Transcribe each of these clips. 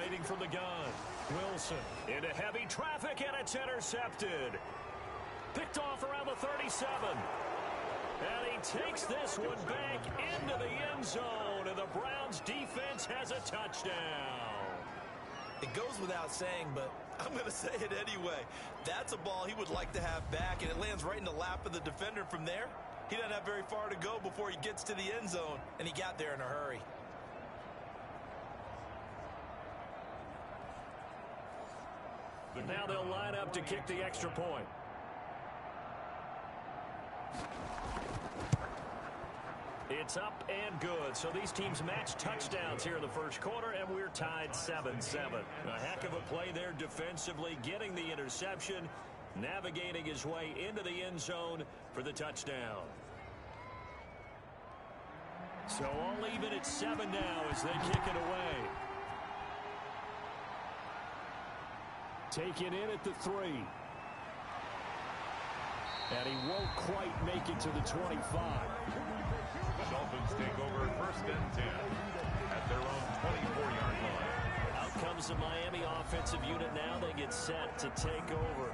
operating from the gun. Wilson into heavy traffic, and it's intercepted. Picked off around the 37. And he takes this one back into the end zone, and the Browns defense has a touchdown. It goes without saying, but I'm going to say it anyway. That's a ball he would like to have back, and it lands right in the lap of the defender. From there, he doesn't have very far to go before he gets to the end zone, and he got there in a hurry. Now they'll line up to kick the extra point. It's up and good. So these teams match touchdowns here in the first quarter, and we're tied 7-7. A heck of a play there defensively, getting the interception, navigating his way into the end zone for the touchdown. So all even at 7 now as they kick it away. Taken in at the 3. And he won't quite make it to the 25. The Dolphins take over first and 10 at their own 24-yard line. Out comes the Miami offensive unit now. They get set to take over.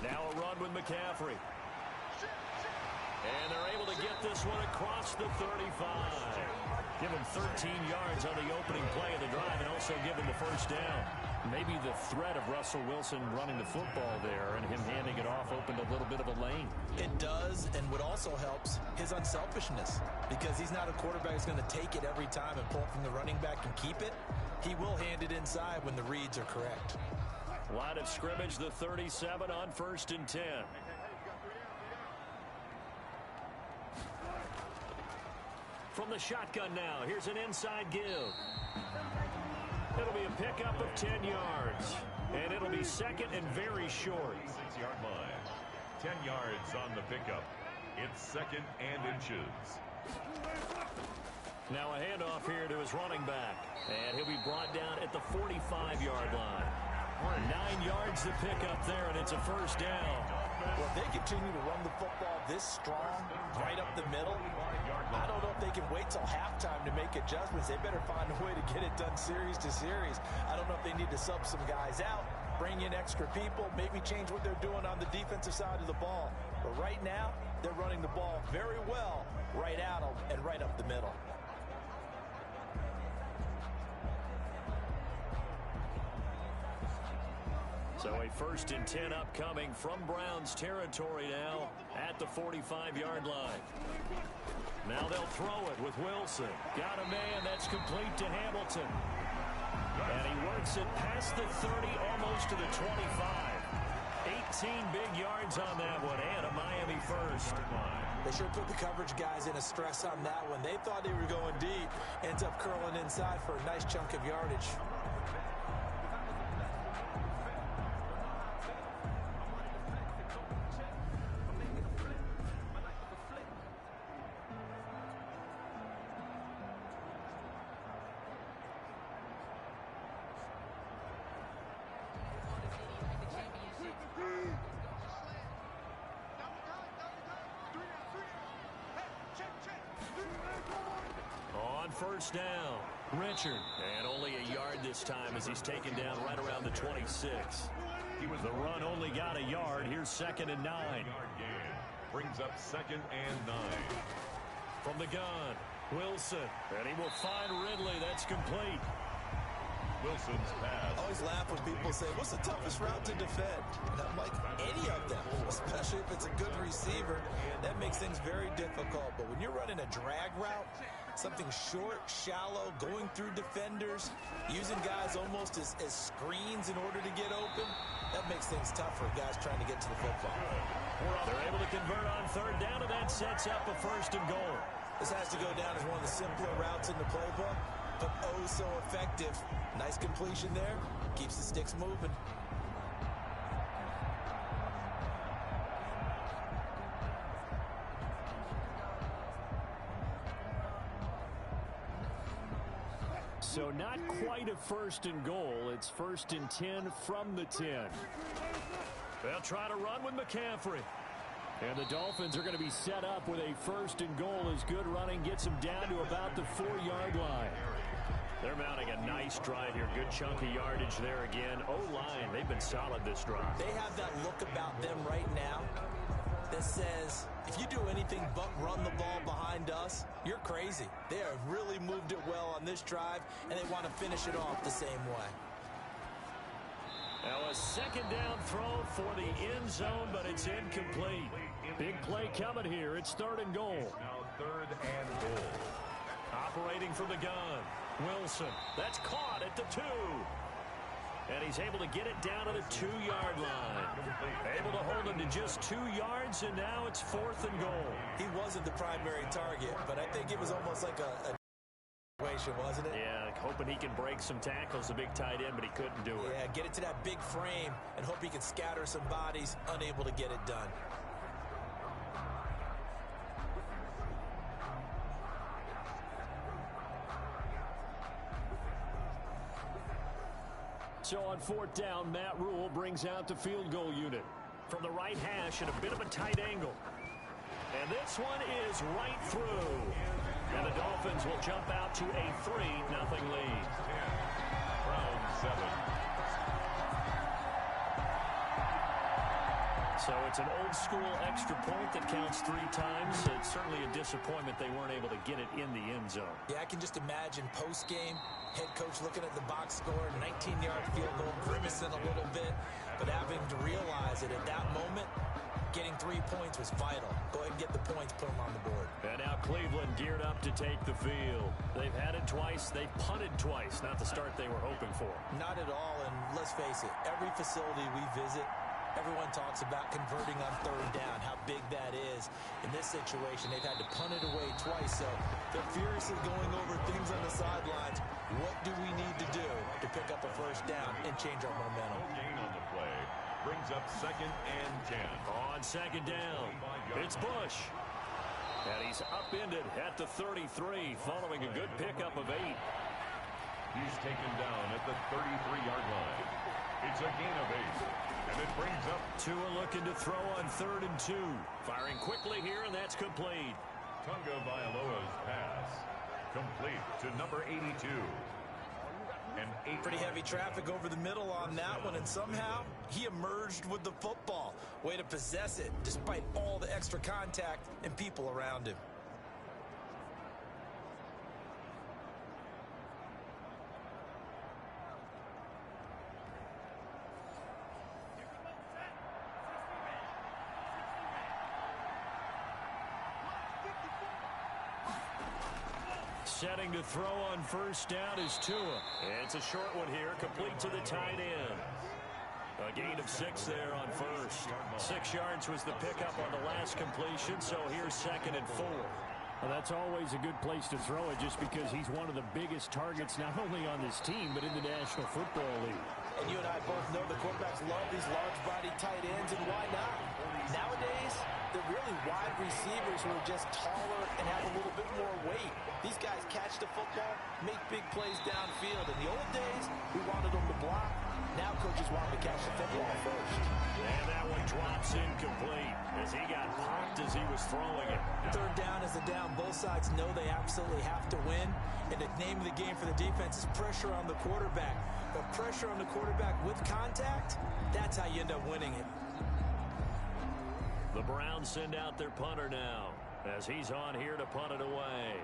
Now a run with McCaffrey. And they're able to get this one across the 35. Give him 13 yards on the opening play of the drive and also give him the first down. Maybe the threat of Russell Wilson running the football there and him handing it off opened a little bit of a lane. It does, and what also helps, his unselfishness. Because he's not a quarterback who's going to take it every time and pull it from the running back and keep it. He will hand it inside when the reads are correct. Line of scrimmage, the 37 on 1st and 10. From the shotgun now, here's an inside give. It'll be a pickup of 10 yards. And it'll be second and very short. 6-yard line. 10 yards on the pickup. It's second and inches. Now a handoff here to his running back. And he'll be brought down at the 45-yard line. 9 yards to pick up there, and it's a first down. Well, if they continue to run the football this strong, right up the middle, I don't know if they can wait till halftime to make adjustments. They better find a way to get it done series to series. I don't know if they need to sub some guys out, bring in extra people, maybe change what they're doing on the defensive side of the ball. But right now, they're running the ball very well right at them and right up the middle. So a 1st and 10 upcoming from Browns territory now at the 45-yard line. Now they'll throw it with Wilson. Got a man that's complete to Hamilton. And he works it past the 30, almost to the 25. 18 big yards on that one, and a Miami first. They sure put the coverage guys in a stress on that one. They thought they were going deep. Ends up curling inside for a nice chunk of yardage. On first down, Richard. And only a yard this time as he's taken down right around the 26. The run only got a yard. Here's 2nd and 9. Brings up 2nd and 9. From the gun, Wilson. And he will find Ridley. That's complete. Wilson's pass. I always laugh when people say, what's the toughest route to defend? And I'm like, any of them, especially if it's a good receiver. That makes things very difficult. But when you're running a drag route, something short, shallow, going through defenders, using guys almost as screens in order to get open, that makes things tough for guys trying to get to the football. They're able to convert on 3rd down, and that sets up a 1st and goal. This has to go down as one of the simpler routes in the playbook, but oh so effective. Nice completion there. Keeps the sticks moving. So not quite a 1st and goal. It's 1st and 10 from the 10. They'll try to run with McCaffrey. And the Dolphins are going to be set up with a 1st and goal as good running gets them down to about the 4-yard line. They're mounting a nice drive here. Good chunk of yardage there again. O-line, they've been solid this drive. They have that look about them right now that says, if you do anything but run the ball behind us, you're crazy. They have really moved it well on this drive, and they want to finish it off the same way. Now a 2nd down throw for the end zone, but it's incomplete. Big play coming here. It's 3rd and goal. Now 3rd and goal. Operating from the gun. Wilson. That's caught at the 2. And he's able to get it down to the 2-yard line. Able to hold him to just 2 yards, and now it's 4th and goal. He wasn't the primary target, but I think it was almost like a situation, wasn't it? Yeah, hoping he can break some tackles, a big tight end, but he couldn't do it. Yeah, get it to that big frame and hope he can scatter some bodies, unable to get it done. So on 4th down, Matt Rule brings out the field goal unit. From the right hash at a bit of a tight angle. And this one is right through. And the Dolphins will jump out to a 3-0 lead. Browns 7. So it's an old-school extra point that counts 3 times. It's certainly a disappointment they weren't able to get it in the end zone. Yeah, I can just imagine post-game, head coach looking at the box score, 19-yard field goal, grimacing a little bit, but having to realize that at that moment, getting 3 points was vital. Go ahead and get the points, put them on the board. And now Cleveland geared up to take the field. They've had it twice. They've punted twice. Not the start they were hoping for. Not at all, and let's face it, every facility we visit, everyone talks about converting on 3rd down, how big that is. In this situation, they've had to punt it away twice, so they're furiously going over things on the sidelines. What do we need to do to pick up a 1st down and change our momentum? No gain on the play. Brings up 2nd and 10. On 2nd down, it's Bush. And he's upended at the 33, following a good pickup of 8. He's taken down at the 33-yard line. It's a gain of 8. And it brings up Tua looking to throw on 3rd and 2. Firing quickly here, and that's complete. Tunga Vailoa's pass. Complete to number 82. And 8. Pretty heavy traffic over the middle on that one, and somehow he emerged with the football. Way to possess it, despite all the extra contact and people around him. Setting to throw on 1st down is Tua. It's a short one here, complete to the tight end. A gain of 6 there on 1st. 6 yards was the pickup on the last completion, so here's 2nd and 4. Well, that's always a good place to throw it just because he's one of the biggest targets not only on this team but in the National Football League. And you and I both know the quarterbacks love these large-body tight ends, and why not? Nowadays, they're really wide receivers who are just taller and have a little bit more weight. These guys catch the football, make big plays downfield. In the old days, we wanted them to block. Now coaches want them to catch the football first. And that one drops incomplete as he got popped as he was throwing it. 3rd down is a down. Both sides know they absolutely have to win. And the name of the game for the defense is pressure on the quarterback. But pressure on the quarterback with contact, that's how you end up winning it. The Browns send out their punter now as he's on here to punt it away.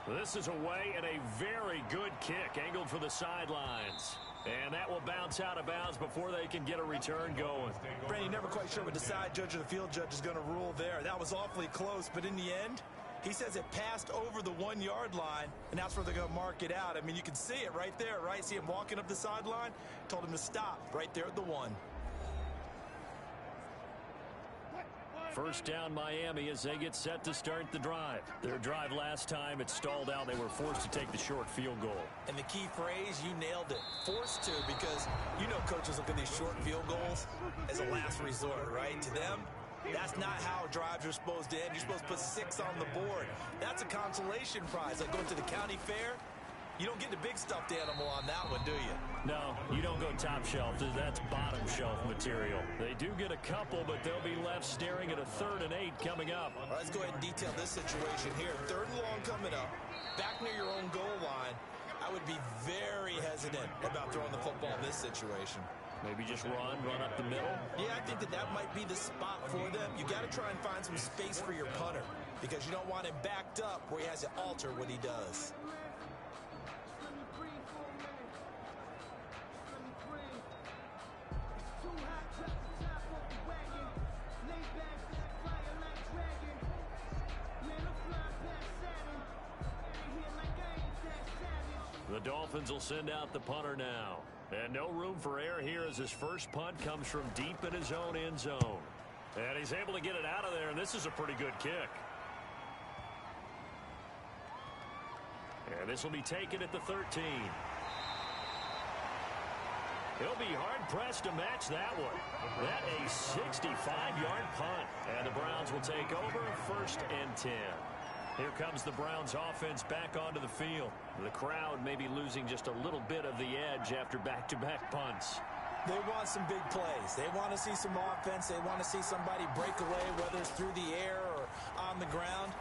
This is away and a very good kick angled for the sidelines. And that will bounce out of bounds before they can get a return going. Brandon, never quite sure what the side judge or the field judge is going to rule there. That was awfully close, but in the end, he says it passed over the 1-yard line, and that's where they're going to mark it out. I mean, you can see it right there, right? See him walking up the sideline? Told him to stop right there at the 1. 1st down Miami as they get set to start the drive. Their drive last time, it stalled out. They were forced to take the short field goal. And the key phrase, you nailed it. Forced to, because you know coaches look at these short field goals as a last resort, right? To them, that's not how drives are supposed to end. You're supposed to put 6 on the board. That's a consolation prize. Like going to the county fair, You don't get the big stuffed animal on that one, do you? No, you don't go top shelf. That's bottom shelf material. They do get a couple, but they'll be left staring at a 3rd and 8 coming up. All right, let's go ahead and detail this situation here. 3rd and long coming up, back near your own goal line. I would be very hesitant about throwing the football in this situation. Maybe just run up the middle. Yeah, I think that might be the spot for them. You got to try and find some space for your punter because you don't want him backed up where he has to alter what he does. The Dolphins will send out the punter now. And no room for error here as his first punt comes from deep in his own end zone. And he's able to get it out of there, and this is a pretty good kick. And this will be taken at the 13. He'll be hard-pressed to match that one. That a 65-yard punt. And the Browns will take over 1st and 10. Here comes the Browns offense back onto the field. The crowd may be losing just a little bit of the edge after back-to-back punts. They want some big plays. They want to see some offense. They want to see somebody break away, whether it's through the air or on the ground.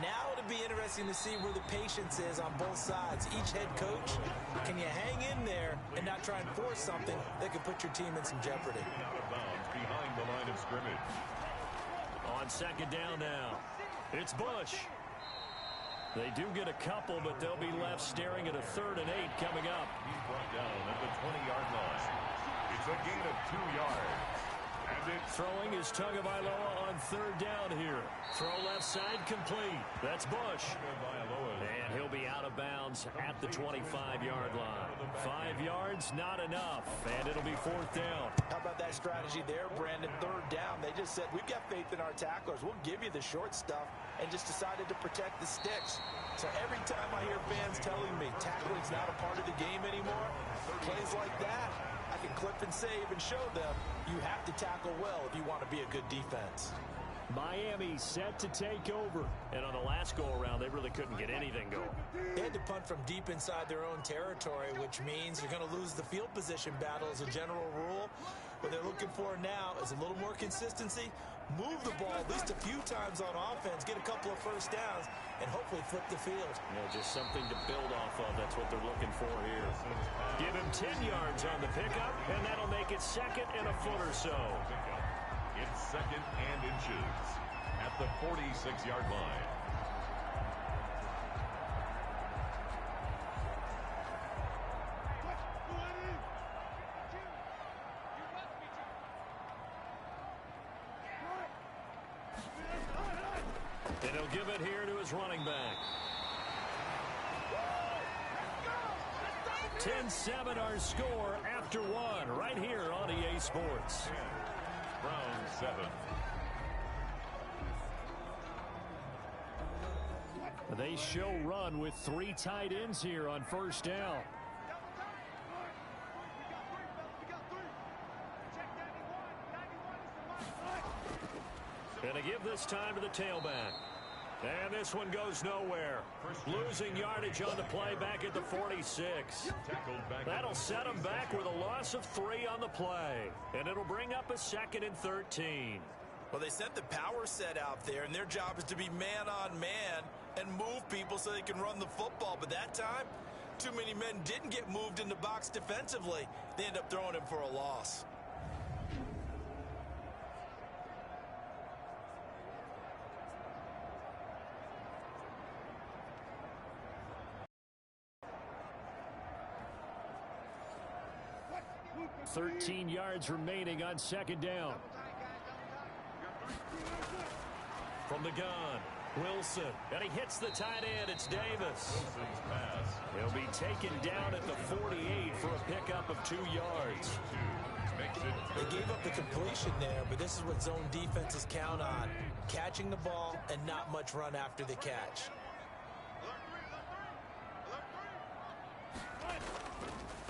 Now it'll be interesting to see where the patience is on both sides. Each head coach, can you hang in there and not try and force something that could put your team in some jeopardy? Out of bounds behind the line of scrimmage. On 2nd down now, it's Bush. They do get a couple, but they'll be left staring at a 3rd and 8 coming up. He's brought down at the 20-yard line. It's a gain of 2 yards. And it's throwing is Tagovailoa on 3rd down here. Throw left side complete. That's Bush. And he'll be out of bounds at the 25-yard line. 5 yards, not enough. And it'll be 4th down. How about that strategy there, Brandon? 3rd down. They just said, we've got faith in our tacklers. We'll give you the short stuff, and just decided to protect the sticks. So every time I hear fans telling me tackling's not a part of the game anymore, plays like that, I can clip and save and show them you have to tackle well if you want to be a good defense. Miami set to take over. And on the last go-around, they really couldn't get anything going. They had to punt from deep inside their own territory, which means you're going to lose the field position battle as a general rule. What they're looking for now is a little more consistency, move the ball at least a few times on offense, get a couple of first downs, and hopefully flip the field. Yeah, just something to build off of. That's what they're looking for here. Give him 10 yards on the pickup, and that'll make it 2nd and a foot or so. It's 2nd and inches at the 46-yard line. And he'll give it here to his running back. 10-7 our score after 1 right here on EA Sports. Browns 7. They show run with 3 tight ends here on 1st down. And to give this time to the tailback. And this one goes nowhere. Losing yardage on the play back at the 46. That'll set them back with a loss of 3 on the play. And it'll bring up a 2nd and 13. Well, they sent the power set out there, and their job is to be man-on-man and move people so they can run the football. But that time, too many men didn't get moved in the box defensively. They end up throwing him for a loss. $13 yards remaining on 2nd down. From the gun, Wilson. And he hits the tight end. It's Davis. Wilson's pass. He'll be taken down at the 48 for a pickup of 2 yards. They gave up the completion there, but this is what zone defenses count on. Catching the ball and not much run after the catch.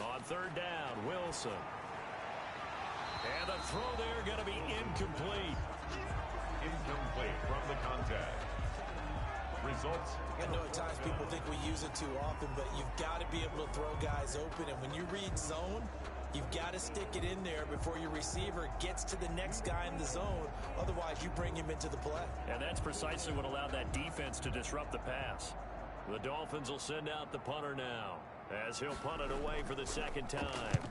On 3rd down, Wilson. And the throw there going to be incomplete. Incomplete from the contact. Results. I know at times people think we use it too often, but you've got to be able to throw guys open. And when you read zone, you've got to stick it in there before your receiver gets to the next guy in the zone. Otherwise, you bring him into the play. And that's precisely what allowed that defense to disrupt the pass. The Dolphins will send out the punter now, as he'll punt it away for the second time.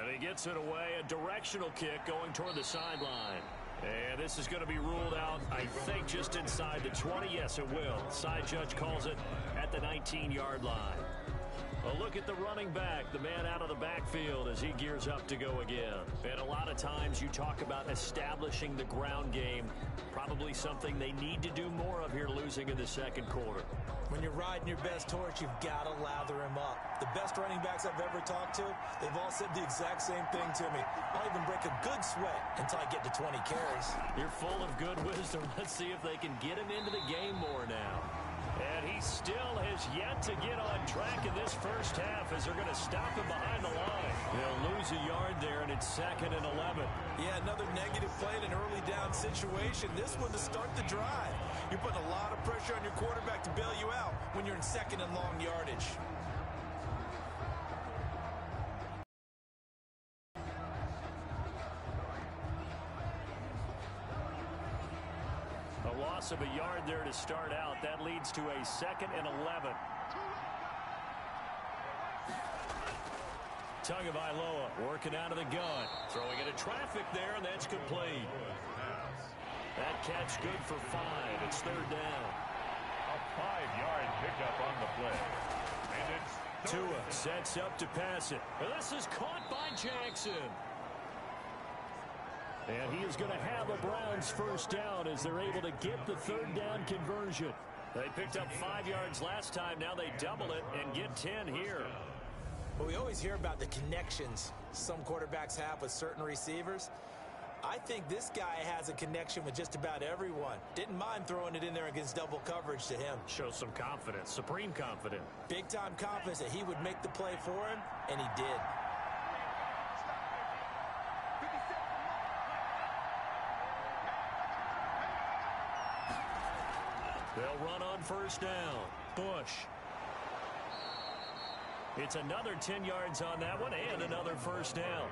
And he gets it away, a directional kick going toward the sideline. And this is going to be ruled out, I think, just inside the 20. Yes, it will. Side judge calls it at the 19-yard line. A look at the running back, the man out of the backfield as he gears up to go again. And a lot of times you talk about establishing the ground game, probably something they need to do more of here losing in the second quarter. When you're riding your best horse, you've got to lather him up. The best running backs I've ever talked to, they've all said the exact same thing to me. I'll even break a good sweat until I get to 20 carries. You're full of good wisdom. Let's see if they can get him into the game more now. And he still has yet to get on track in this first half as they're going to stop him behind the line. They'll lose a yard there, and it's 2nd and 11. Yeah, another negative play in an early down situation. This one to start the drive. You're putting a lot of pressure on your quarterback to bail you out when you're in 2nd and long yardage. A loss of a yard there to start out. That leads to a 2nd and 11. Tagovailoa working out of the gun. Throwing into traffic there, and that's complete. That catch good for 5. It's 3rd down. A 5-yard pickup on the play. And it's Tua sets up to pass it. And this is caught by Jackson. And he is going to have a Browns first down as they're able to get the 3rd down conversion. They picked up 5 yards last time. Now they double it and get 10 here. Well, we always hear about the connections some quarterbacks have with certain receivers. I think this guy has a connection with just about everyone. Didn't mind throwing it in there against double coverage to him. Shows some confidence, supreme confidence. Big-time confidence that he would make the play for him, and he did. They'll run on first down. Bush. It's another 10 yards on that one and another first down.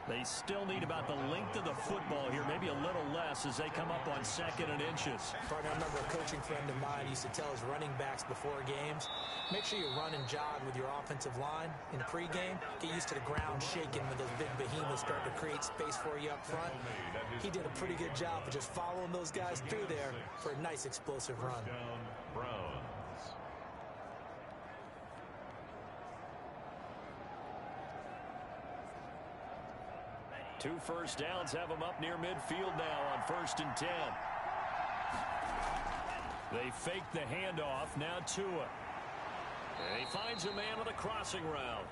They still need about the length of the football here, maybe a little less as they come up on 2nd and inches. Partner, I remember a coaching friend of mine used to tell his running backs before games, make sure you run and jog with your offensive line in pregame. Get used to the ground shaking when those big behemoths start to create space for you up front. He did a pretty good job of just following those guys through there for a nice explosive run. Browns. 2 first downs have them up near midfield now on 1st and 10. They fake the handoff. Now Tua. And he finds a man on the crossing route.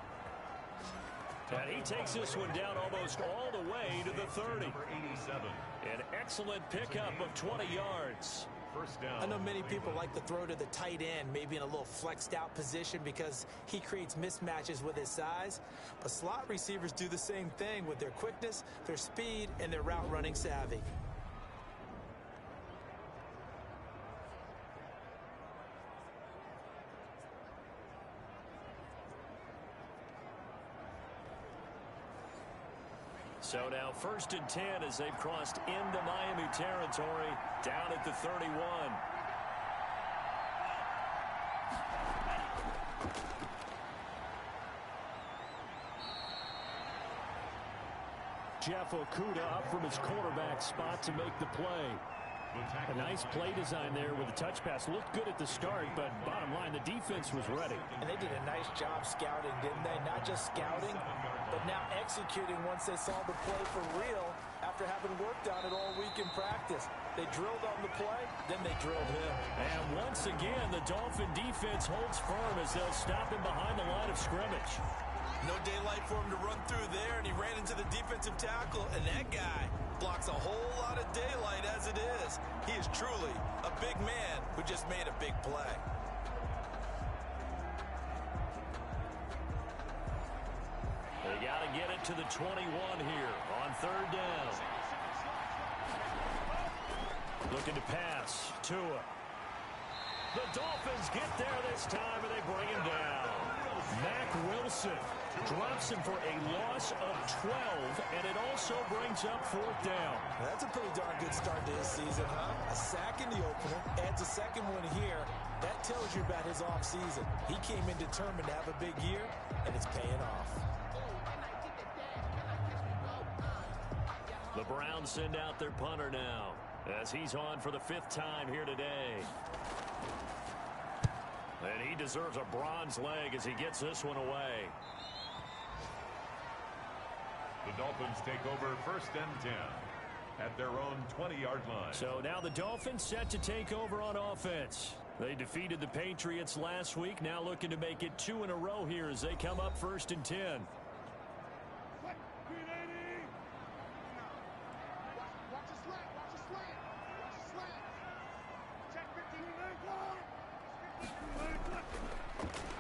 And he takes this one down almost all the way to the 30. An excellent pickup of 20 yards. First down. I know many people like to throw to the tight end, maybe in a little flexed out position because he creates mismatches with his size. But slot receivers do the same thing with their quickness, their speed, and their route running savvy. So now 1st and 10 as they've crossed into Miami territory down at the 31. Jeff Okudah up from his quarterback spot to make the play. A nice play design there with the touch pass. Looked good at the start, but bottom line, the defense was ready. And they did a nice job scouting, didn't they? Not just scouting, but now executing once they saw the play for real after having worked on it all week in practice. They drilled on the play, then they drilled him. And once again, the Dolphin defense holds firm as they'll stop him behind the line of scrimmage. No daylight for him to run through there, and he ran into the defensive tackle, and that guy blocks a whole lot of daylight as it is. He is truly a big man who just made a big play. They got to get it to the 21 here on 3rd down. Looking to pass. Tua. The Dolphins get there this time, and they bring him down. Mack Wilson drops him for a loss of 12, and it also brings up 4th down. That's a pretty darn good start to his season, huh? A sack in the opener, adds a second one here. That tells you about his offseason. He came in determined to have a big year, and it's paying off. The Browns send out their punter now, as he's on for the 5th time here today. And he deserves a bronze leg as he gets this one away. The Dolphins take over 1st and 10 at their own 20-yard line. So now the Dolphins set to take over on offense. They defeated the Patriots last week, now looking to make it 2 in a row here as they come up 1st and 10.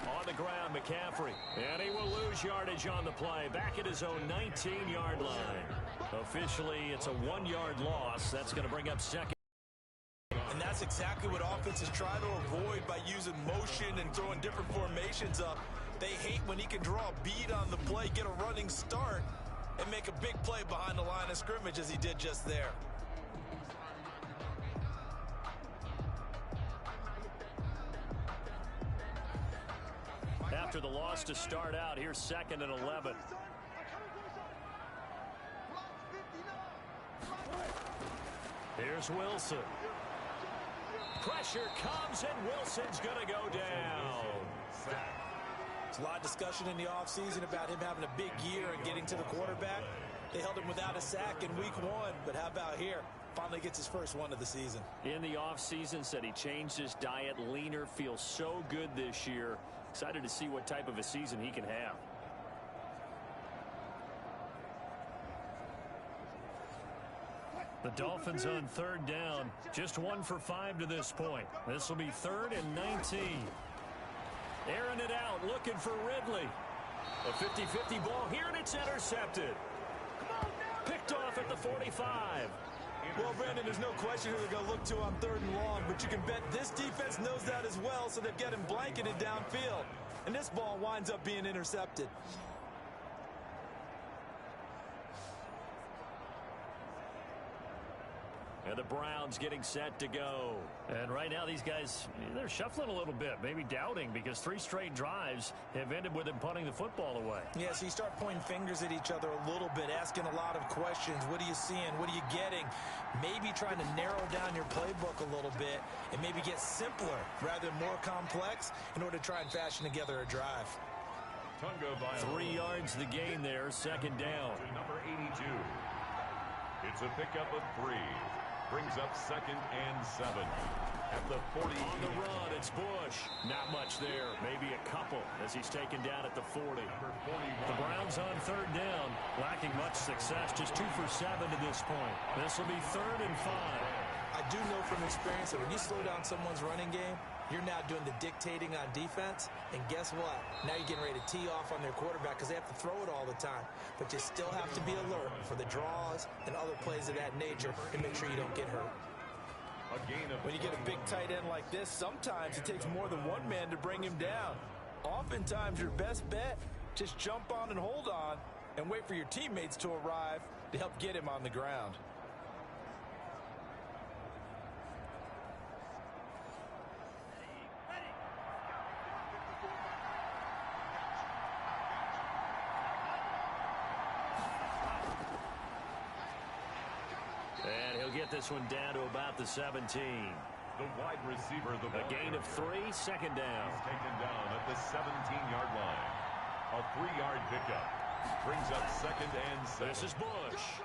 On the ground, McCaffrey. And he will lose yardage on the play. Back at his own 19-yard line. Officially, it's a 1-yard loss. That's going to bring up 2nd. And that's exactly what offenses try to avoid by using motion and throwing different formations up. They hate when he can draw a bead on the play, get a running start, and make a big play behind the line of scrimmage as he did just there. After the loss to start out, here's 2nd and 11. Here's Wilson. Pressure comes, and Wilson's going to go down. There's a lot of discussion in the offseason about him having a big year and getting to the quarterback. They held him without a sack in week 1, but how about here? Finally gets his first one of the season. In the offseason, said he changed his diet, leaner, feels so good this year. Excited to see what type of a season he can have. The Dolphins on 3rd down, just 1 for 5 to this point. This will be 3rd and 19. Airing it out, looking for Ridley. A 50-50 ball here, and it's intercepted. Picked off at the 45. Well, Brandon, there's no question who they're going to look to on 3rd and long, but you can bet this defense knows that as well, so they've got him blanketed downfield. And this ball winds up being intercepted. And the Browns getting set to go. And right now these guys, they're shuffling a little bit, maybe doubting, because 3 straight drives have ended with them punting the football away. Yeah, so you start pointing fingers at each other a little bit, asking a lot of questions. What are you seeing? What are you getting? Maybe trying to narrow down your playbook a little bit and maybe get simpler rather than more complex in order to try and fashion together a drive. 3 yards the gain there, 2nd down. To number 82. It's a pickup of 3. Brings up 2nd and 7 at the 40. On the run, it's Bush. Not much there, maybe a couple as he's taken down at the 40. The Browns on 3rd down, lacking much success, just 2 for 7 to this point. This will be 3rd and 5. I do know from experience that when you slow down someone's running game, you're now doing the dictating on defense, and guess what? Now you're getting ready to tee off on their quarterback because they have to throw it all the time. But you still have to be alert for the draws and other plays of that nature and make sure you don't get hurt. When you get a big tight end like this, sometimes it takes more than one man to bring him down. Oftentimes, your best bet, just jump on and hold on and wait for your teammates to arrive to help get him on the ground. And he'll get this one down to about the 17. The wide receiver, the A gain of 3, 2nd down. He's taken down at the 17-yard line. A 3-yard pickup. Brings up 2nd and 7. This is Bush.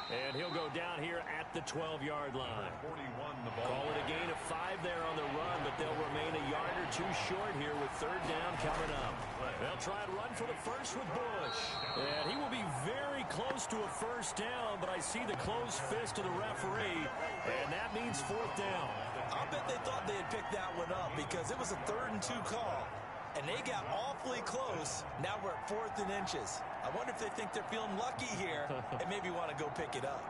And he'll go down here at the 12-yard line. 41 the ball. Call it a gain of 5 there on the run, but they'll remain a yard or 2 short here with 3rd down coming up. They'll try and run for the first with Bush. And he will be very close to a 1st down, but I see the closed fist of the referee, and that means 4th down. I'll bet they thought they had picked that one up because it was a 3rd and 2 call. And they got awfully close. Now we're at 4th and inches. I wonder if they think they're feeling lucky here and maybe want to go pick it up.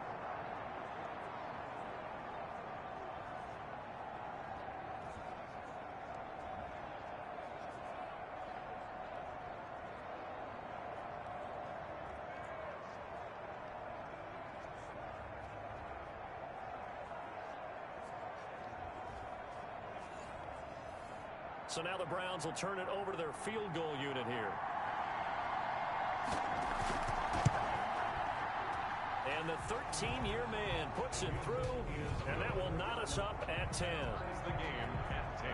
So now the Browns will turn it over to their field goal unit here. And the 13-year man puts it through, and that will knot us up at 10. It's the game at 10.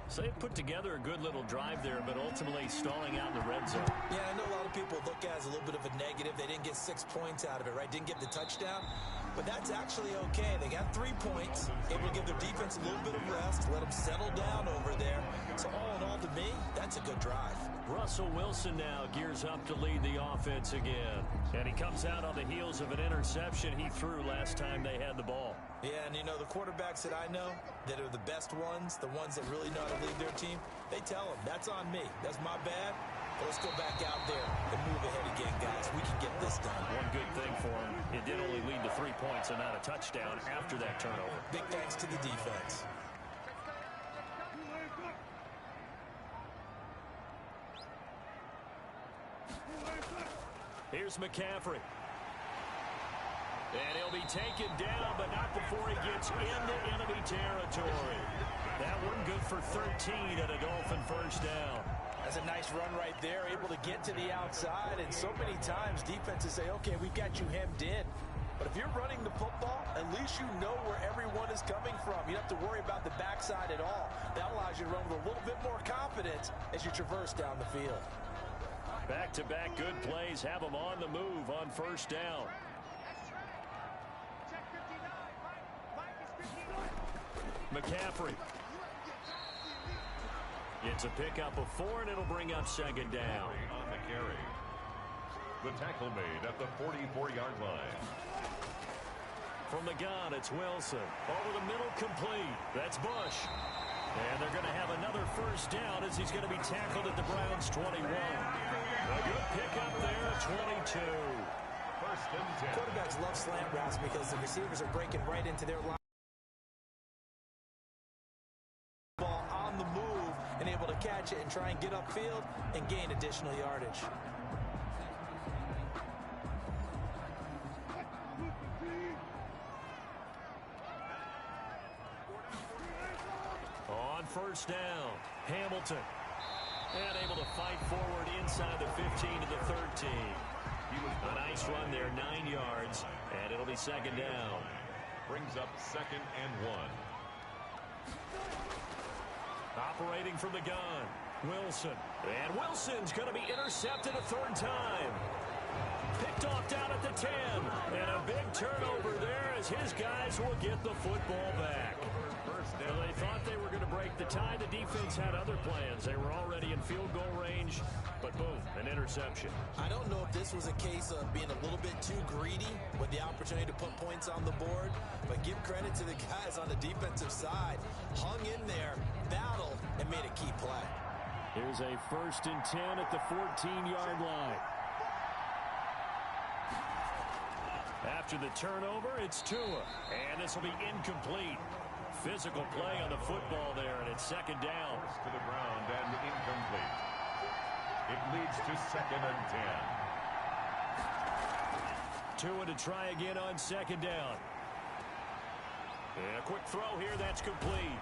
So they put together a good little drive there, but ultimately stalling out in the red zone. Yeah, I know a lot of people look at it as a little bit of a negative. They didn't get 6 points out of it, right? Didn't get the touchdown. But that's actually okay. They got 3 points, able to give their defense a little bit of rest, let them settle down over there. So all in all, to me, that's a good drive. Russell Wilson now gears up to lead the offense again. And he comes out on the heels of an interception he threw last time they had the ball. Yeah, and you know, the quarterbacks that I know that are the best ones, the ones that really know how to lead their team, they tell them, that's on me. That's my bad. But let's go back out there and move ahead again, guys. We can get this done. One good thing for him, it did only lead to 3 points and not a touchdown after that turnover. Big thanks to the defense. Here's McCaffrey. And he'll be taken down, but not before he gets into enemy territory. That one good for 13 at a Dolphin first down. That's a nice run right there, able to get to the outside. And so many times defenses say, okay, we've got you hemmed in. But if you're running the football, at least you know where everyone is coming from. You don't have to worry about the backside at all. That allows you to run with a little bit more confidence as you traverse down the field. Back-to-back good plays have them on the move on first down. McCaffrey. It's a pickup of 4, and it'll bring up second down. On the carry. The tackle made at the 44-yard line. From the gun, it's Wilson. Over the middle, complete. That's Bush. And they're going to have another first down as he's going to be tackled at the Browns' 21. A good pickup there at 22. First and 10. Quarterbacks love slant routes because the receivers are breaking right into their line. Ball on the move and able to catch it and try and get upfield and gain additional yardage. On first down, Hamilton. And able to fight forward inside the 15 to the 13. A nice run there, 9 yards, and it'll be second down. Brings up second and 1. Operating from the gun, Wilson. And Wilson's going to be intercepted a third time. Picked off down at the 10. And a big turnover there as his guys will get the football back. Well, they thought they were going to break the tie. The defense had other plans. They were already in field goal range, but boom, an interception. I don't know if this was a case of being a little bit too greedy with the opportunity to put points on the board, but give credit to the guys on the defensive side. Hung in there, battled, and made a key play. Here's a first and 10 at the 14-yard line. After the turnover, it's Tua, and this will be incomplete. Physical play on the football there, and it's second down. To the ground and incomplete. It leads to second and 10. Tua to try again on second down. And a quick throw here, that's complete.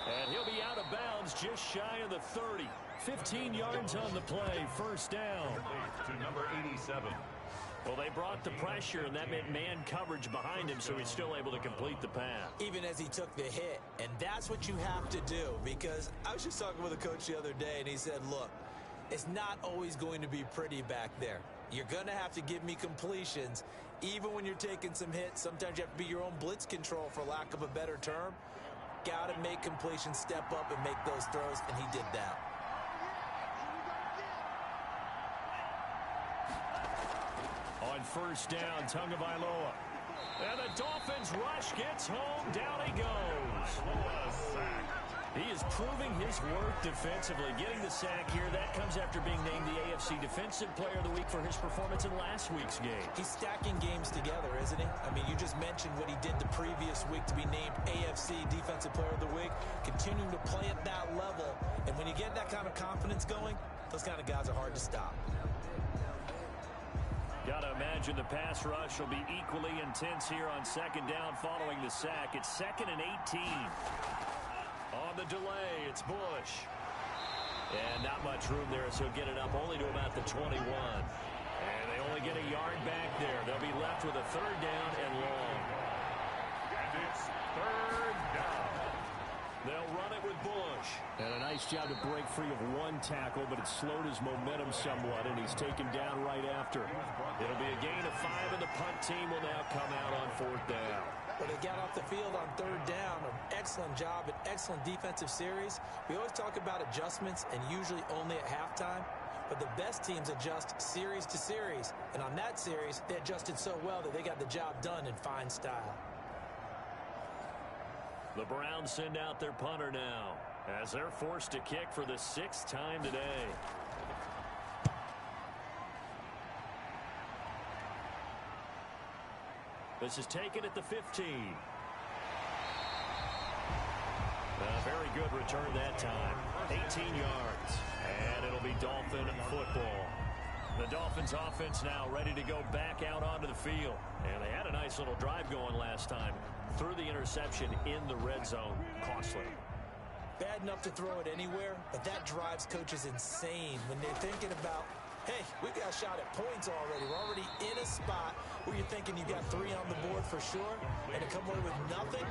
And he'll be out of bounds just shy of the 30. 15 yards on the play, first down. To number 87. Well, they brought the pressure, and that meant man coverage behind him, so he's still able to complete the pass. Even as he took the hit, and that's what you have to do, because I was just talking with a coach the other day, and he said, look, it's not always going to be pretty back there. You're going to have to give me completions, even when you're taking some hits. Sometimes you have to be your own blitz control, for lack of a better term. Got to make completions, step up, and make those throws, and he did that. On first down, Tagovailoa. And the Dolphins rush gets home. Down he goes. He is proving his worth defensively. Getting the sack here, that comes after being named the AFC Defensive Player of the Week for his performance in last week's game. He's stacking games together, isn't he? I mean, you just mentioned what he did the previous week to be named AFC Defensive Player of the Week. Continuing to play at that level. And when you get that kind of confidence going, those kind of guys are hard to stop. Got to imagine the pass rush will be equally intense here on second down following the sack. It's 2nd and 18. On the delay, it's Bush. And not much room there, so he'll get it up only to about the 21. And they only get a yard back there. They'll be left with a 3rd down and long. And it's 3rd down. They'll run it with Bush. And a nice job to break free of one tackle, but it slowed his momentum somewhat, and he's taken down right after. It'll be a gain of 5, and the punt team will now come out on 4th down. Well, they got off the field on 3rd down. An excellent job, an excellent defensive series. We always talk about adjustments, and usually only at halftime. But the best teams adjust series to series. And on that series, they adjusted so well that they got the job done in fine style. The Browns send out their punter now as they're forced to kick for the 6th time today. This is taken at the 15. A very good return that time. 18 yards. And it'll be Dolphin football. The Dolphins offense now ready to go back out onto the field. And they had a nice little drive going last time. Threw the interception in the red zone. Costly. Bad enough to throw it anywhere, but that drives coaches insane when they're thinking about, hey, we got a shot at points already. We're already in a spot where you're thinking you got 3 on the board for sure, and to come away with nothing,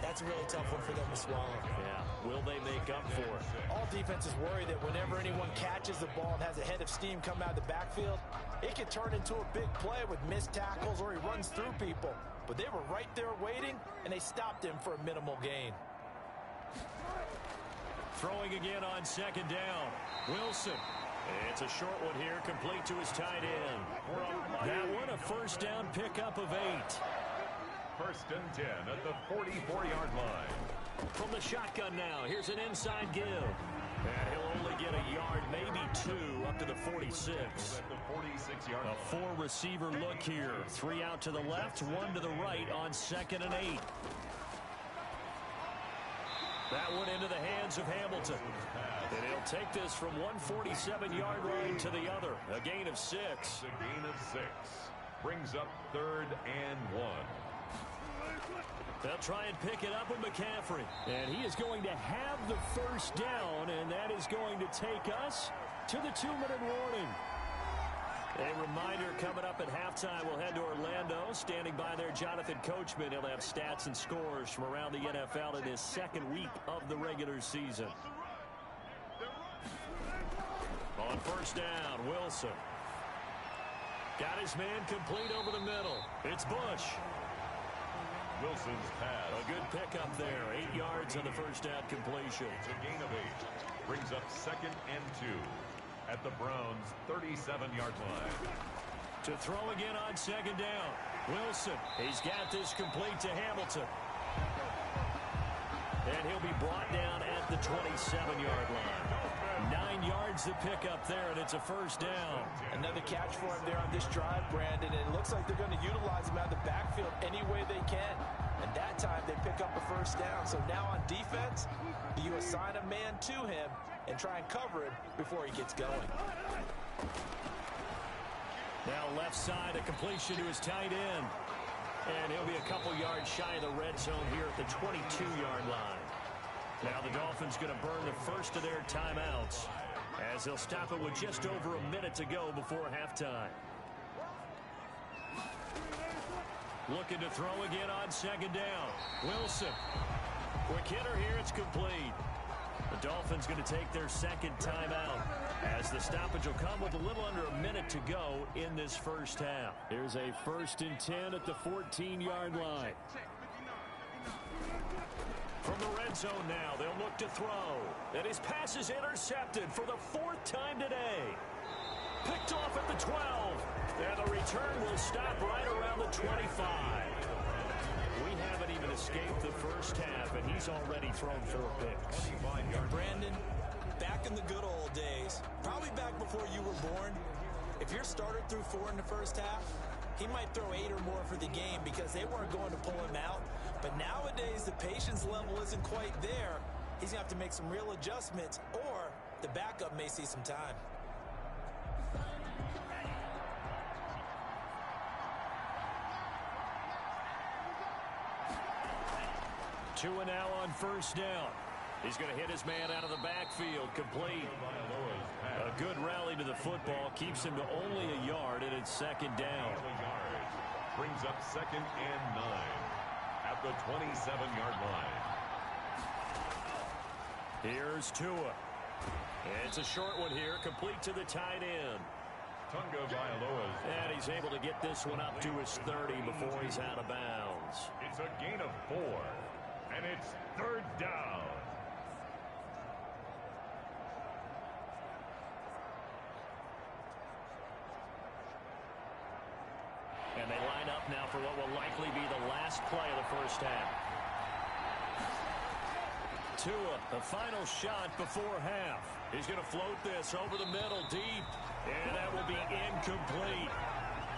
that's a really tough one for them to swallow. Yeah, will they make up for it? All defenses worry that whenever anyone catches the ball and has a head of steam come out of the backfield, it can turn into a big play with missed tackles or he runs through people. But they were right there waiting, and they stopped him for a minimal gain. Throwing again on 2nd down. Wilson. It's a short one here, complete to his tight end. That one a 1st down pickup of 8. 1st and 10 at the 44-yard line. From the shotgun now, here's an inside give. And he'll only get a yard, maybe 2, up to the 46. At the 46-yard line. A 4-receiver look here. 3 out to the left, 1 to the right on 2nd and 8. That one into the hands of Hamilton. And he'll take this from 147-yard line to the other. A gain of 6. A gain of 6. Brings up 3rd and 1. They'll try and pick it up with McCaffrey. And he is going to have the 1st down, and that is going to take us to the 2-minute warning. A reminder coming up at halftime, we'll head to Orlando. Standing by there, Jonathan Coachman. He'll have stats and scores from around the NFL in his 2nd week of the regular season. On 1st down, Wilson. Got his man complete over the middle. It's Bush. Wilson's pass. A good pickup there. 8 yards on the 1st down completion. It's a gain of 8. Brings up 2nd and 2 at the Browns' 37-yard line. To throw again on 2nd down. Wilson. He's got this complete to Hamilton. And he'll be brought down at the 27-yard line. 9 yards to pick up there, and it's a 1st down. Another catch for him there on this drive, Brandon. And it looks like they're going to utilize him out of the backfield any way they can. And that time they pick up a 1st down. So now on defense, you assign a man to him and try and cover him before he gets going. Now left side, a completion to his tight end. And he'll be a couple yards shy of the red zone here at the 22-yard line. Now the Dolphins going to burn the first of their timeouts as they'll stop it with just over a minute to go before halftime. Looking to throw again on 2nd down. Wilson. Quick hitter here, it's complete. The Dolphins going to take their 2nd timeout as the stoppage will come with a little under a minute to go in this 1st half. Here's a 1st and 10 at the 14-yard line. From the red zone now, they'll look to throw. And his pass is intercepted for the 4th time today. Picked off at the 12. And the return will stop right around the 25. We haven't even escaped the 1st half, and he's already thrown 4 picks. Brandon, back in the good old days, probably back before you were born, if your starter threw 4 in the 1st half, he might throw 8 or more for the game because they weren't going to pull him out. But nowadays, the patience level isn't quite there. He's going to have to make some real adjustments, or the backup may see some time. Tua now on first down. He's going to hit his man out of the backfield, complete. A good rally to the football keeps him to only a yard, and it's second down. Brings up 2nd and 9 at the 27-yard line. Here's Tua. It's a short one here, complete to the tight end. And he's able to get this one up to his 30 before he's out of bounds. It's a gain of 4, and it's 3rd down. And they line up now for what will likely be the last play of the first half. Tua, the final shot before half. He's going to float this over the middle deep. And that will be incomplete.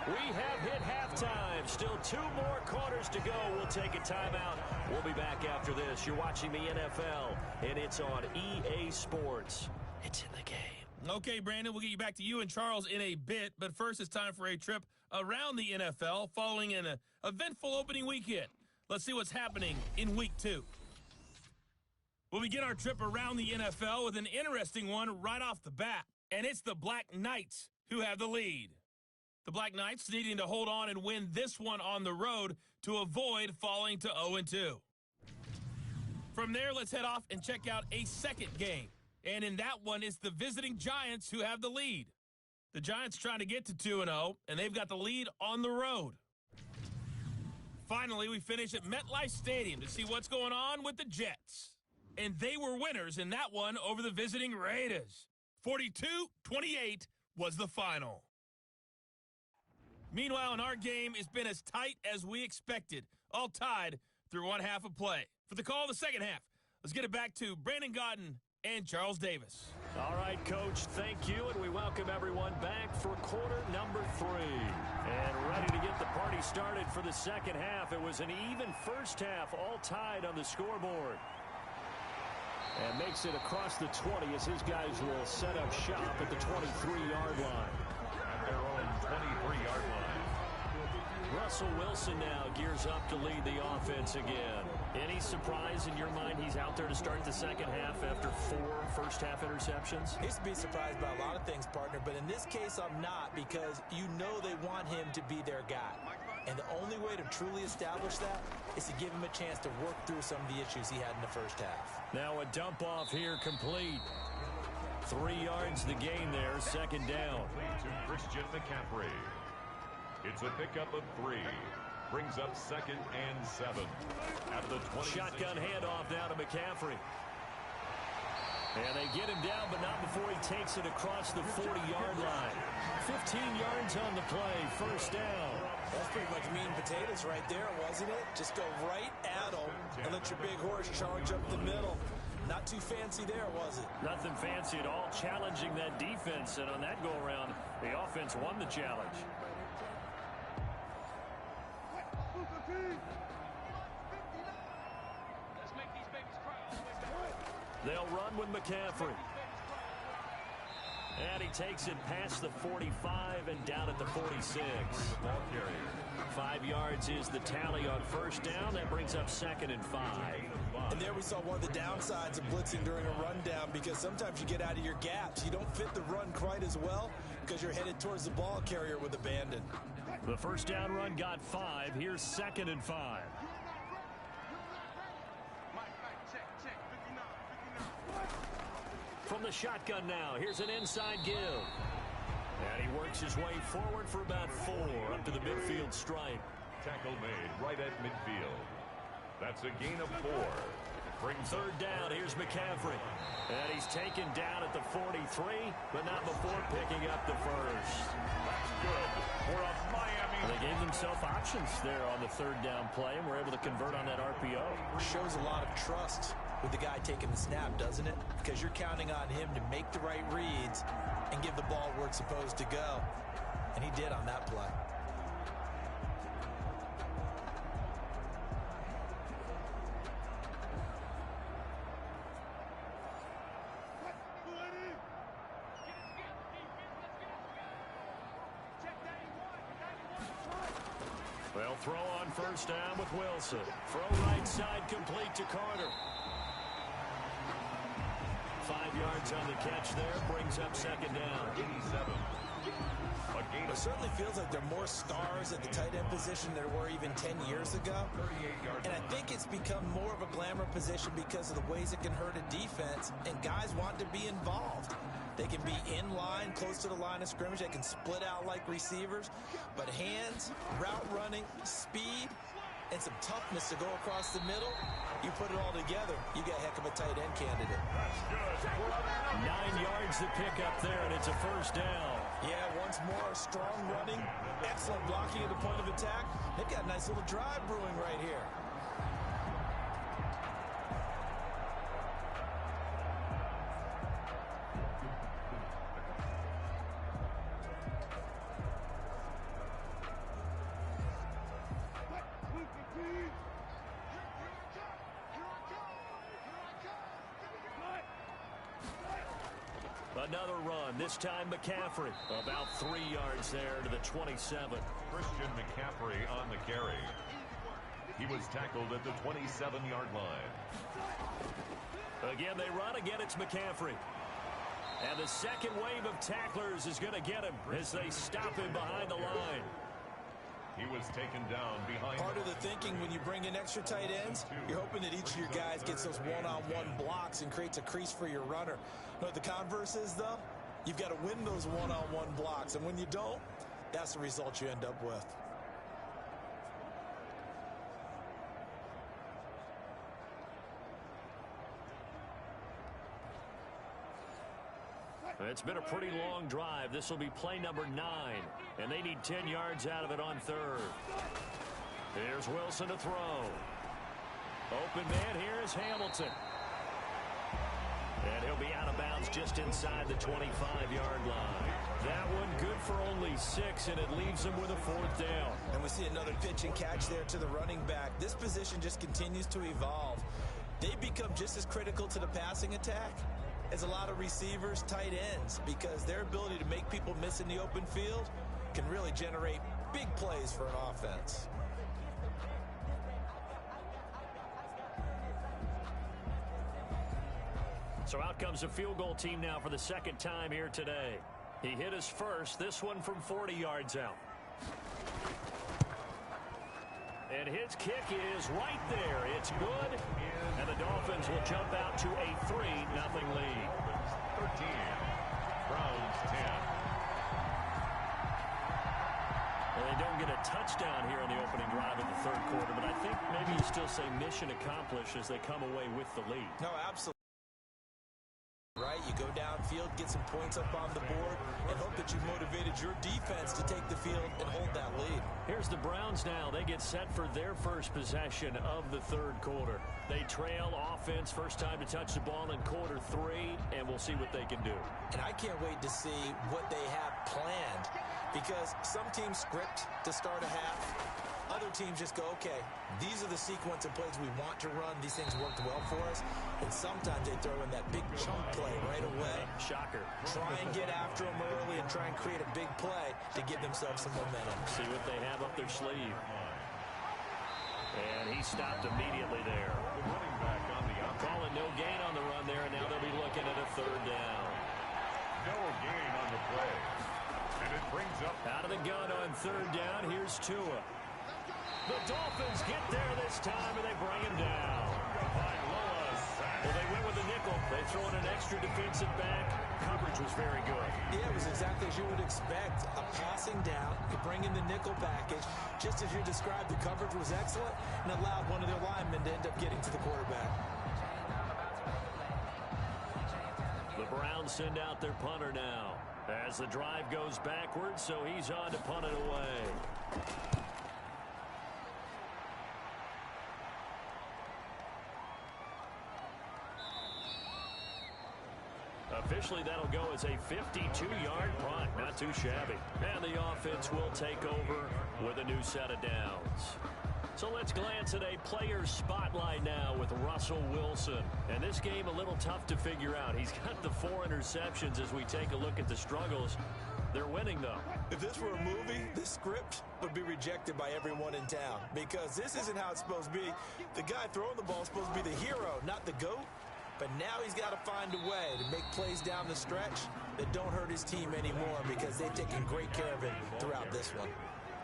We have hit halftime. Still 2 more quarters to go. We'll take a timeout. We'll be back after this. You're watching the NFL, and it's on EA Sports. It's in the game. Okay, Brandon, we'll get you back to you and Charles in a bit. But first, it's time for a trip around the NFL following an eventful opening weekend. Let's see what's happening in Week 2. We'll begin our trip around the NFL with an interesting one right off the bat. And it's the Black Knights who have the lead. The Black Knights needing to hold on and win this one on the road to avoid falling to 0-2. From there, let's head off and check out a second game. And in that one, it's the visiting Giants who have the lead. The Giants trying to get to 2-0, and they've got the lead on the road. Finally, we finish at MetLife Stadium to see what's going on with the Jets. And they were winners in that one over the visiting Raiders. 42-28 was the final. Meanwhile, in our game, it's been as tight as we expected, all tied through one half of play. For the call of the second half, let's get it back to Brandon Gaudin and Charles Davis. All right, Coach, thank you, and we welcome everyone back for quarter number 3. And ready to get the party started for the second half. It was an even first half, all tied on the scoreboard. And makes it across the 20 as his guys will set up shop at the 23-yard line. At their own 23-yard line. Russell Wilson now gears up to lead the offense again. Any surprise in your mind he's out there to start the second half after 4 first-half interceptions? I used to be surprised by a lot of things, partner, but in this case I'm not, because you know they want him to be their guy. And the only way to truly establish that is to give him a chance to work through some of the issues he had in the first half. Now a dump off here complete. 3 yards the gain there, second down. To Christian McCaffrey. It's a pickup of 3. Brings up 2nd and 7. At the 20. Shotgun handoff now to McCaffrey. And they get him down, but not before he takes it across the 40-yard line. 15 yards on the play, first down. That's pretty much meat and potatoes right there, wasn't it? Just go right at them and let your big horse charge up the middle. Not too fancy there, was it? Nothing fancy at all, challenging that defense. And on that go-around, the offense won the challenge. They'll run with McCaffrey. And he takes it past the 45 and down at the 46. Ball carrier. 5 yards is the tally on first down. That brings up 2nd and 5. And there we saw one of the downsides of blitzing during a rundown, because sometimes you get out of your gaps. You don't fit the run quite as well because you're headed towards the ball carrier with abandon. The first down run got 5. Here's 2nd and 5. From the shotgun now, here's an inside give. And he works his way forward for about 4 up to the midfield stripe. Tackle made right at midfield. That's a gain of 4. Brings third down, here's McCaffrey. And he's taken down at the 43, but not before picking up the first. That's good for a Miami. They gave themselves options there on the third down play and were able to convert on that RPO. Shows a lot of trust with the guy taking the snap, doesn't it? Because you're counting on him to make the right reads and give the ball where it's supposed to go. And he did on that play. Well, They'll throw on first down with Wilson. Throw right side complete to Carter. 5 yards on the catch there. Brings up second down. 87. It certainly feels like there are more stars at the tight end position than there were even 10 years ago. And I think it's become more of a glamour position because of the ways it can hurt a defense, and guys want to be involved. They can be in line, close to the line of scrimmage. They can split out like receivers. But hands, route running, speed, and some toughness to go across the middle, you put it all together, you get a heck of a tight end candidate. 9 yards to pick up there, and it's a first down. Yeah, once more, strong running, excellent blocking at the point of attack. They've got a nice little drive brewing right here. Another run, this time McCaffrey. About 3 yards there to the 27. Christian McCaffrey on the carry. He was tackled at the 27-yard line. Again, they run. Again, it's McCaffrey. And the second wave of tacklers is going to get him as they stop him behind the line. He was taken down behind. Part of the thinking when you bring in extra tight ends, you're hoping that each of your guys gets those one-on-one blocks and creates a crease for your runner. You know what the converse is, though? You've got to win those one-on-one blocks, and when you don't, that's the result you end up with. It's been a pretty long drive. This will be play number 9, and they need 10 yards out of it on third. Here's Wilson to throw. Open man, here's Hamilton. And he'll be out of bounds just inside the 25-yard line. That one good for only 6, and it leaves him with a 4th down. And we see another pitch and catch there to the running back. This position just continues to evolve. They become just as critical to the passing attack as a lot of receivers, tight ends, because their ability to make people miss in the open field can really generate big plays for an offense. So out comes a field goal team now for the second time here today. He hit his first, this one from 40 yards out. And his kick is right there. It's good. And the Dolphins will jump out to a 3-0 lead. 13. Browns 10. Well, they don't get a touchdown here in the opening drive of the third quarter, but I think maybe you still say mission accomplished as they come away with the lead. No, absolutely. Right, you go downfield, get some points up on the board, and hope that you've motivated your defense to take the field and hold that lead. Here's the Browns now. They get set for their first possession of the third quarter. They trail offense, first time to touch the ball in quarter 3, and we'll see what they can do. And I can't wait to see what they have planned, because some teams script to start a half. Other teams just go, okay, these are the sequence of plays we want to run. These things worked well for us. And sometimes they throw in that big chunk play right away. Shocker. Try and get after them early and try and create a big play to give themselves some momentum. See what they have up their sleeve. And he stopped immediately there. Running back on the outside. Calling no gain on the run there, and now they'll be looking at a 3rd down. No gain on the play. And it brings up. Out of the gun on 3rd down, here's Tua. The Dolphins get there this time, and they bring him down. Well, they went with a nickel. They throw in an extra defensive back. Coverage was very good. Yeah, it was exactly as you would expect. A passing down, you bring in the nickel package. Just as you described, the coverage was excellent and allowed one of their linemen to end up getting to the quarterback. The Browns send out their punter now as the drive goes backwards, so he's on to punt it away. Officially, that'll go as a 52-yard punt. Not too shabby. And the offense will take over with a new set of downs. So let's glance at a player spotlight now with Russell Wilson. And this game a little tough to figure out. He's got the 4 interceptions as we take a look at the struggles. They're winning, though. If this were a movie, this script would be rejected by everyone in town because this isn't how it's supposed to be. The guy throwing the ball is supposed to be the hero, not the GOAT. But now he's got to find a way to make plays down the stretch that don't hurt his team anymore because they've taken great care of it throughout this one.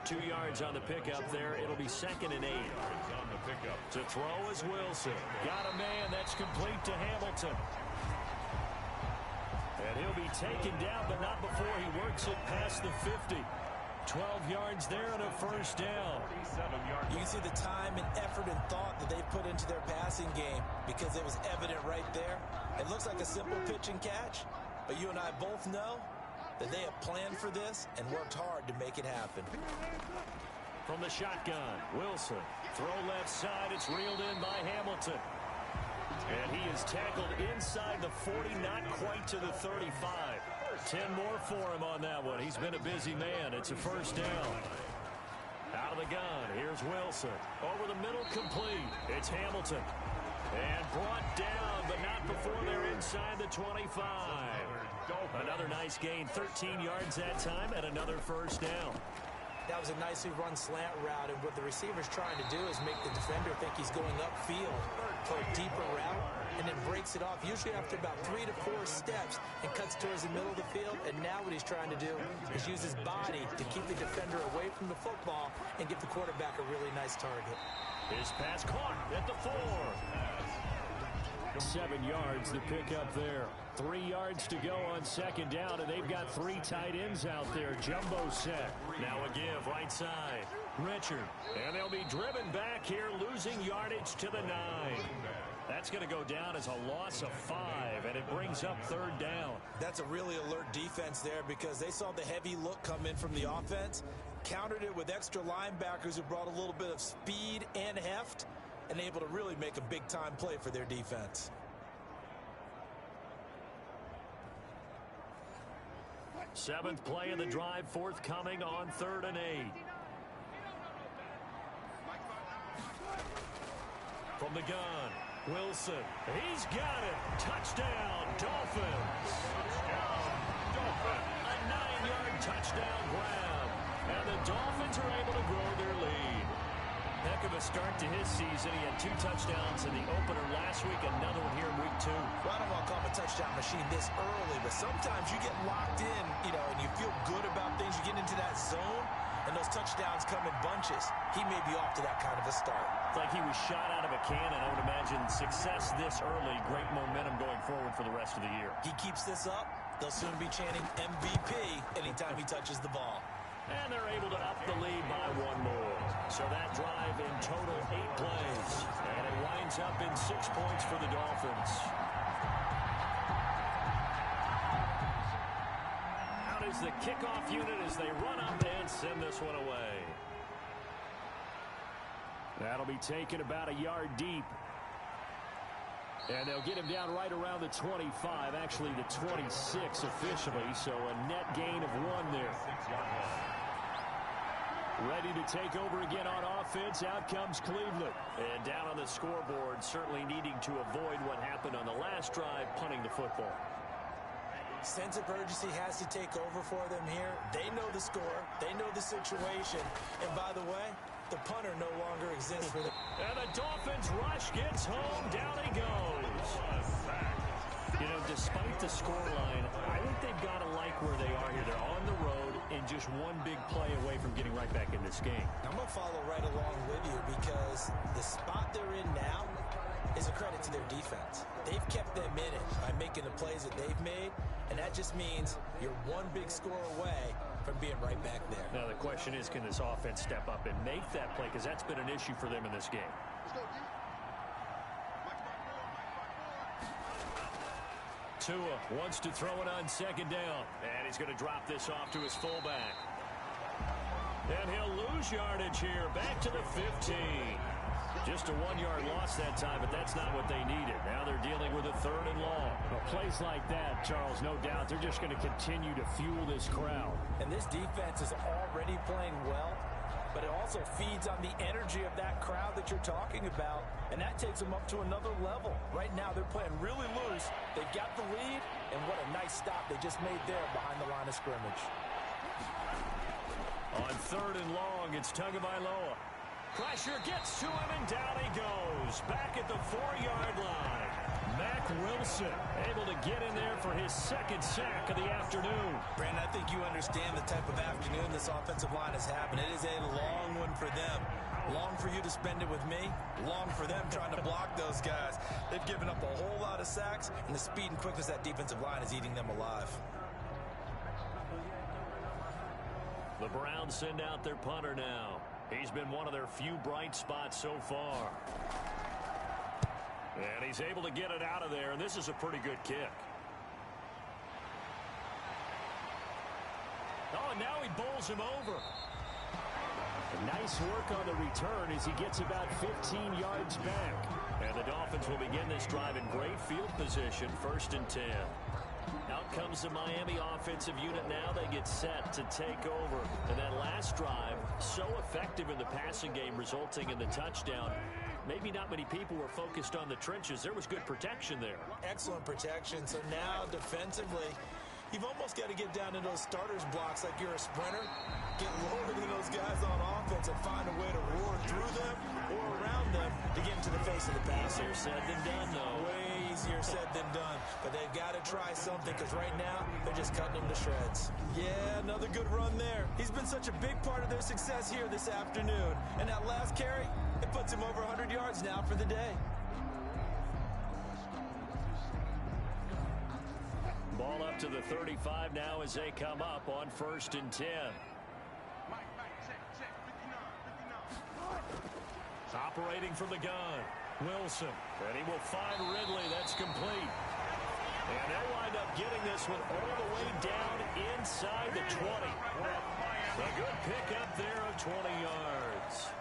2 yards on the pickup there. It'll be 2nd and 8. On the pickup. To throw is Wilson. Got a man. That's complete to Hamilton. And he'll be taken down, but not before he works it past the 50. 12 yards there and a first down. You can see the time and effort and thought that they put into their passing game because it was evident right there. It looks like a simple pitch and catch, but you and I both know that they have planned for this and worked hard to make it happen. From the shotgun, Wilson. Throw left side. It's reeled in by Hamilton. And he is tackled inside the 40, not quite to the 35. 10 more for him on that one. He's been a busy man. It's a first down. Out of the gun, here's Wilson. Over the middle, complete. It's Hamilton. And brought down, but not before they're inside the 25. Another nice gain, 13 yards that time, and another first down. That was a nicely run slant route, and what the receiver's trying to do is make the defender think he's going upfield for a deeper route, and then breaks it off, usually after about 3 to 4 steps, and cuts towards the middle of the field. And now what he's trying to do is use his body to keep the defender away from the football and give the quarterback a really nice target. His pass caught at the 4. 7 yards to pick up there. 3 yards to go on 2nd down, and they've got 3 tight ends out there. Jumbo set. Now a give right side. Richard. And they'll be driven back here, losing yardage to the 9. That's going to go down as a loss of 5, and it brings up 3rd down. That's a really alert defense there because they saw the heavy look come in from the offense, countered it with extra linebackers who brought a little bit of speed and heft, and able to really make a big-time play for their defense. Seventh play of the drive forthcoming on 3rd and 8. From the gun, Wilson. He's got it. Touchdown, Dolphins. A 9-yard touchdown grab. And the Dolphins are able to grow their lead. Heck of a start to his season. He had 2 touchdowns in the opener last week, another one here in week 2. Well, I don't want to call him a touchdown machine this early, but sometimes you get locked in, and you feel good about things. You get into that zone, and those touchdowns come in bunches. He may be off to that kind of a start. It's like he was shot out of a cannon. I would imagine success this early, great momentum going forward for the rest of the year. He keeps this up, they'll soon be chanting MVP anytime he touches the ball. And they're able to up the lead by 1 more. So that drive in total 8 plays. And it winds up in 6 points for the Dolphins. Out is the kickoff unit as they run up and send this one away. That'll be taken about a yard deep. And they'll get him down right around the 25, actually the 26 officially, so a net gain of 1 there. Ready to take over again on offense. Out comes Cleveland. And down on the scoreboard, certainly needing to avoid what happened on the last drive, punting the football. Sense of urgency has to take over for them here. They know the score. They know the situation. And by the way, the punter no longer exists for them. And the Dolphins rush gets home. Down he goes. Despite the scoreline, I think they've got to like where they are here. They're on the road and just 1 big play away from getting right back in this game. I'm going to follow right along with you because the spot they're in now is a credit to their defense. They've kept them in it by making the plays that they've made, and that just means you're 1 big score away from being right back there. Now the question is, can this offense step up and make that play? Because that's been an issue for them in this game. Tua wants to throw it on 2nd down. And he's going to drop this off to his fullback. And he'll lose yardage here. Back to the 15. Just a 1-yard loss that time, but that's not what they needed. Now they're dealing with a 3rd and long. Well, plays like that, Charles, no doubt, they're just going to continue to fuel this crowd. And this defense is already playing well. but it also feeds on the energy of that crowd that you're talking about, and that takes them up to another level. Right now, they're playing really loose. They've got the lead, and what a nice stop they just made there behind the line of scrimmage. On 3rd and long, it's Tagovailoa. Pressure gets to him, and down he goes. Back at the 4-yard line. Mack Wilson able to get in there for his 2nd sack of the afternoon. Brandon, I think you understand the type of afternoon this offensive line is having. It is a long one for them. Long for you to spend it with me. Long for them trying to block those guys. They've given up a whole lot of sacks, and the speed and quickness of that defensive line is eating them alive. The Browns send out their punter now. He's been one of their few bright spots so far. And he's able to get it out of there, and this is a pretty good kick. Oh, and now he bowls him over. Nice work on the return as he gets about 15 yards back. And the Dolphins will begin this drive in great field position, 1st and 10. Out comes the Miami offensive unit now. They get set to take over. And that last drive, so effective in the passing game, resulting in the touchdown. Maybe not many people were focused on the trenches. There was good protection there. Excellent protection. So now defensively, you've almost got to get down to those starters blocks like you're a sprinter. Get lower than those guys on offense and find a way to roar through them or around them to get into the face of the passer. Easier said than done, though. Way easier said than done. But they've got to try something because right now they're just cutting them to shreds. Yeah, another good run there. He's been such a big part of their success here this afternoon. And that last carry, it puts him over 100 yards now for the day. Ball up to the 35 now as they come up on 1st and 10. Operating from the gun, Wilson. And he will find Ridley. That's complete. And they'll wind up getting this one all the way down inside the 20. A good pickup there of 20 yards.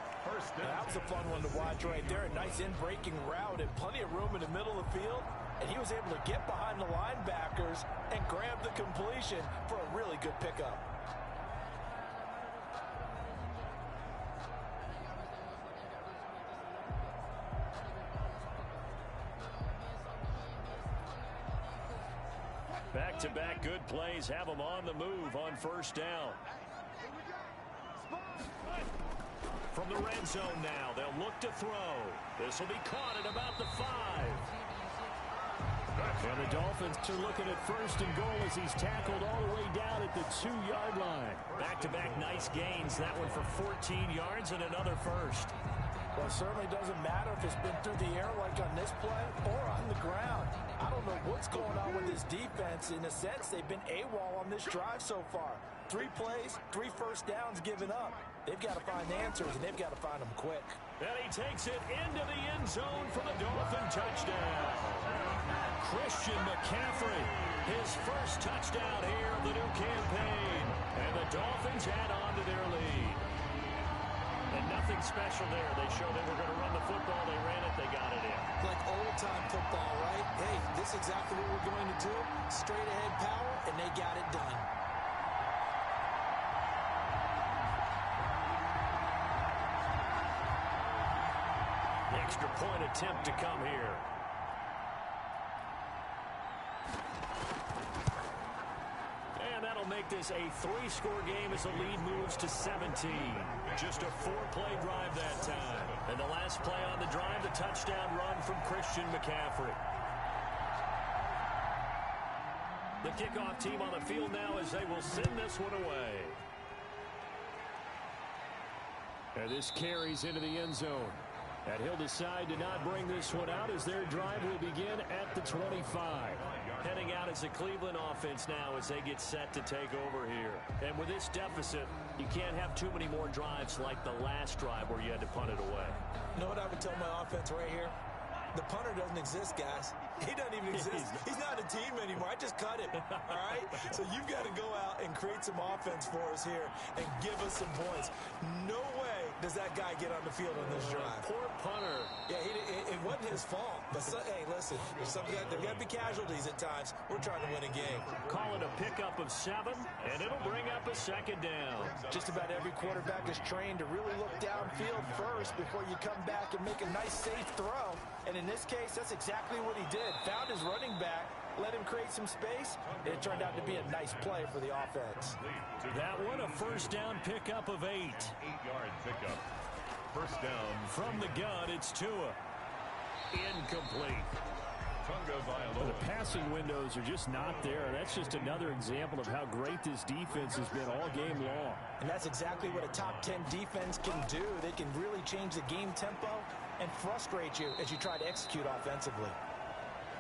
That was a fun one to watch right there. A nice in-breaking route and plenty of room in the middle of the field. And he was able to get behind the linebackers and grab the completion for a really good pickup. Back-to-back good plays have them on the move on 1st down. From the red zone now, they'll look to throw. This will be caught at about the 5. And the Dolphins are looking at 1st and goal as he's tackled all the way down at the 2-yard line. Back-to-back nice gains. That one for 14 yards and another first. Well, it certainly doesn't matter if it's been through the air like on this play or on the ground. I don't know what's going on with this defense. In a sense, they've been AWOL on this drive so far. 3 plays, 3 first downs given up. They've got to find answers, and they've got to find them quick. And he takes it into the end zone for the Dolphin touchdown. Christian McCaffrey, his first touchdown here of the new campaign. And the Dolphins add on to their lead. And nothing special there. They showed they were going to run the football. They ran it. They got it in. Like old-time football, right? Hey, this is exactly what we're going to do. Straight-ahead power, and they got it done. The extra point attempt to come here. And that'll make this a 3-score game as the lead moves to 17. Just a 4-play drive that time. And the last play on the drive, the touchdown run from Christian McCaffrey. The kickoff team on the field now as they will send this one away. And this carries into the end zone. And he'll decide to not bring this one out as their drive will begin at the 25. Heading out as the Cleveland offense now as they get set to take over here. And with this deficit, you can't have too many more drives like the last drive where you had to punt it away. You know what I would tell my offense right here? The punter doesn't exist, guys. He doesn't even exist. He's not a team anymore. I just cut him, all right? So you've got to go out and create some offense for us here and give us some points. No way does that guy get on the field on this drive. Poor punter. Yeah, it wasn't his fault. But, hey, listen, there's got to be casualties at times. We're trying to win a game. Call it a pickup of 7, and it'll bring up a second down. Just about every quarterback is trained to really look downfield first before you come back and make a nice, safe throw. And in this case, that's exactly what he did. Found his running back, let him create some space, and it turned out to be a nice play for the offense. That one a first down pickup of 8. 8-yard pickup. First down. From the gun, it's Tua. Incomplete. The passing windows are just not there. That's just another example of how great this defense has been all game long. And that's exactly what a top 10 defense can do. They can really change the game tempo and frustrate you as you try to execute offensively.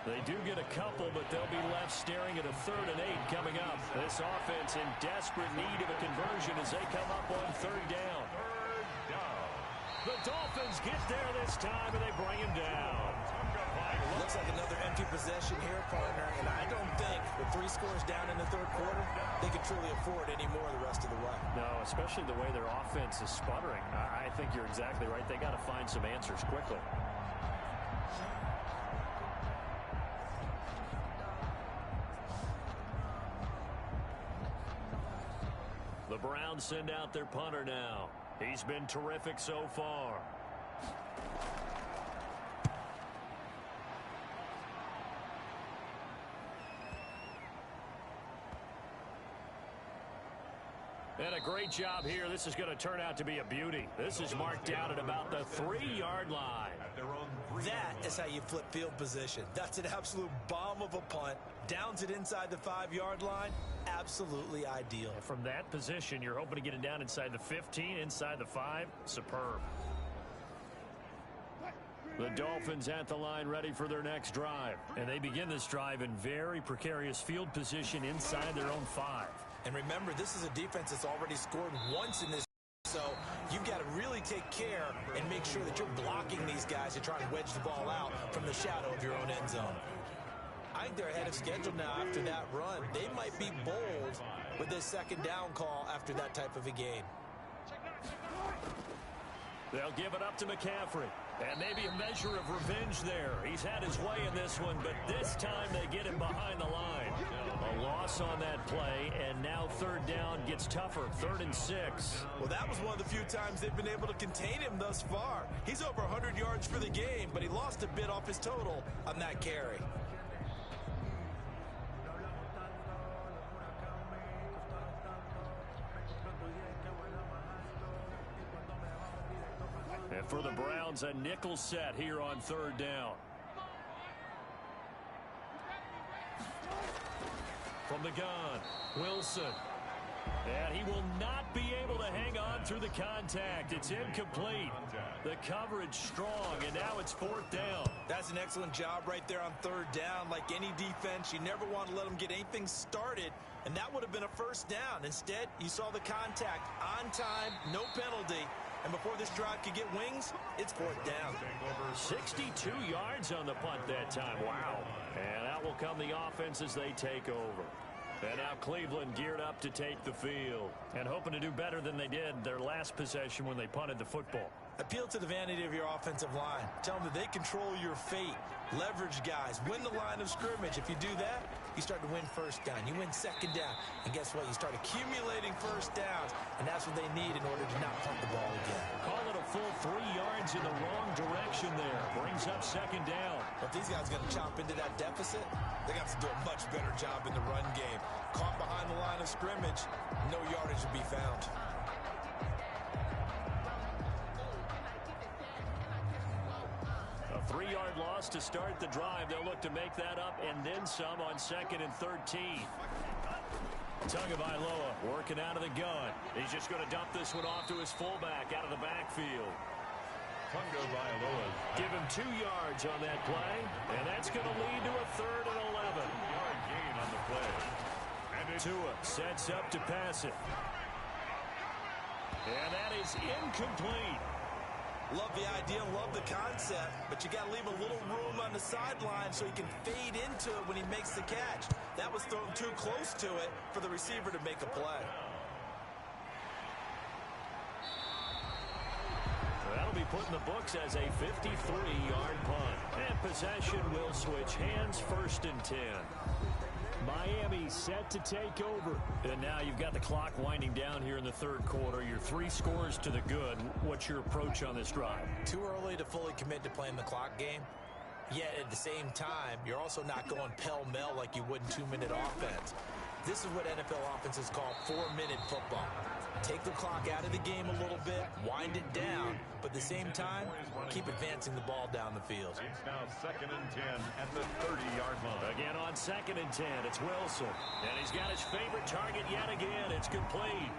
They do get a couple, but they'll be left staring at a 3rd and 8 coming up. This offense in desperate need of a conversion as they come up on 3rd down. The Dolphins get there this time, and they bring him down. Looks like another empty possession here, partner, and I don't think with 3 scores down in the 3rd quarter, they can truly afford any more the rest of the way. No, especially the way their offense is sputtering. I think you're exactly right. They got to find some answers quickly. The Browns send out their punter now. He's been terrific so far. And a great job here. This is going to turn out to be a beauty. This is marked out at about the 3-yard line. That is how you flip field position. That's an absolute bomb of a punt. Downs it inside the 5-yard line. Absolutely ideal. From that position, you're hoping to get it down inside the 15, inside the 5. Superb. The Dolphins at the line ready for their next drive. And they begin this drive in very precarious field position inside their own 5. And remember, this is a defense that's already scored once in this, so you've got to really take care and make sure that you're blocking these guys to try and wedge the ball out from the shadow of your own end zone. I think they're ahead of schedule now after that run. They might be bold with this 2nd down call after that type of a game. They'll give it up to McCaffrey. And maybe a measure of revenge there. He's had his way in this one, but this time they get him behind the line. A loss on that play, and now 3rd down gets tougher. 3rd and 6. Well, that was one of the few times they've been able to contain him thus far. He's over 100 yards for the game, but he lost a bit off his total on that carry. And for the Browns, a nickel set here on 3rd down. From the gun, Wilson. And he will not be able to hang on through the contact. It's incomplete. The coverage strong, and now it's 4th down. That's an excellent job right there on 3rd down. Like any defense, you never want to let them get anything started, and that would have been a 1st down. Instead, you saw the contact on time, no penalty. And before this drive could get wings, it's 4th down. 62 yards on the punt that time. Wow. And out will come the offense as they take over. And now Cleveland geared up to take the field and hoping to do better than they did their last possession when they punted the football. Appeal to the vanity of your offensive line. Tell them that they control your fate. Leverage guys. Win the line of scrimmage. If you do that, you start to win 1st down. You win 2nd down. And guess what? You start accumulating 1st downs. And that's what they need in order to not punt the ball again. Call it a full 3 yards in the wrong direction there. Brings up 2nd down. But if these guys are going to chop into that deficit, they got to do a much better job in the run game. Caught behind the line of scrimmage, no yardage to be found. A 3-yard loss to start the drive. They'll look to make that up and then some on 2nd and 13. Tagovailoa working out of the gun. He's just going to dump this one off to his fullback out of the backfield. Give him 2 yards on that play, and that's going to lead to a 3rd and 11. Yard gain on the play. Tua sets up to pass it. And that is incomplete. Love the idea, love the concept, but you got to leave a little room on the sideline so he can fade into it when he makes the catch. That was thrown too close to it for the receiver to make a play. That'll be put in the books as a 53-yard punt. And possession will switch hands, 1st and 10. Miami set to take over. And now you've got the clock winding down here in the 3rd quarter. You're 3 scores to the good. What's your approach on this drive? Too early to fully commit to playing the clock game. Yet at the same time, you're also not going pell-mell like you would in 2-minute offense. This is what NFL offenses call 4-minute football. Take the clock out of the game a little bit, wind it down, but at the same time, keep advancing the ball down the field. It's now 2nd and 10 at the 30-yard line. Again on 2nd and 10, it's Wilson. And he's got his favorite target yet again. It's complete.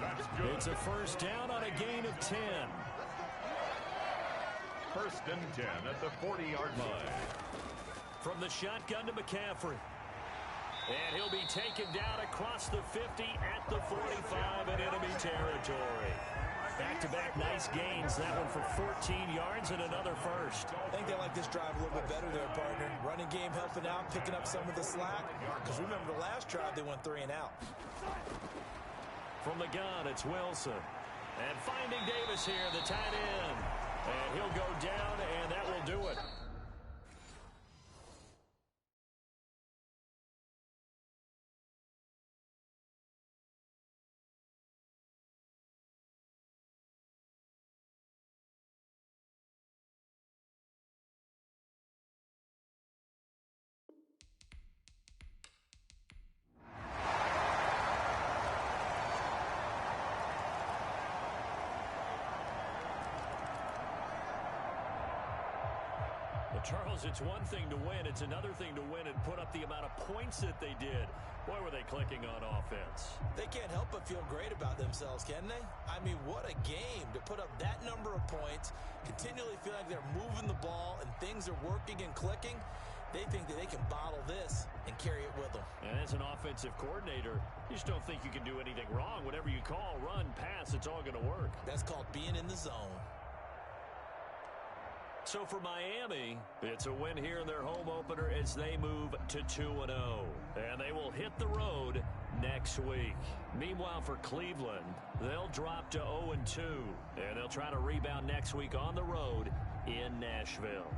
That's good. It's a 1st down on a gain of 10. 1st and 10 at the 40-yard line. From the shotgun to McCaffrey. And he'll be taken down across the 50 at the 45 in enemy territory. Back-to-back nice gains. That one for 14 yards and another 1st. I think they like this drive a little bit better there, partner. Running game helping out, picking up some of the slack. Because remember the last drive, they went 3 and out. From the gun, it's Wilson. And finding Davis here, the tight end. And he'll go down, and that will do it. Charles, it's one thing to win. It's another thing to win and put up the amount of points that they did. Boy, were they clicking on offense. They can't help but feel great about themselves, can they? I mean, what a game to put up that number of points, continually feel like they're moving the ball and things are working and clicking. They think that they can bottle this and carry it with them. And as an offensive coordinator, you just don't think you can do anything wrong. Whatever you call, run, pass, it's all going to work. That's called being in the zone. So for Miami, it's a win here in their home opener as they move to 2-0. And they will hit the road next week. Meanwhile, for Cleveland, they'll drop to 0-2. And they'll try to rebound next week on the road in Nashville.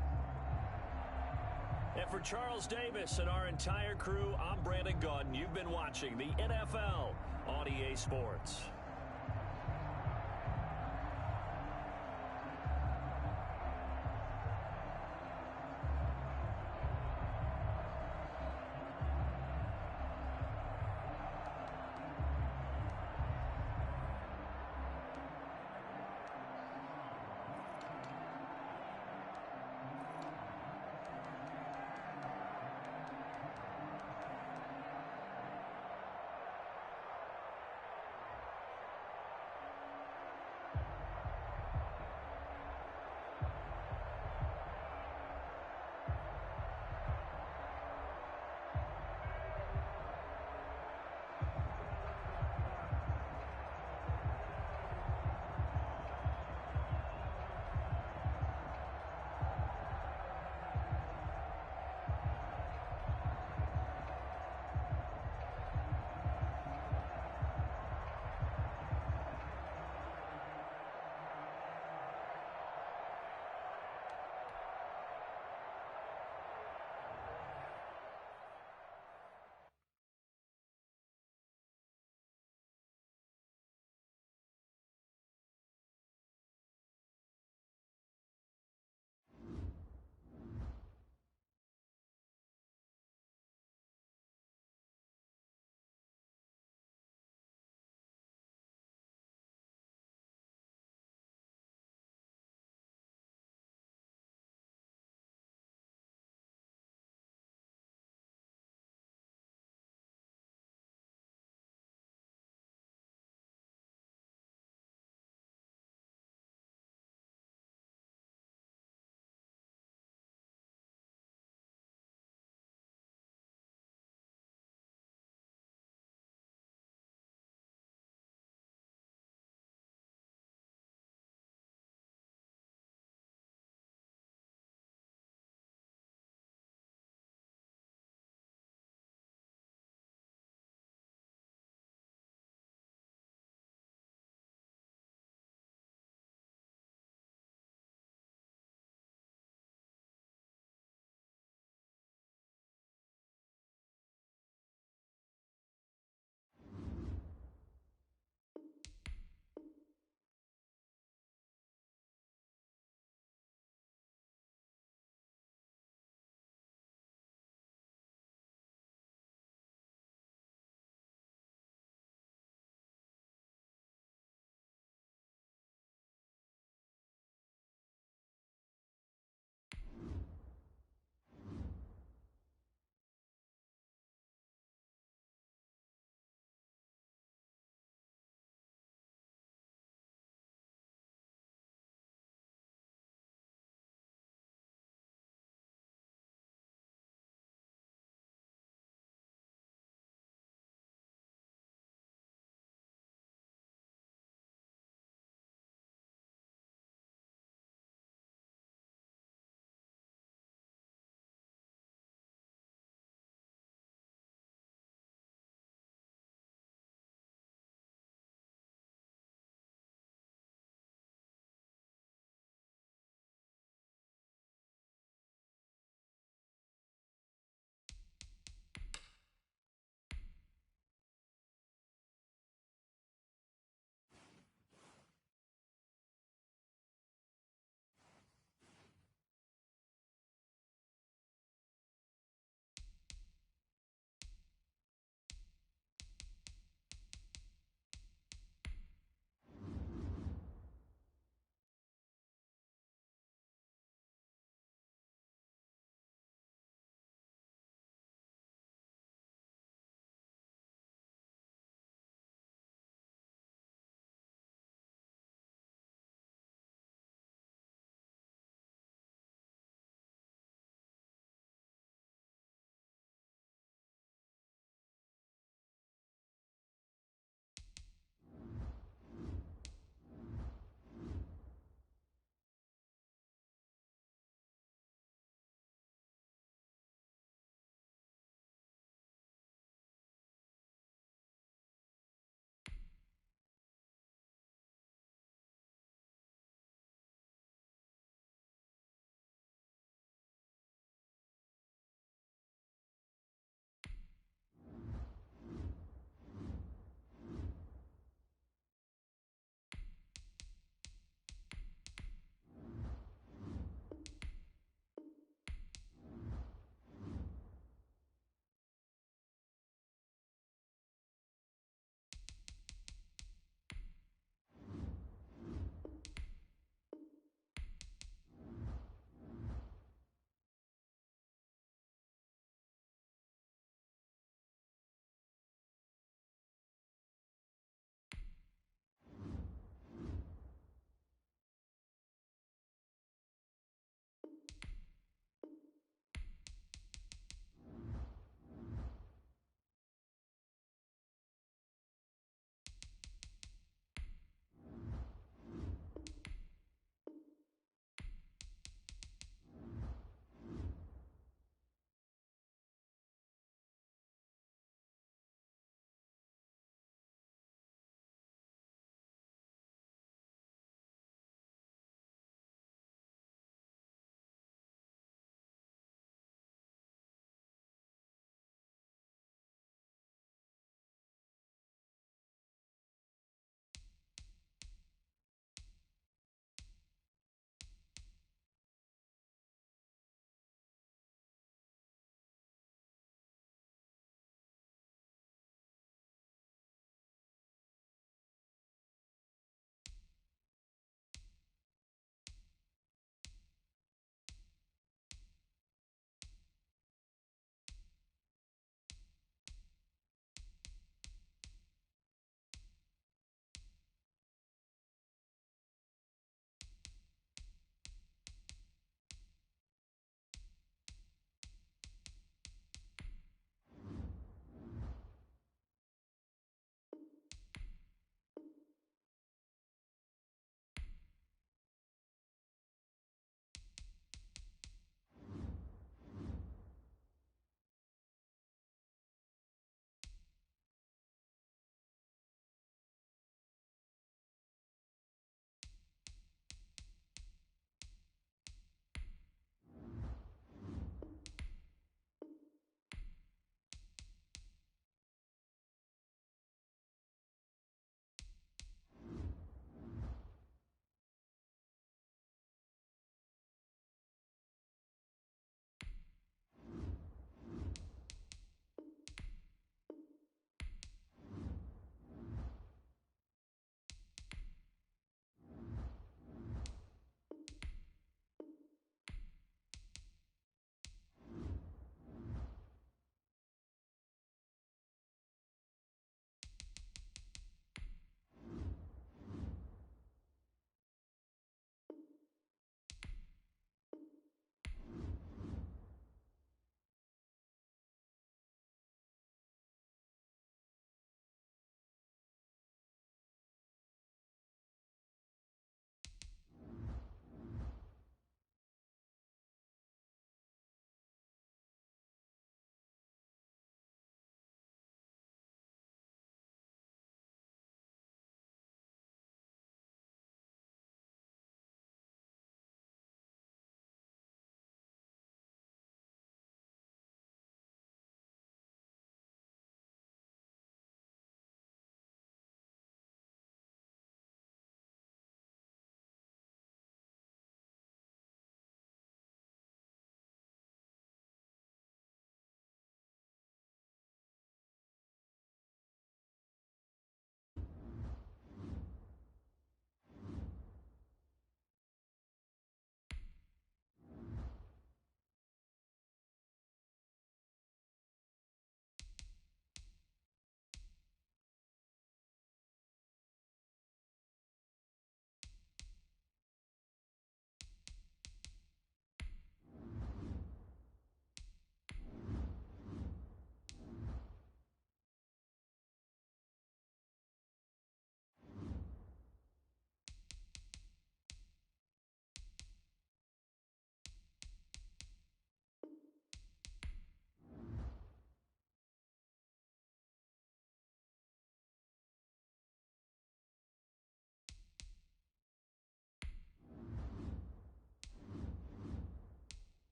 And for Charles Davis and our entire crew, I'm Brandon Gaudin. You've been watching the NFL on EA Sports.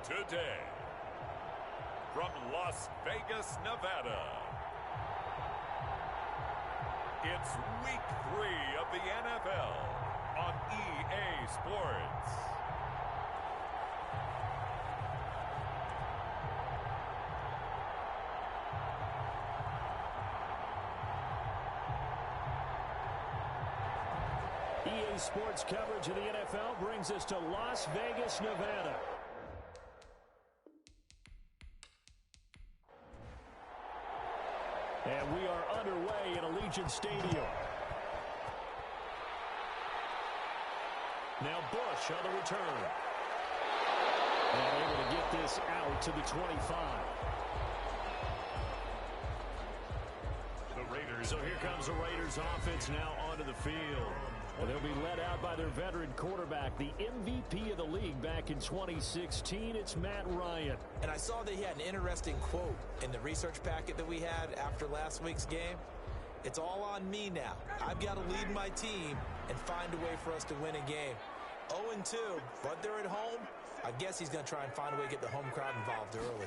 today. From Las Vegas, Nevada, it's Week 3 of the NFL on EA Sports. EA Sports coverage of the NFL brings us to Las Vegas, Nevada. And we are underway in Allegiant Stadium. Now Bush on the return. And able to get this out to the 25. The Raiders. So here comes the Raiders offense now onto the field. Well, they'll be led out by their veteran quarterback, the MVP of the league back in 2016. It's Matt Ryan. And I saw that he had an interesting quote in the research packet that we had after last week's game. It's all on me now. I've got to lead my team and find a way for us to win a game. 0-2, but they're at home. I guess he's going to try and find a way to get the home crowd involved early.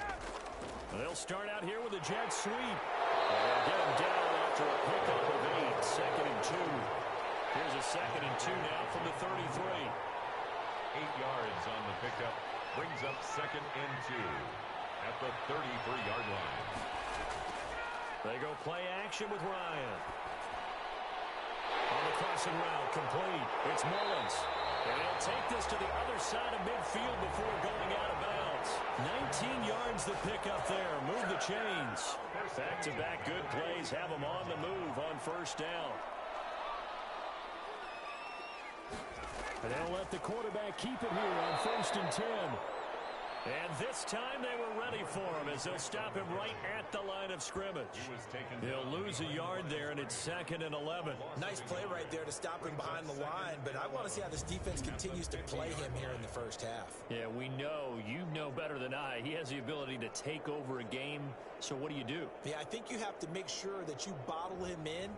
Well, they'll start out here with a jet sweep. They'll get him down after a pickup of 8, 2nd and 2. Here's a 2nd and 2 now from the 33. 8 yards on the pickup. Brings up 2nd and 2 at the 33-yard line. They go play action with Ryan. On the crossing route, complete. It's Mullins. And he'll take this to the other side of midfield before going out of bounds. 19 yards the pickup there. Move the chains. Back-to-back good plays have them on the move on first down. And they'll let the quarterback keep it here on 1st and 10. And this time they were ready for him as they'll stop him right at the line of scrimmage. They'll lose a yard there, and it's 2nd and 11. Nice play right there to stop him behind the line, but I want to see how this defense continues to play him here in the first half. Yeah, we know. You know better than I. He has the ability to take over a game, so what do? Yeah, I think you have to make sure that you bottle him in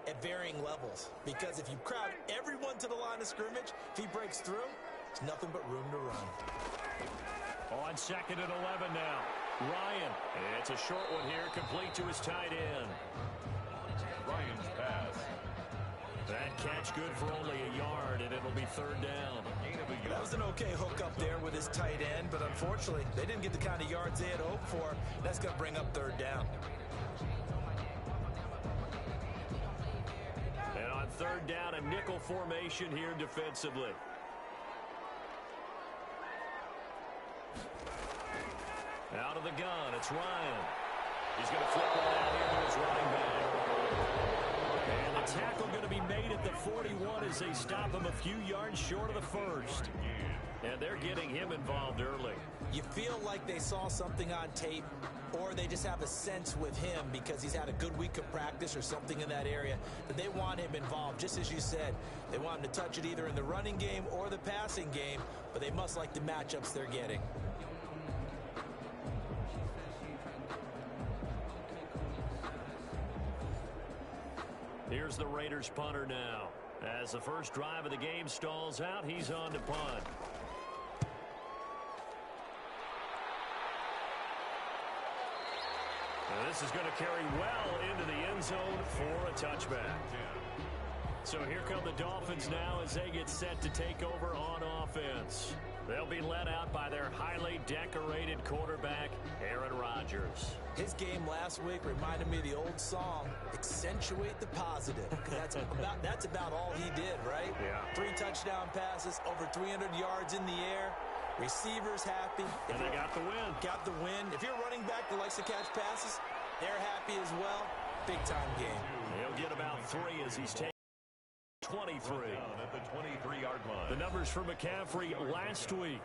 at varying levels, because if you crowd everyone to the line of scrimmage, if he breaks through, there's nothing but room to run. On 2nd and 11 now. Ryan. It's a short one here, complete to his tight end. Ryan's pass. That catch good for only a yard, and it'll be 3rd down. That was an okay hook up there with his tight end, but unfortunately, they didn't get the kind of yards they had hoped for. That's going to bring up 3rd down. And on 3rd down, a nickel formation here defensively. Out of the gun, it's Ryan. He's going to flip one out here to his running back. And the tackle going to be made at the 41 as they stop him a few yards short of the 1st. And they're getting him involved early. You feel like they saw something on tape, or they just have a sense with him because he's had a good week of practice or something in that area that they want him involved. Just as you said, they want him to touch it either in the running game or the passing game, but they must like the matchups they're getting. Here's the Raiders punter now. As the first drive of the game stalls out, he's on to punt. And this is going to carry well into the end zone for a touchback. So here come the Dolphins now as they get set to take over on offense. They'll be led out by their highly decorated quarterback, Aaron Rodgers. His game last week reminded me of the old song, Accentuate the Positive. That's about all he did, right? Yeah. 3 touchdown passes, over 300 yards in the air. Receivers happy. And they got the win. Got the win. If you're a running back that likes to catch passes, they're happy as well. Big-time game. He'll get about 3 as he's taking 23. At the 23-yard line. The numbers for McCaffrey last week.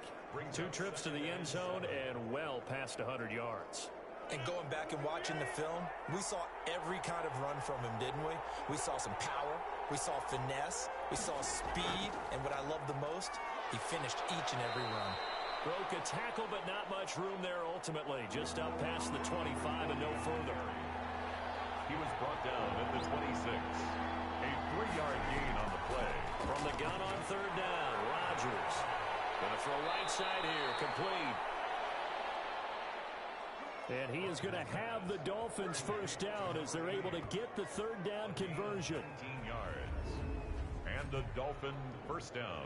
2 trips to the end zone and well past 100 yards. And going back and watching the film, we saw every kind of run from him, didn't we? We saw some power. We saw finesse. We saw speed. And what I love the most, he finished each and every run. Broke a tackle, but not much room there ultimately. Just up past the 25 and no further. He was brought down at the 26. A 3-yard gain on the play. From the gun on 3rd down, Rodgers. Gonna throw right side here, complete. And he is going to have the Dolphins first down as they're able to get the third down conversion. 19 yards. And the Dolphin first down.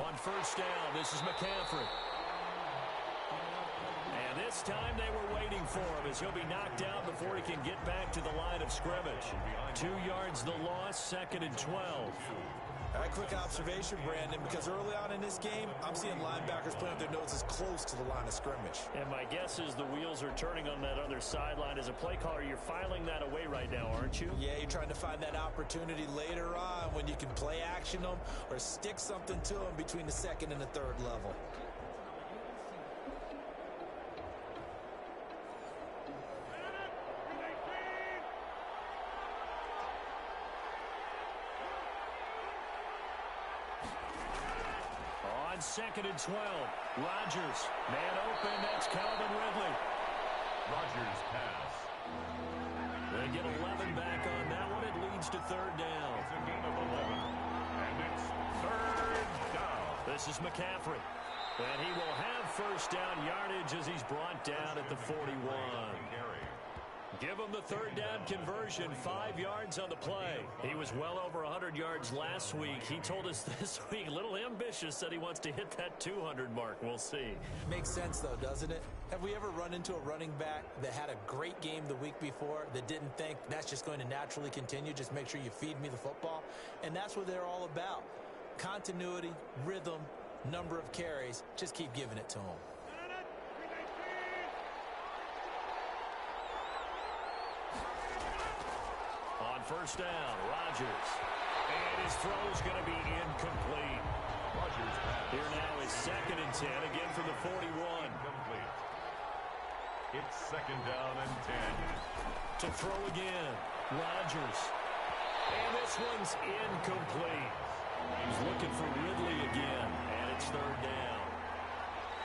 On first down, this is McCaffrey. And this time they were waiting for him as he'll be knocked out before he can get back to the line of scrimmage. 2 yards the loss, 2nd and 12. All right, quick observation, Brandon, because early on in this game, I'm seeing linebackers playing with their noses close to the line of scrimmage. And my guess is the wheels are turning on that other sideline. As a play caller, you're filing that away right now, aren't you? Yeah, you're trying to find that opportunity later on when you can play action them or stick something to them between the second and the third level. On 2nd and 12, Rodgers, man open, that's Calvin Ridley. Rodgers pass. They get 11 back on that one. It leads to third down. It's a gain of 11. And it's third down. This is McCaffrey. And he will have first down yardage as he's brought down at the 41. Give him the third down conversion, 5 yards on the play. He was well over 100 yards last week. He told us this week, a little ambitious, said he wants to hit that 200 mark. We'll see. Makes sense, though, doesn't it? Have we ever run into a running back that had a great game the week before that didn't think that's just going to naturally continue? Just make sure you feed me the football. And that's what they're all about. Continuity, rhythm, number of carries. Just keep giving it to them. On first down, Rodgers. And his throw is going to be incomplete. Rodgers pass. Here now is 2nd and 10, again from the 41. Incomplete. It's 2nd down and 10. To throw again, Rodgers. And this one's incomplete. He's looking for Ridley again, and it's third down.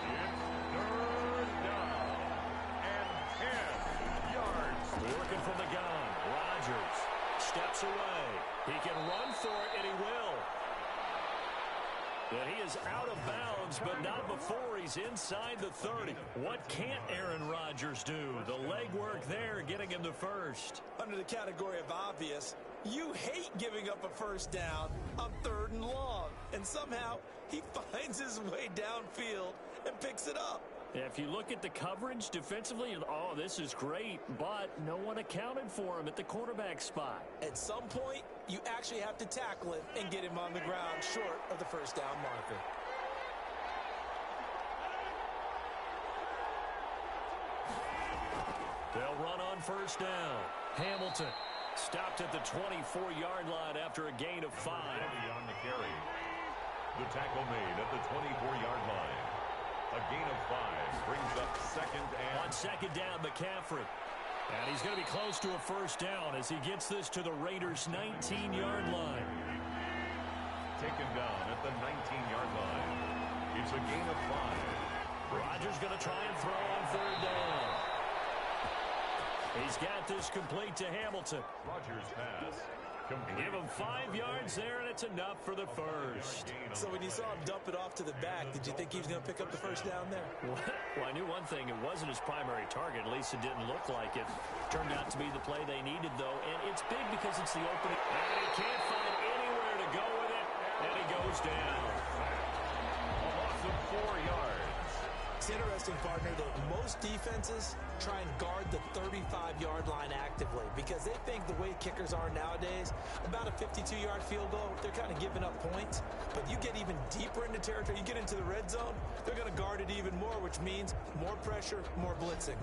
It's third down and 10 yards. Working from the gun, Rodgers steps away. He can run for it, and he will. But he is out of bounds, but not before he's inside the 30. What can't Aaron Rodgers do? The legwork there getting him the first. Under the category of obvious, you hate giving up a first down on 3rd and long. And somehow he finds his way downfield and picks it up. If you look at the coverage defensively, oh, this is great, but no one accounted for him at the quarterback spot. At some point, you actually have to tackle him and get him on the ground short of the first down marker. They'll run on first down. Hamilton stopped at the 24-yard line after a gain of 5. On the carry. The tackle made at the 24-yard line. A gain of 5 brings up 2nd and... On 2nd down, McCaffrey. And he's going to be close to a first down as he gets this to the Raiders' 19-yard line. Taken down at the 19-yard line. It's a gain of 5. Rodgers going to try and throw on third down. He's got this complete to Hamilton. Rodgers pass. Give him 5 yards there, and it's enough for the first. So when you saw him dump it off to the back, did you think he was going to pick up the first down there? Well, I knew one thing. It wasn't his primary target. At least it didn't look like it. Turned out to be the play they needed, though. And it's big because it's the opening. And he can't find anywhere to go with it. And he goes down. A loss of 4 yards. It's interesting, partner, that most defenses try and guard the 35-yard line actively because they think the way kickers are nowadays, about a 52-yard field goal, they're kind of giving up points. But you get even deeper into territory, you get into the red zone, they're going to guard it even more, which means more pressure, more blitzing.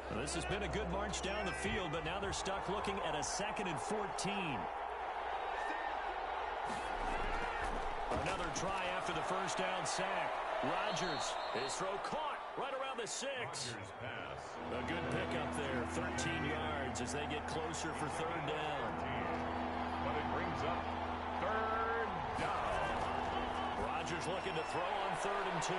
Well, this has been a good march down the field, but now they're stuck looking at a 2nd and 14. Another try after the first down sack. Rodgers, his throw caught right around the 6. Rodgers pass. A good pickup there, 13 yards as they get closer for third down. But it brings up third down. Rodgers looking to throw on 3rd and 2.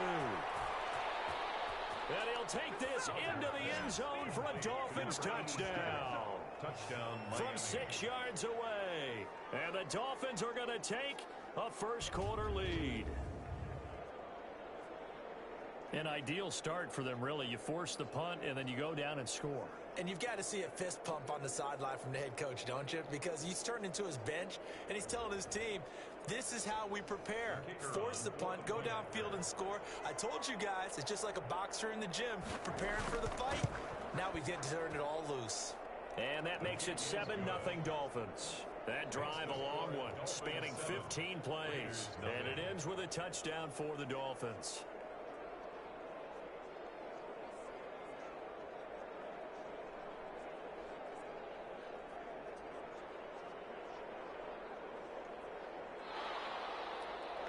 And he'll take this into the end zone for a Dolphins touchdown. Touchdown, From 6 yards away. And the Dolphins are going to take a first-quarter lead. An ideal start for them, really. You force the punt, and then you go down and score. And you've got to see a fist pump on the sideline from the head coach, don't you? Because he's turned into his bench, and he's telling his team, this is how we prepare. Force the punt, go downfield and score. I told you guys, it's just like a boxer in the gym preparing for the fight. Now we get to turn it all loose. And that makes it 7-0 Dolphins. That drive, a long one, spanning 15 plays. And it ends with a touchdown for the Dolphins.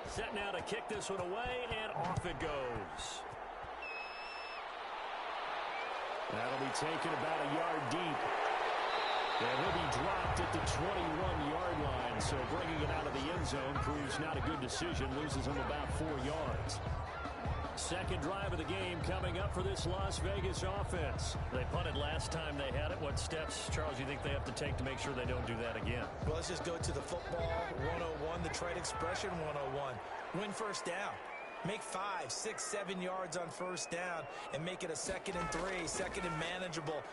Set now to kick this one away, and off it goes. That'll be taken about a yard deep. And he'll be dropped at the 21-yard line, so bringing it out of the end zone proves not a good decision, loses him about 4 yards. Second drive of the game coming up for this Las Vegas offense. They punted last time they had it. What steps, Charles, do you think they have to take to make sure they don't do that again? Well, let's just go to the football 101, the trade expression 101. Win first down. Make 5, 6, 7 yards on first down and make it a 2nd and 3, 2nd and manageable.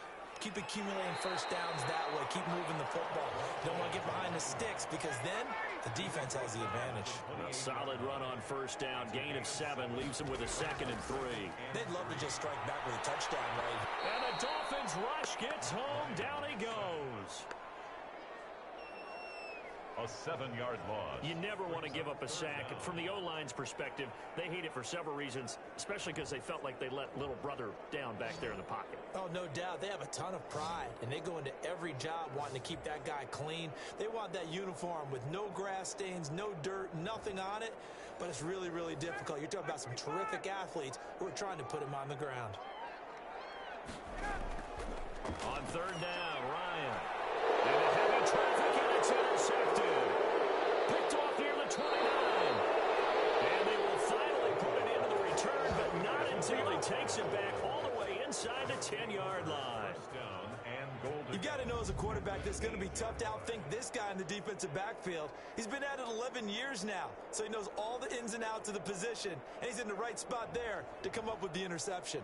Keep accumulating first downs that way. Keep moving the football. Don't want to get behind the sticks because then the defense has the advantage. A solid run on first down. Gain of 7 leaves them with a 2nd and 3. They'd love to just strike back with a touchdown, right? And the Dolphins rush gets home. Down he goes. A 7-yard loss. You never want to give up a sack. From the O-line's perspective, they hate it for several reasons, especially because they felt like they let little brother down back there in the pocket. Oh, no doubt. They have a ton of pride, and they go into every job wanting to keep that guy clean. They want that uniform with no grass stains, no dirt, nothing on it, but it's really, really difficult. You're talking about some terrific athletes who are trying to put him on the ground. On 3rd down, Ryan. And a heavy traffic, and it's intercepted. Picked off near the 29. And they will finally put it into the return, but not until he takes it back all the way inside the 10-yard line. You've got to know as a quarterback this is going to be tough to outthink this guy in the defensive backfield. He's been at it 11 years now, so he knows all the ins and outs of the position, and he's in the right spot there to come up with the interception.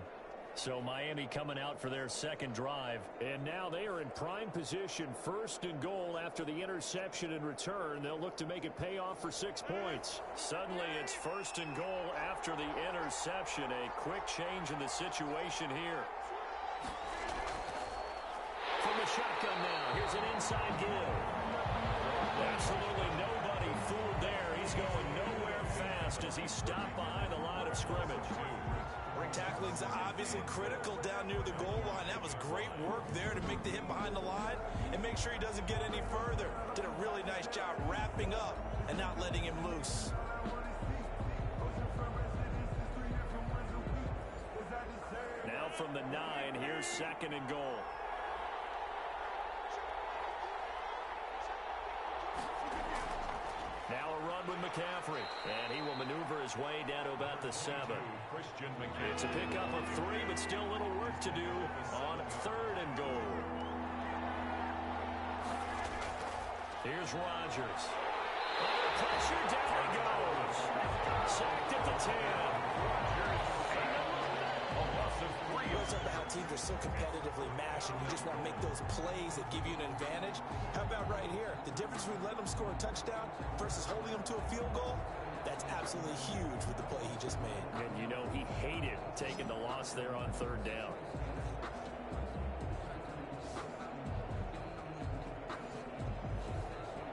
So Miami coming out for their second drive, and now they are in prime position, 1st and goal after the interception and return. They'll look to make it pay off for 6 points. Suddenly it's 1st and goal after the interception. A quick change in the situation here. From the shotgun now, here's an inside give. Absolutely nobody fooled there. He's going nowhere fast as he stopped behind the line of scrimmage. Tackling's obviously critical down near the goal line. That was great work there to make the hit behind the line and make sure he doesn't get any further. Did a really nice job wrapping up and not letting him loose. Now from the 9, here's 2nd and goal. Now a run with McCaffrey, and he will maneuver his way down to about the 7. It's a pickup of 3, but still a little work to do on 3rd and goal. Here's Rodgers. Under pressure, down he goes. Sacked at the 10. You talk about how teams are so competitively matched and you just want to make those plays that give you an advantage. How about right here? The difference between letting them score a touchdown versus holding them to a field goal, that's absolutely huge with the play he just made. And you know he hated taking the loss there on 3rd down.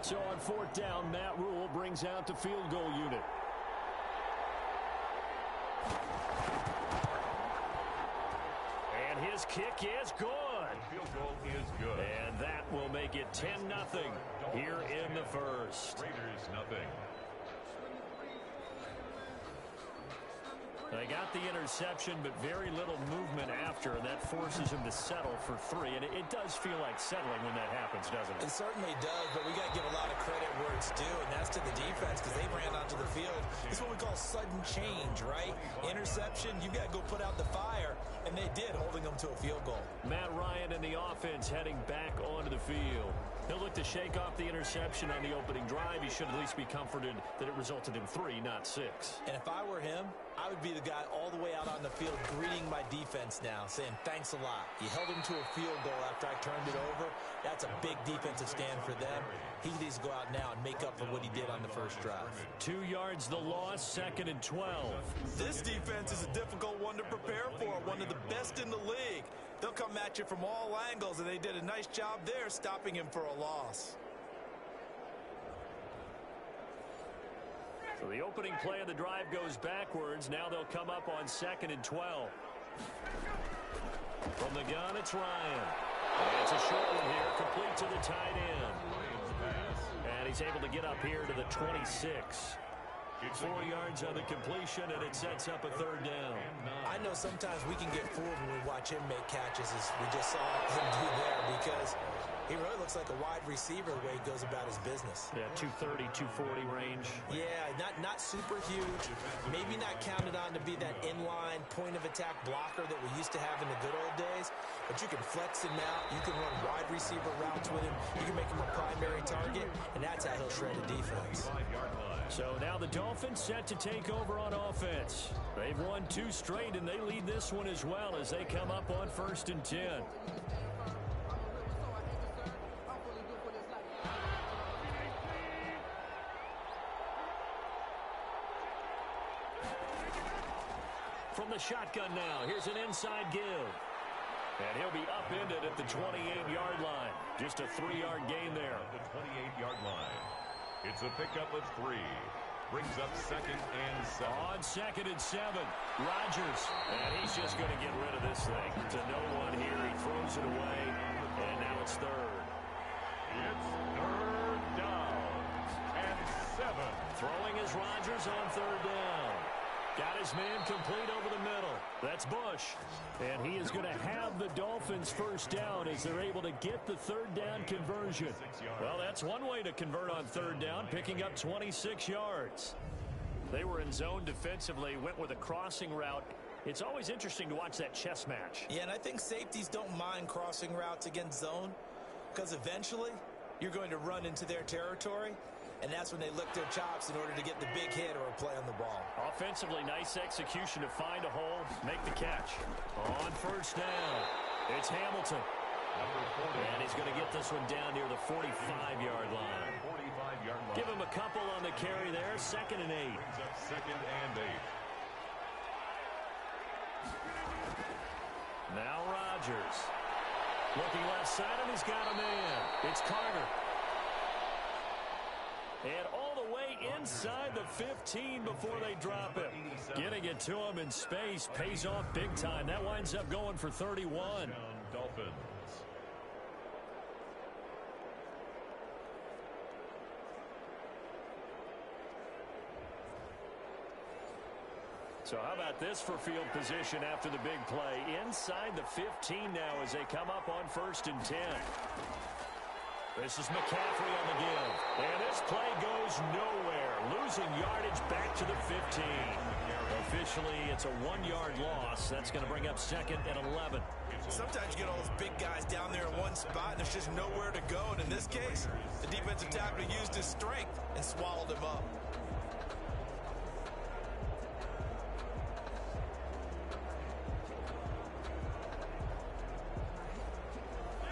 So on 4th down, Matt Rule brings out the field goal unit. His kick is good. Field goal is good. And that will make it 10-0 here in the first. Raiders nothing. They got the interception, but very little movement after, and that forces him to settle for 3. And it does feel like settling when that happens, doesn't it? It certainly does, but we got to give a lot of credit where it's due, and that's to the defense because they ran onto the field. It's what we call sudden change, right? Interception, you got to go put out the fire, and they did, holding them to a field goal. Matt Ryan and the offense heading back onto the field. He'll look to shake off the interception on the opening drive. He should at least be comforted that it resulted in 3, not 6. And if I were him, I would be the guy all the way out on the field greeting my defense now, saying thanks a lot. You held him to a field goal after I turned it over. That's a big defensive stand for them. He needs to go out now and make up for what he did on the first drive. 2 yards the loss, 2nd and 12. This defense is a difficult one to prepare for, one of the best in the league. They'll come at you from all angles, and they did a nice job there stopping him for a loss. So the opening play of the drive goes backwards. Now they'll come up on 2nd and 12. From the gun, it's Ryan. And it's a short one here, complete to the tight end. And he's able to get up here to the 26. 4 yards on the completion, and it sets up a 3rd down. I know sometimes we can get fooled when we watch him make catches, as we just saw him do there, because he really looks like a wide receiver the way he goes about his business. Yeah, 230, 240 range. Yeah, not super huge. Maybe not counted on to be that inline point-of-attack blocker that we used to have in the good old days, but you can flex him out. You can run wide receiver routes with him. You can make him a primary target, and that's how he'll shred a defense. So now the Dolphins set to take over on offense. They've won 2 straight, and they lead this one as well as they come up on 1st and 10. From the shotgun now, here's an inside give. And he'll be upended at the 28-yard line. Just a 3-yard gain there. The 28-yard line. It's a pickup of 3. Brings up 2nd and 7. On 2nd and 7, Rodgers. And he's just going to get rid of this thing. To no one here. He throws it away. And now it's 3rd. It's 3rd down. And 7. Throwing is Rodgers on 3rd down. Got his man complete over the middle. That's Bush. And he is going to have the Dolphins first down as they're able to get the 3rd down conversion. Well, that's one way to convert on 3rd down, picking up 26 yards. They were in zone defensively, went with a crossing route. It's always interesting to watch that chess match. Yeah, and I think safeties don't mind crossing routes against zone, because eventually you're going to run into their territory. And that's when they lick their chops in order to get the big hit or a play on the ball. Offensively, nice execution to find a hole, make the catch. On 1st down, it's Hamilton. And he's going to get this one down near the 45-yard line. 45-yard line. Give him a couple on the carry there, 2nd and 8. Brings up 2nd and 8. Now Rodgers. Looking left side, and he's got a man. It's Carter. And all the way inside the 15 before they drop him. Getting it to him in space pays off big time. That winds up going for 31. Dolphins. So how about this for field position after the big play? Inside the 15 now as they come up on 1st and 10. This is McCaffrey on the give. And this play goes nowhere. Losing yardage back to the 15. Officially, it's a 1-yard loss. That's going to bring up 2nd and 11. Sometimes you get all those big guys down there in one spot, and there's just nowhere to go. And in this case, the defensive tackle used his strength and swallowed him up.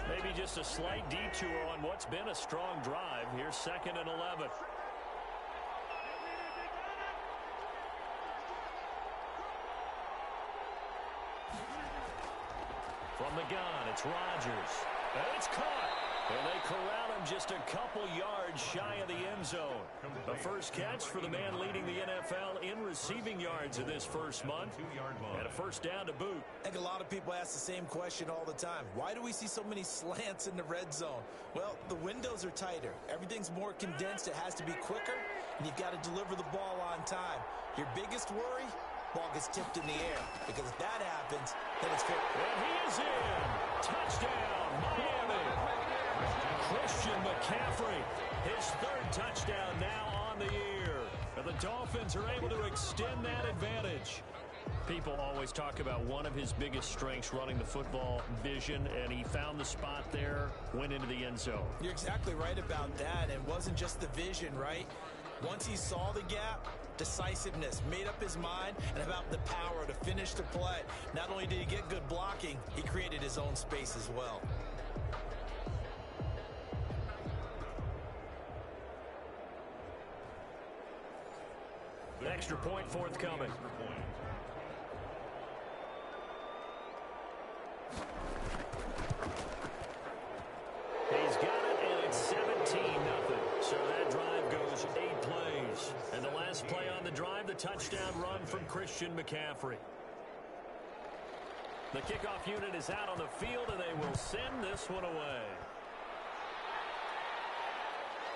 Maybe just a slight detour on what's been a strong drive. Here's 2nd and 11. From the gun, it's Rodgers. And it's caught. And they corral him just a couple yards shy of the end zone. The first catch for the man leading the NFL in receiving yards in this first month. And a 1st down to boot. I think a lot of people ask the same question all the time. Why do we see so many slants in the red zone? Well, the windows are tighter. Everything's more condensed. It has to be quicker, and you've got to deliver the ball on time. Your biggest worry? Ball gets tipped in the air, because if that happens, then it's fair. And he is in. Touchdown, Miami. Christian McCaffrey, his 3rd touchdown now on the year. And the Dolphins are able to extend that advantage. People always talk about one of his biggest strengths running the football, vision, and he found the spot there, went into the end zone. You're exactly right about that. It wasn't just the vision, right? Once he saw the gap, decisiveness, made up his mind, and about the power to finish the play. Not only did he get good blocking, he created his own space as well. Extra point forthcoming. He's got it, and it's 17-0. So that drive goes 8 plays. And the last play on the drive, the touchdown run from Christian McCaffrey. The kickoff unit is out on the field, and they will send this one away.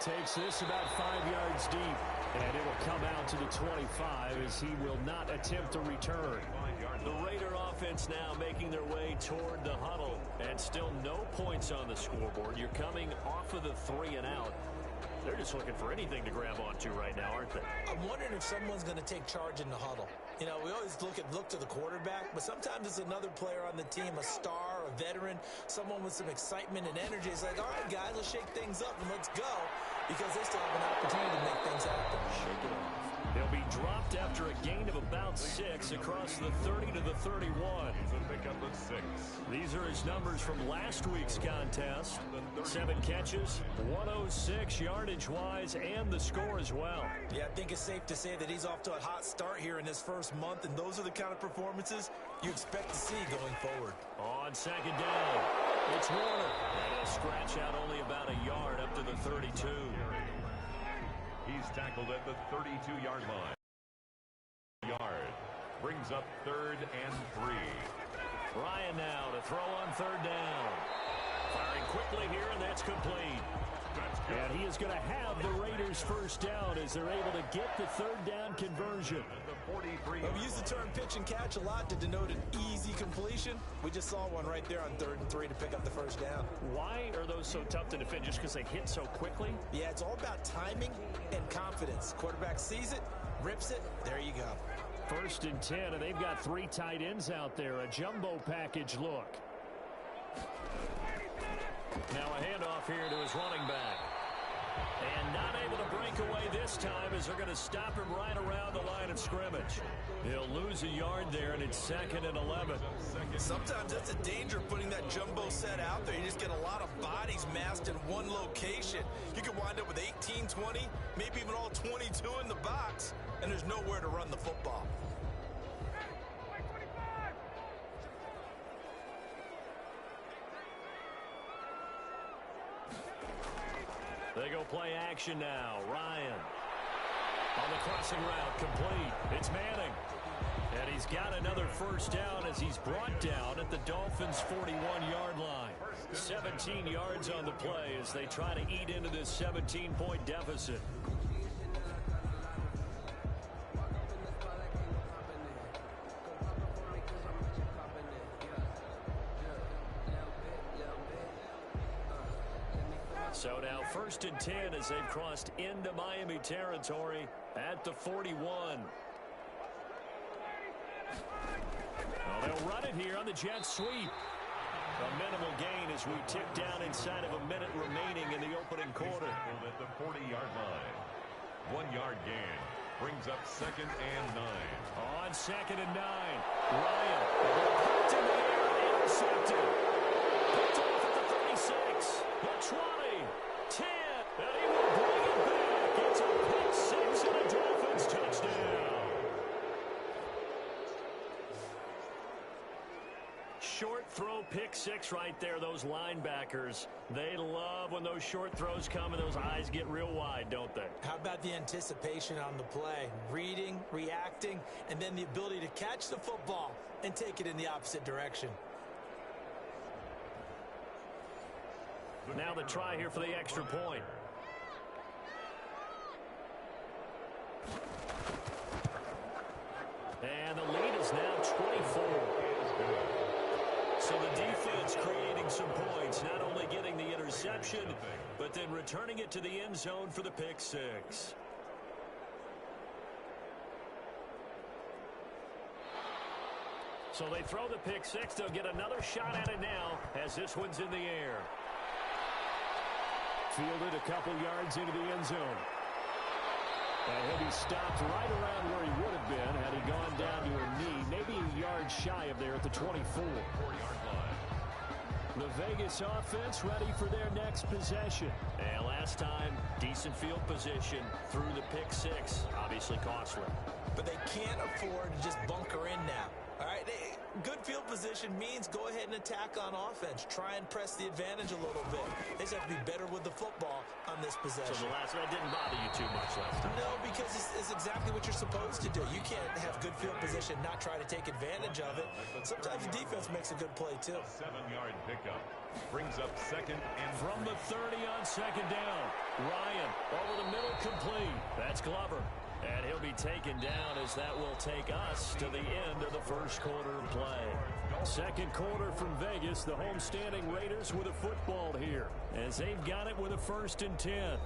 Takes this about 5 yards deep, and it will come out to the 25 as he will not attempt a return. The Raider offense now making their way toward the huddle, and still no points on the scoreboard. You're coming off of the 3 and out. They're just looking for anything to grab onto right now, aren't they? I'm wondering if someone's going to take charge in the huddle. You know, we always look to the quarterback, but sometimes it's another player on the team, a star, a veteran, someone with some excitement and energy. It's like, all right, guys, let's shake things up and let's go, because they still have an opportunity to make things happen. Shake it off. They'll be dropped after a gain of about 6 across the 30 to the 31. He's a pickup of 6. These are his numbers from last week's contest. 7 catches, 106 yardage-wise, and the score as well. Yeah, I think it's safe to say that he's off to a hot start here in this first month, and those are the kind of performances you expect to see going forward. On second down, it's Warner. And he'll scratch out only about a yard up to the 32. He's tackled at the 32-yard line. Brings up 3rd and 3. Ryan now to throw on 3rd down. Firing quickly here, and that's complete. And he is going to have the Raiders first down as they're able to get the 3rd down conversion. We use the term pitch and catch a lot to denote an easy completion. We just saw one right there on 3rd and 3 to pick up the first down. Why are those so tough to defend? Just because they hit so quickly? Yeah, it's all about timing and confidence. Quarterback sees it, rips it, there you go. 1st and 10, and they've got 3 tight ends out there. A jumbo package look. Now a handoff here to his running back. And not able to break away this time as they're going to stop him right around the line of scrimmage. He'll lose a yard there, and it's 2nd and 11. Sometimes that's a danger putting that jumbo set out there. You just get a lot of bodies massed in one location. You could wind up with 18, 20, maybe even all 22 in the box, and there's nowhere to run the football. They go play action now. Ryan on the crossing route, complete. It's Manning. And he's got another first down as he's brought down at the Dolphins' 41-yard line. 17 yards on the play as they try to eat into this 17-point deficit. So now 1st and 10 as they've crossed into Miami territory at the 41. Well, they'll run it here on the jet sweep. A minimal gain as we tick down inside of a minute remaining in the opening quarter. At the 40-yard line. 1-yard gain. Brings up 2nd and 9. On 2nd and 9. Ryan. Picked in the air. Intercepted. Picked off at the 36. The 20. 10. And he will bring it back. It's a pick 6 and a Dolphins touchdown. Short throw pick 6 right there. Those linebackers, they love when those short throws come and those eyes get real wide, don't they? How about the anticipation on the play? Reading, reacting, and then the ability to catch the football and take it in the opposite direction. Now the try here for the extra point. And the lead is now 24. So the defense creating some points, not only getting the interception, but then returning it to the end zone for the pick 6. So they throw the pick six. They'll get another shot at it now as this one's in the air. Fielded a couple yards into the end zone. And he'll be stopped right around where he would have been had he gone down to a knee, maybe a yard shy of there at the 24. The Vegas offense ready for their next possession. And last time, decent field position through the pick six. Obviously costly. But they can't afford to just bunker in now. All right, good field position means go ahead and attack on offense. Try and press the advantage a little bit. They just have to be better with the football on this possession. So the last one didn't bother you too much last time? No, because it's exactly what you're supposed to do. You can't have good field position, not try to take advantage of it. Sometimes the defense makes a good play, too. 7-yard pickup. Brings up second and from the 30 on second down. Ryan over the middle, complete. That's Glover. And he'll be taken down as that will take us to the end of the first quarter of play. Second quarter from Vegas, the homestanding Raiders with a football here as they've got it with a 1st and 10.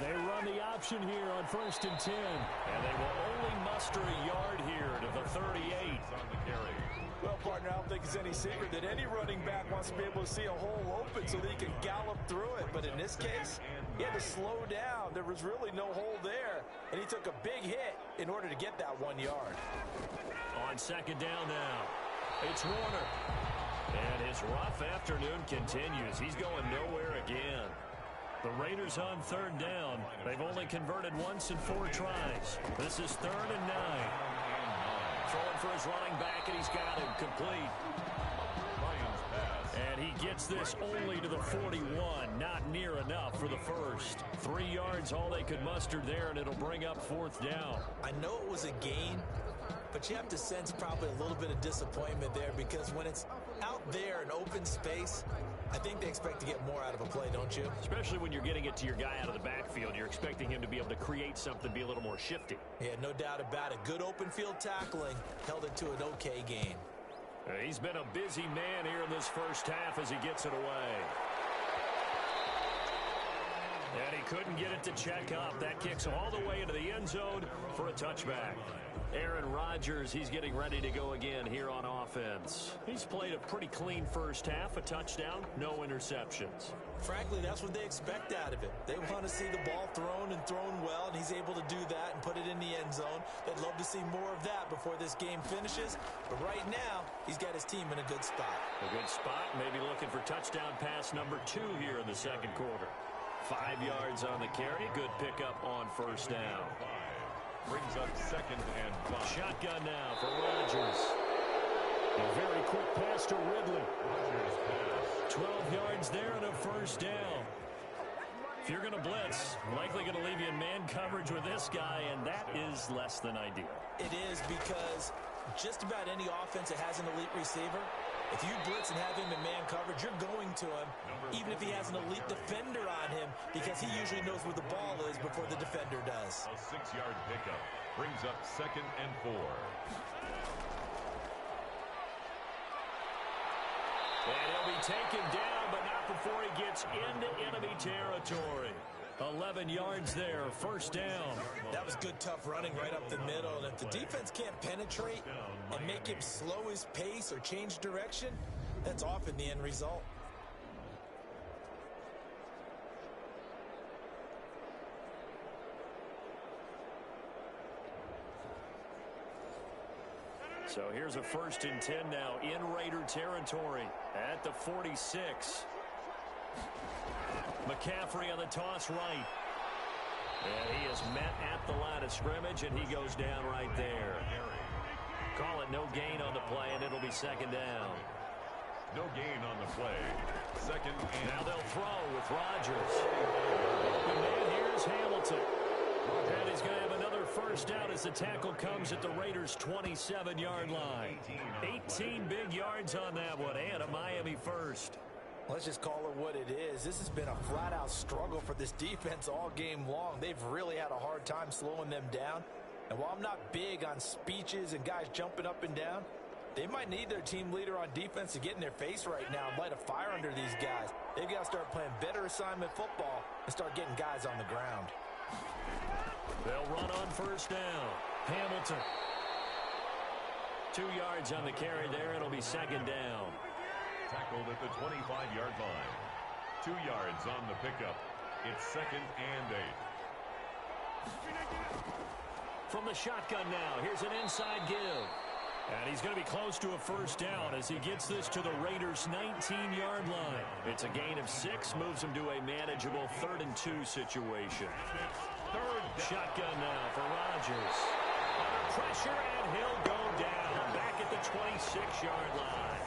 They run the option here on 1st and 10. And they will only muster a yard here to the 38. on the carry. Well, partner, I don't think it's any secret that any running back wants to be able to see a hole open so that he can gallop through it. But in this case, he had to slow down. There was really no hole there. And he took a big hit in order to get that 1 yard. On second down now, it's Warner. And his rough afternoon continues. He's going nowhere again. The Raiders on 3rd down. They've only converted once in 4 tries. This is 3rd and 9. Throwing for his running back, and he's got him complete. And he gets this only to the 41. Not near enough for the first. 3 yards, all they could muster there, and it'll bring up 4th down. I know it was a gain, but you have to sense probably a little bit of disappointment there because when it's out there in open space, I think they expect to get more out of a play, don't you? Especially when you're getting it to your guy out of the backfield. You're expecting him to be able to create something, be a little more shifty. Yeah, no doubt about it. Good open field tackling held it to an okay game. He's been a busy man here in this first half as he gets it away. And he couldn't get it to check up. That kicks all the way into the end zone for a touchback. Aaron Rodgers, he's getting ready to go again here on offense. He's played a pretty clean first half, a touchdown, no interceptions. Frankly, that's what they expect out of it. They want to see the ball thrown and thrown well, and he's able to do that and put it in the end zone. They'd love to see more of that before this game finishes. But right now, he's got his team in a good spot. A good spot, maybe looking for touchdown pass number 2 here in the second quarter. 5 yards on the carry, good pickup on 1st down. Brings up second and 5. Shotgun now for Rodgers. A very quick pass to Ridley. 12 yards there and a 1st down. If you're going to blitz, likely going to leave you in man coverage with this guy, and that is less than ideal. It is because just about any offense that has an elite receiver, if you blitz and have him in man coverage, you're going to him, even if he has an elite defender on him, because he usually knows where the ball is before the defender does. A 6-yard pickup brings up second and 4. And he'll be taken down, but not before he gets into enemy territory. 11 yards there, 1st down. That was good, tough running right up the middle. And if the defense can't penetrate and make him slow his pace or change direction, that's often the end result. So here's a 1st and 10 now in Raider territory at the 46. McCaffrey on the toss right. And he is met at the line of scrimmage, and he goes down right there. Call it no gain on the play, and it'll be 2nd down. No gain on the play. 2nd and now they'll throw with Rodgers. The man here is Hamilton. And he's going to have another 1st down as the tackle comes at the Raiders' 27-yard line. 18 big yards on that one, and a Miami 1st. Let's just call it what it is. This has been a flat-out struggle for this defense all game long. They've really had a hard time slowing them down. And while I'm not big on speeches and guys jumping up and down, They might need their team leader on defense to get in their face right now and light a fire under these guys. They've got to start playing better assignment football and start getting guys on the ground. They'll run on first down. Hamilton. 2 yards on the carry there. It'll be second down. Tackled at the 25-yard line. 2 yards on the pickup. It's second and 8. From the shotgun now, here's an inside give. And he's going to be close to a first down as he gets this to the Raiders' 19-yard line. It's a gain of 6, moves him to a manageable 3rd and 2 situation. Shotgun now for Rodgers. Under pressure, and he'll go down back at the 26-yard line.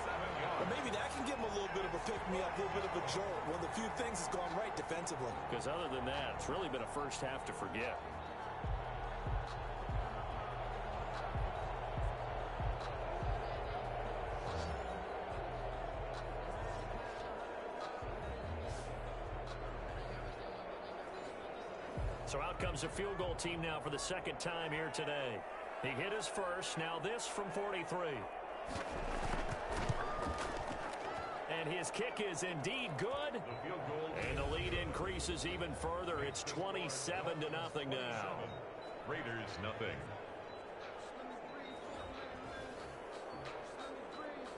Well, maybe that can give him a little bit of a pick-me-up, a little bit of a jolt. One of the few things that's gone right defensively. Because other than that, it's really been a first half to forget. So out comes a field goal team now for the second time here today. He hit his first. Now this from 43. And his kick is indeed good. And the lead increases even further. It's 27-0 now. Raiders nothing.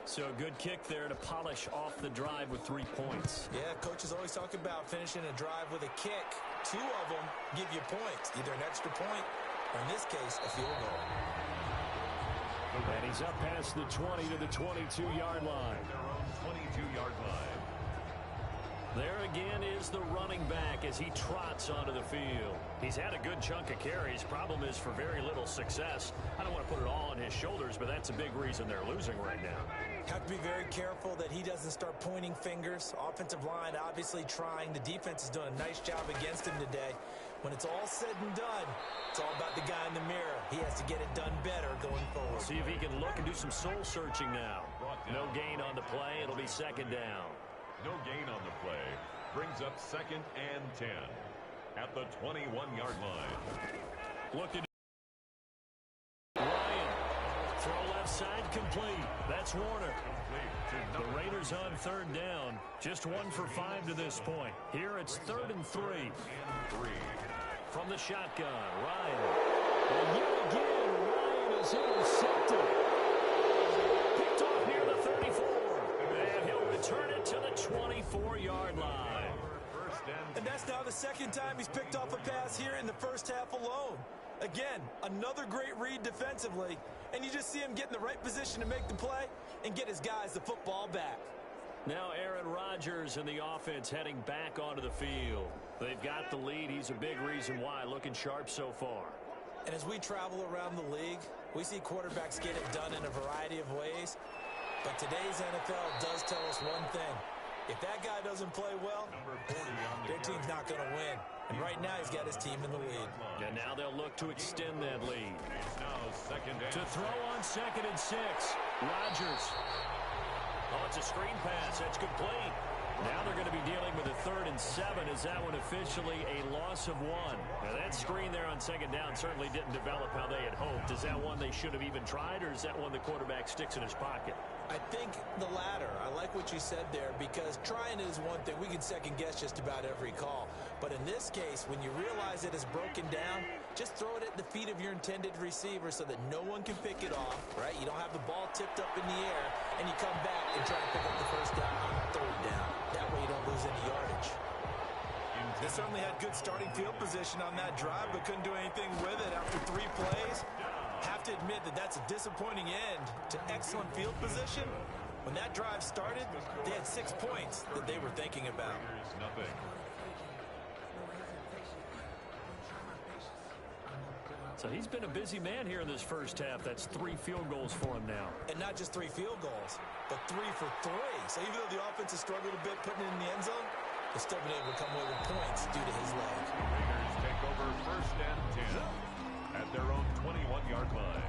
So a good kick there to polish off the drive with 3 points. Yeah, coaches always talk about finishing a drive with a kick. 2 of them give you points, either an extra point or, in this case, a field goal. And he's up past the 20 to the 22-yard line. Their own 22-yard line. There again is the running back as he trots onto the field. He's had a good chunk of carries. Problem is for very little success. I don't want to put it all on his shoulders, but that's a big reason they're losing right now. Have to be very careful that he doesn't start pointing fingers. Offensive line obviously trying. The defense is doing a nice job against him today. When it's all said and done, it's all about the guy in the mirror. He has to get it done better going forward. See if he can look and do some soul searching now. No gain on the play. It'll be second down. No gain on the play. Brings up second and 10 at the 21-yard line. Looking. Ryan. Throw left side complete. That's Warner. The Raiders on third down. Just 1 for 5 to this point. Here it's 3rd and 3. From the shotgun, Ryan. And yet again, Ryan is intercepted. Picked off near the 34. And he'll return it to the 24-yard line. And that's now the second time he's picked off a pass here in the first half alone. Again, another great read defensively, and you just see him get in the right position to make the play and get his guys the football back. Now Aaron Rodgers and the offense heading back onto the field. They've got the lead. He's a big reason why, looking sharp so far. And as we travel around the league, we see quarterbacks get it done in a variety of ways. But today's NFL does tell us one thing. If that guy doesn't play well, their team's not going to win. And right now he's got his team in the lead. And now they'll look to extend that lead. To throw on 2nd and 6. Rodgers. Oh, it's a screen pass. That's complete. Now they're going to be dealing with a 3rd and 7. Is that one officially a loss of 1? Now that screen there on 2nd down certainly didn't develop how they had hoped. Is that one they should have even tried, or is that one the quarterback sticks in his pocket? I think the latter. I like what you said there, because trying is one thing. We can second guess just about every call. But in this case, when you realize it is broken down, just throw it at the feet of your intended receiver so that no one can pick it off, right? You don't have the ball tipped up in the air, and you come back and try to pick up the first down on 3rd down. That way you don't lose any yardage. They certainly had good starting field position on that drive, but couldn't do anything with it after 3 plays. Have to admit that that's a disappointing end to excellent field position. When that drive started, they had 6 points that they were thinking about. So he's been a busy man here in this first half. That's 3 field goals for him now. And not just 3 field goals, but 3 for 3. So even though the offense has struggled a bit putting it in the end zone, they've still been able to come away with points due to his leg. Raiders take over 1st and 10 at their own 21-yard line.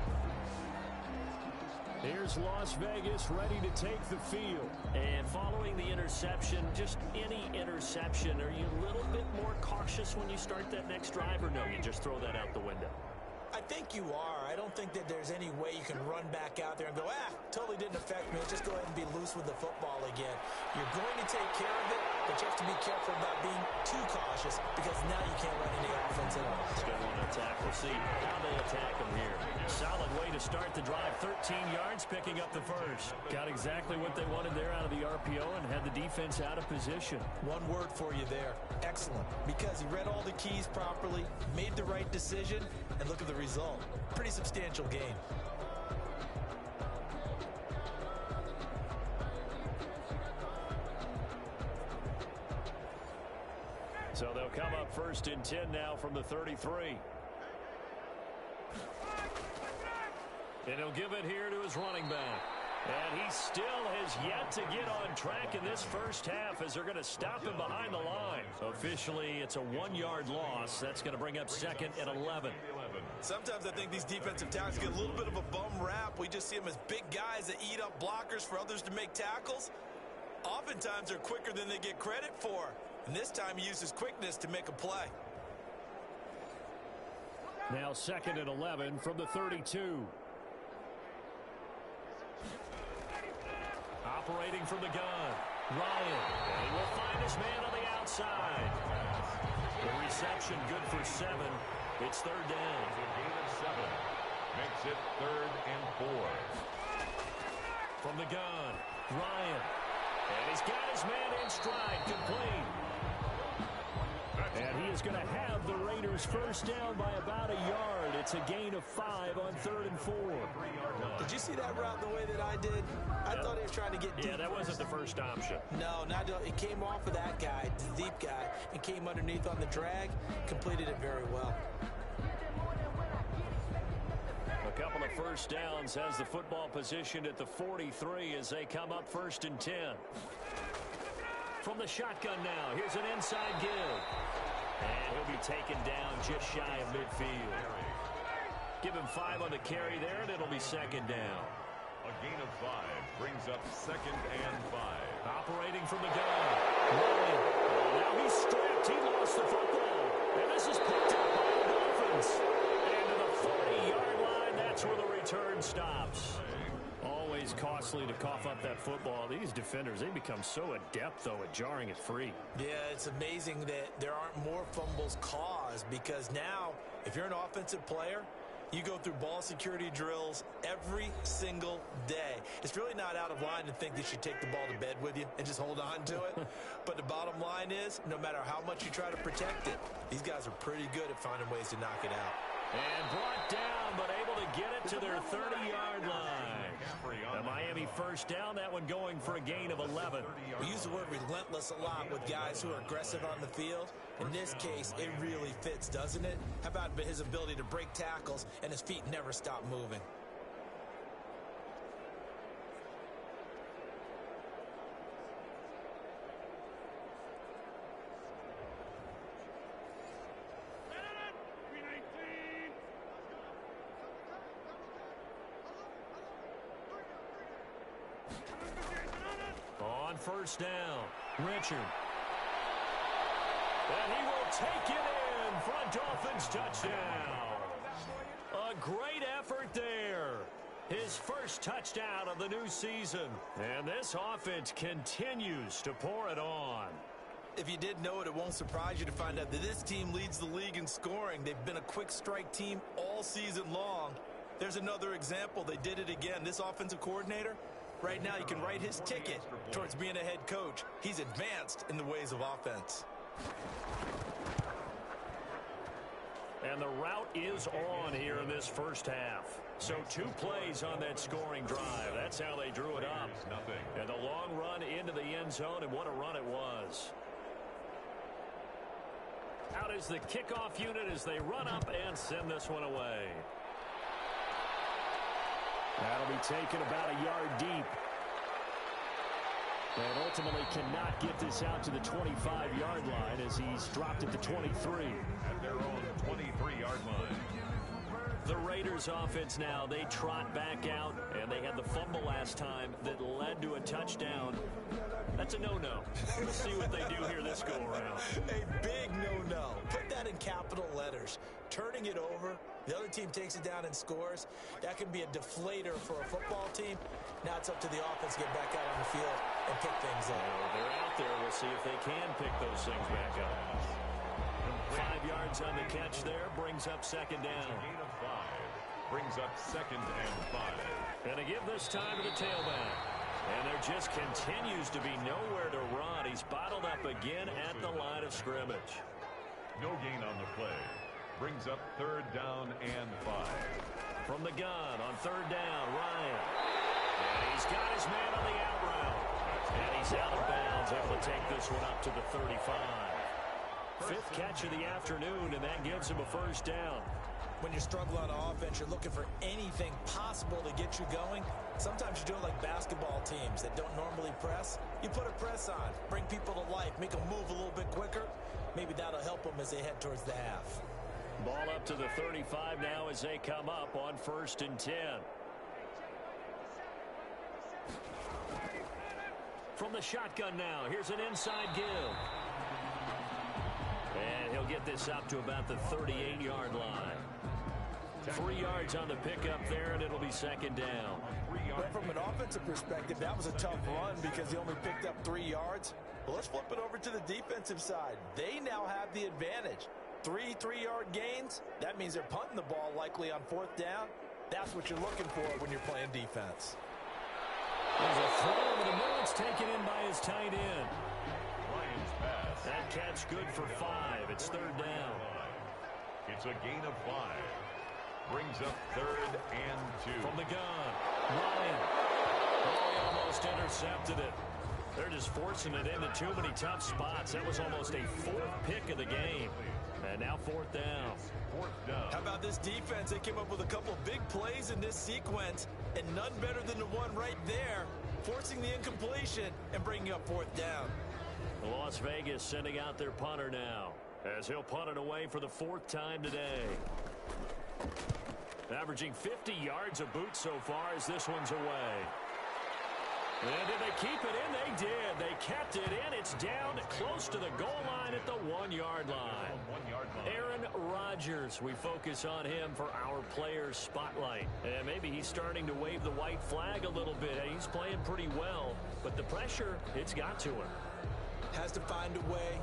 Here's Las Vegas ready to take the field. And following the interception, just any interception, are you a little bit more cautious when you start that next drive, or no, you just throw that out the window? I think you are. I don't think that there's any way you can run back out there and go, totally didn't affect me. Just go ahead and be loose with the football again. You're going to take care of it, but you have to be careful about being too cautious because now you can't run any offense at all. It's going to want to attack. We'll see how they attack him here. Solid way to start the drive. 13 yards, picking up the first. Got exactly what they wanted there out of the RPO and had the defense out of position. One word for you there. Excellent. Because he read all the keys properly, made the right decision, and look at the result. Pretty substantial gain. So they'll come up 1st and 10 now from the 33. And he'll give it here to his running back. And he still has yet to get on track in this first half as they're going to stop him behind the line. Officially, it's a 1-yard loss. That's going to bring up 2nd and 11. Sometimes I think these defensive tackles get a little bit of a bum rap. We just see them as big guys that eat up blockers for others to make tackles. Oftentimes, they're quicker than they get credit for. And this time, he uses quickness to make a play. Now 2nd and 11 from the 32. Operating from the gun, Ryan. And he will find his man on the outside. The reception good for 7. It's 3rd down. A gain of 7. Makes it 3rd and 4. From the gun, Ryan. And he's got his man in stride, complete. And he is going to have the Raiders first down by about a yard. It's a gain of 5 on 3rd and 4. Did you see that route the way that I did? I thought he was trying to get deep. Yeah, that wasn't the first option. No, it came off of that guy, the deep guy, and came underneath on the drag. Completed it very well. A couple of first downs has the football positioned at the 43 as they come up 1st and 10. From the shotgun now, here's an inside give. And he'll be taken down just shy of midfield. Give him 5 on the carry there, and it'll be 2nd down. A gain of 5 brings up 2nd and 5. Operating from the gun. Ryan. Now he's stripped. He lost the football. And this is picked up by the Dolphins. And to the 40-yard line, that's where the return stops. Always costly to cough up that football. These defenders, they become so adept, though, at jarring it free. Yeah, it's amazing that there aren't more fumbles caused because now, if you're an offensive player, you go through ball security drills every single day. It's really not out of line to think that you should take the ball to bed with you and just hold on to it. But the bottom line is, no matter how much you try to protect it, these guys are pretty good at finding ways to knock it out. And brought down, but able to get it to their 30-yard line. The Miami first down, that one going for a gain of 11. We use the word relentless a lot with guys who are aggressive on the field. In this case, it really fits, doesn't it? How about his ability to break tackles and his feet never stop moving? On first down, Richard. And he will take it in for a Dolphins touchdown. A great effort there. His first touchdown of the new season. And this offense continues to pour it on. If you didn't know it, it won't surprise you to find out that this team leads the league in scoring. They've been a quick strike team all season long. There's another example. They did it again. This offensive coordinator, right now, you can write his ticket towards being a head coach. He's advanced in the ways of offense. And the route is on here in this first half. So 2 plays on that scoring drive. That's how they drew it up. And the long run into the end zone, and what a run it was. Out is the kickoff unit as they run up and send this one away. That'll be taken about a yard deep. And ultimately cannot get this out to the 25-yard line as he's dropped at the 23. At their own 23-yard line. The Raiders offense now, they trot back out, and they had the fumble last time that led to a touchdown. That's a no-no. Let's see what they do here this go-around. A big no-no. Put that in capital letters. Turning it over The other team takes it down and scores. That can be a deflator for a football team. Now it's up to the offense to get back out on the field and pick things up. They're out there. We'll see if they can pick those things back up. 5 yards on the catch there. Brings up second down. Gain of 5. Brings up second and 5. And to give this time to the tailback. And there just continues to be nowhere to run. He's bottled up again at the line of scrimmage. No gain on the play. Brings up third down and 5. From the gun on third down, Ryan. And he's got his man on the out route. And he's out of bounds, able to take this one up to the 35. 5th catch of the afternoon, and that gives him a first down. When you're struggling on offense, you're looking for anything possible to get you going. Sometimes you do it like basketball teams that don't normally press. You put a press on, bring people to life, make them move a little bit quicker. Maybe that'll help them as they head towards the half. Ball up to the 35 now as they come up on 1st and 10. From the shotgun now, here's an inside give. And he'll get this up to about the 38-yard line. 3 yards on the pickup there, and it'll be second down. Well, from an offensive perspective, that was a tough run because he only picked up 3 yards. Well, let's flip it over to the defensive side. They now have the advantage. 3 3-yard gains, that means they're punting the ball likely on 4th down. That's what you're looking for when you're playing defense. There's a throw over the middle. It's taken in by his tight end. Ryan's pass. That catch good for 5. It's third down. It's a gain of 5. Brings up third and 2. From the gun, Ryan. Oh, he almost intercepted it. They're just forcing it into too many tough spots. That was almost a 4th pick of the game. And now 4th down. 4th down. How about this defense? They came up with a couple of big plays in this sequence, and none better than the one right there, forcing the incompletion and bringing up 4th down. Las Vegas sending out their punter now, as he'll punt it away for the 4th time today. Averaging 50 yards a boot so far as this one's away. And did they keep it in? They did. They kept it in. It's down close to the goal line at the 1-yard line. Aaron Rodgers, we focus on him for our players spotlight. And maybe he's starting to wave the white flag a little bit. He's playing pretty well, but the pressure, it's got to him. Has to find a way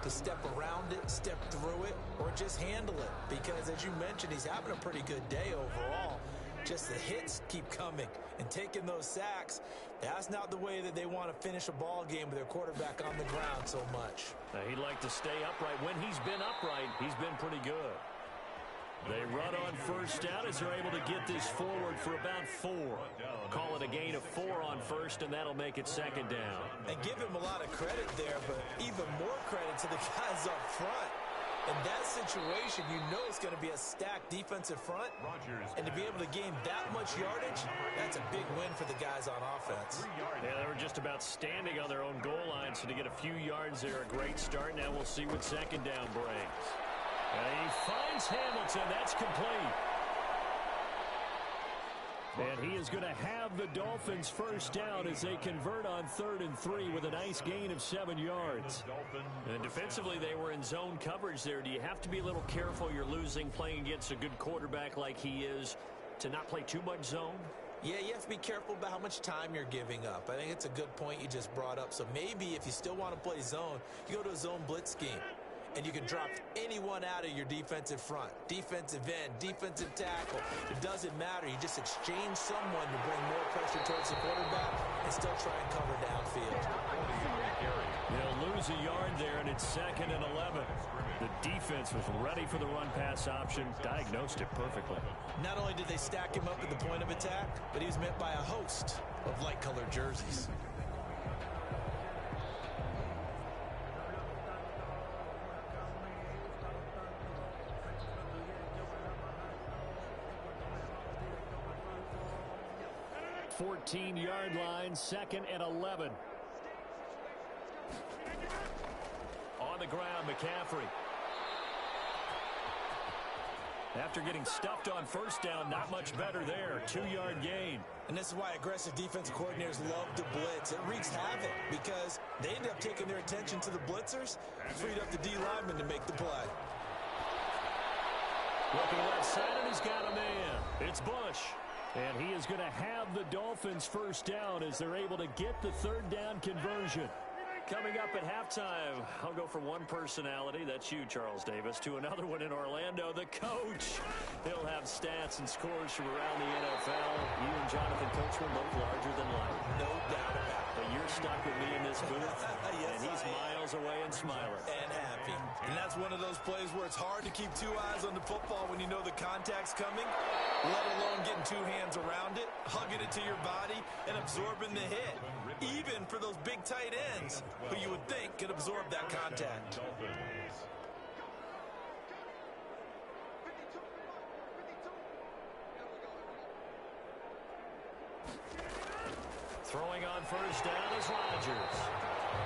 to step around it, step through it, or just handle it. Because as you mentioned, he's having a pretty good day overall. Just the hits keep coming and taking those sacks. That's not the way that they want to finish a ball game with their quarterback on the ground so much. He'd like to stay upright. When he's been upright, he's been pretty good. They run on first down as they're able to get this forward for about 4. Call it a gain of 4 on first, and that'll make it second down. And give him a lot of credit there, but even more credit to the guys up front. In that situation, you know it's going to be a stacked defensive front. And to be able to gain that much yardage, that's a big win for the guys on offense. Yeah, they were just about standing on their own goal line, so to get a few yards there, a great start. Now we'll see what second down brings. And he finds Hamilton. That's complete. And he is going to have the Dolphins first down as they convert on 3rd and 3 with a nice gain of 7 yards. And defensively, they were in zone coverage there. Do you have to be a little careful? You're losing playing against a good quarterback like he is to not play too much zone? Yeah, you have to be careful about how much time you're giving up. I think it's a good point you just brought up. So maybe if you still want to play zone, you go to a zone blitz scheme. And you can drop anyone out of your defensive front. Defensive end, defensive tackle. It doesn't matter. You just exchange someone to bring more pressure towards the quarterback and still try and cover downfield. They'll lose a yard there, and it's 2nd and 11. The defense was ready for the run-pass option, diagnosed it perfectly. Not only did they stack him up at the point of attack, but he was met by a host of light-colored jerseys. – 14-yard line, 2nd and 11. On the ground, McCaffrey. After getting stuffed on first down, not much better there. 2-yard gain. And this is why aggressive defensive coordinators love to blitz. It wreaks havoc because they end up taking their attention to the blitzers, freed up the D lineman to make the play. Looking left side, and he's got a man. It's Bush. And he is going to have the Dolphins first down as they're able to get the third down conversion. Coming up at halftime, I'll go from one personality, that's you, Charles Davis, to another one in Orlando, the coach. He'll have stats and scores from around the NFL. You and Jonathan Coachman both larger than life. No doubt about it. But you're stuck with me in this booth, Yes, and he's miles away and smiling. And happy. And that's one of those plays where it's hard to keep two eyes on the football when you know the contact's coming, let alone getting two hands around it, hugging it to your body, and absorbing the hit. Even for those big tight ends, who you would think could absorb that contact. Throwing on first down is Rodgers.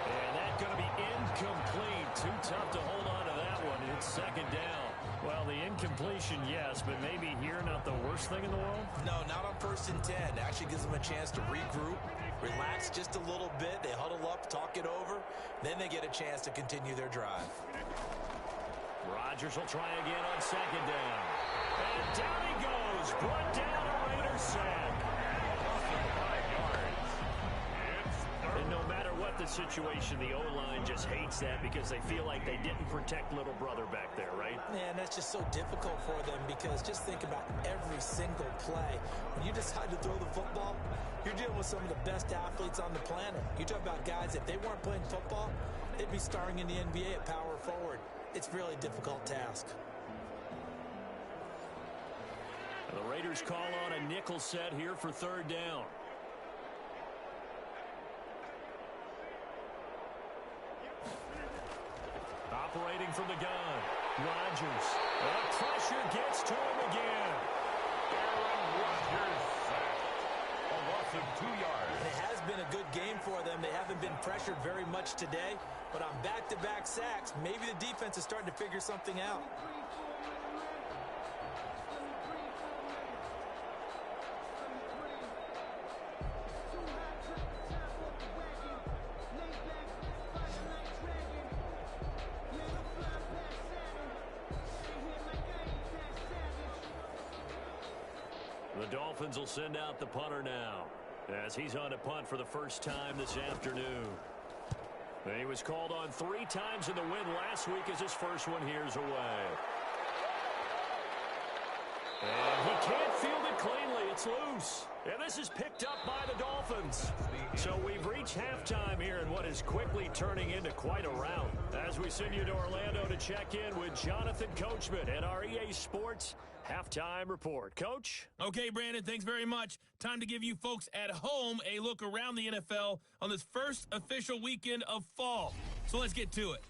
And that's going to be incomplete. Too tough to hold on to that one. It's second down. Well, the incompletion, yes, but maybe here not the worst thing in the world? No, not on 1st and 10. Actually gives them a chance to regroup, relax just a little bit. They huddle up, talk it over. Then they get a chance to continue their drive. Rodgers will try again on second down. And down he goes. Brought down a Raider sack. And no matter what the situation, the O-line just hates that because they feel like they didn't protect little brother back there, right? Man, that's just so difficult for them because just think about every single play. When you decide to throw the football, you're dealing with some of the best athletes on the planet. You talk about guys, if they weren't playing football, they'd be starring in the NBA at power forward. It's a really difficult task. The Raiders call on a nickel set here for third down. Operating from the gun, Rodgers. The pressure gets to him again. Aaron Rodgers sacked. A loss of 2 yards. It has been a good game for them. They haven't been pressured very much today, but on back-to-back sacks, maybe the defense is starting to figure something out. The Dolphins will send out the punter now as he's on to punt for the first time this afternoon. He was called on 3 times in the win last week as his first one here's away. And he can't field it cleanly. It's loose. And this is picked up by the Dolphins. So we've reached halftime here in what is quickly turning into quite a rout. As we send you to Orlando to check in with Jonathan Coachman at our EA Sports Halftime Report. Coach? Okay, Brandon, thanks very much. Time to give you folks at home a look around the NFL on this first official weekend of fall. So let's get to it.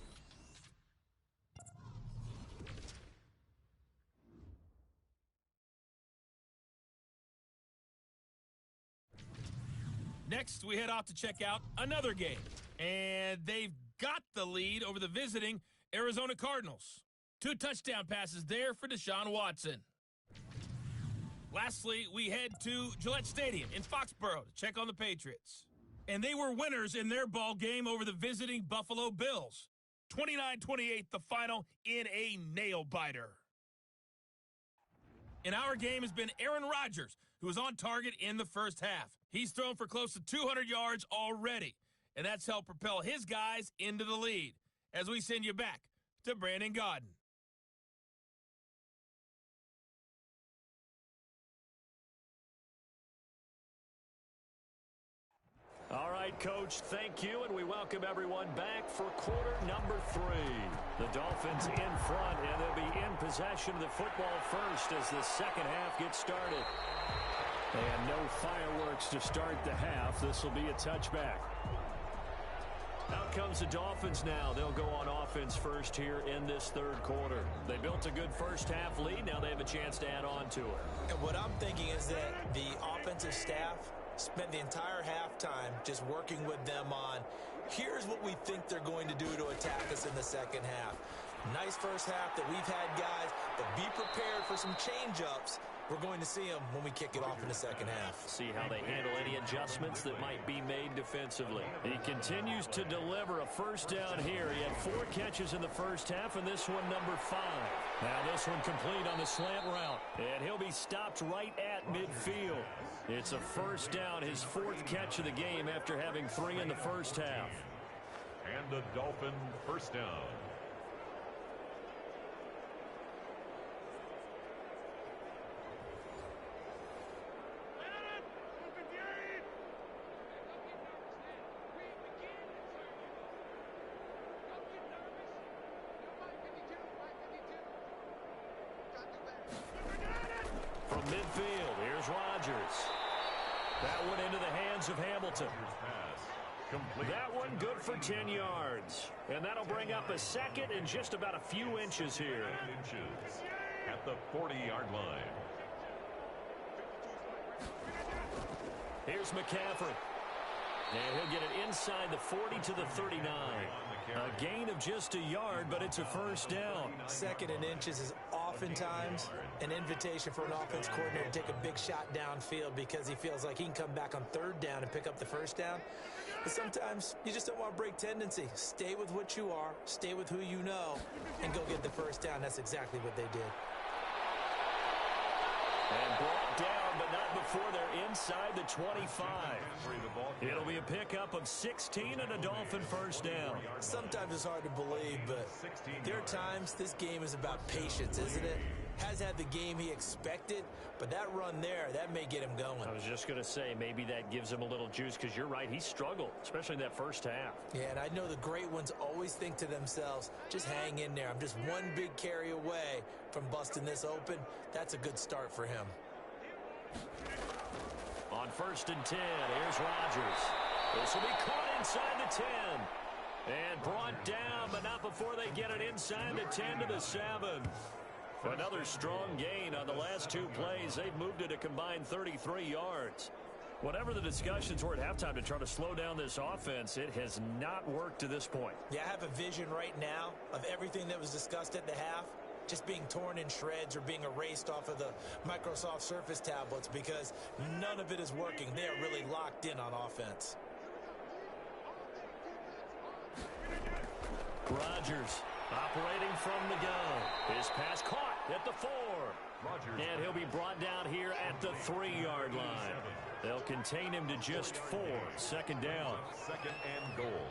Next, we head off to check out another game. And they've got the lead over the visiting Arizona Cardinals. 2 touchdown passes there for Deshaun Watson. Lastly, we head to Gillette Stadium in Foxborough to check on the Patriots. And they were winners in their ball game over the visiting Buffalo Bills. 29-28 the final in a nail-biter. And our game has been Aaron Rodgers, who was on target in the first half. He's thrown for close to 200 yards already, and that's helped propel his guys into the lead. As we send you back to Brandon Gaudin. All right, Coach, thank you, and we welcome everyone back for quarter number 3. The Dolphins in front, and they'll be in possession of the football first as the second half gets started. And no fireworks to start the half. This will be a touchback. Out comes the Dolphins now. They'll go on offense first here in this third quarter. They built a good first half lead. Now they have a chance to add on to it. And what I'm thinking is that the offensive staff spent the entire halftime just working with them on, here's what we think they're going to do to attack us in the second half. Nice first half that we've had, guys, but be prepared for some change-ups We're going to see him when we kick it off in the second half. See how they handle any adjustments that might be made defensively. He continues to deliver a first down here. He had 4 catches in the first half, and this one number 5. Now this one complete on the slant route, and he'll be stopped right at midfield. It's a first down, his 4th catch of the game after having 3 in the first half. And a Dolphin first down. From midfield, here's Rodgers. That one into the hands of Hamilton. That one good for 10 yards. And that'll bring up a second and just about a few inches here. At the 40-yard line. Here's McCaffrey. And he'll get it inside the 40 to the 39. A gain of just a yard, but it's a first down. Second and inches is oftentimes an invitation for an offense coordinator to take a big shot downfield because he feels like he can come back on third down and pick up the first down. But sometimes you just don't want to break tendency. Stay with what you are, stay with who you know, and go get the first down. That's exactly what they did. And brought down, but not before they're inside the 25. It'll be a pickup of 16 and a Dolphin first down. Sometimes it's hard to believe, but there are times this game is about patience, isn't it? Has had the game he expected, but that run there, that may get him going. I was just going to say, maybe that gives him a little juice, because you're right, he struggled, especially in that first half. Yeah, and I know the great ones always think to themselves, just hang in there. I'm just one big carry away from busting this open. That's a good start for him. On 1st and 10, here's Rodgers. This will be caught inside the 10. And brought down, but not before they get it inside the 10 to the 7. Another strong gain on the last 2 plays. They've moved it a combined 33 yards. Whatever the discussions were at halftime to try to slow down this offense, it has not worked to this point. Yeah, I have a vision right now of everything that was discussed at the half just being torn in shreds or being erased off of the Microsoft Surface tablets because none of it is working. They are really locked in on offense. Rodgers operating from the gun. His pass caught at the 4. And he'll be brought down here at the 3-yard line. They'll contain him to just 4. Second down. Second and goal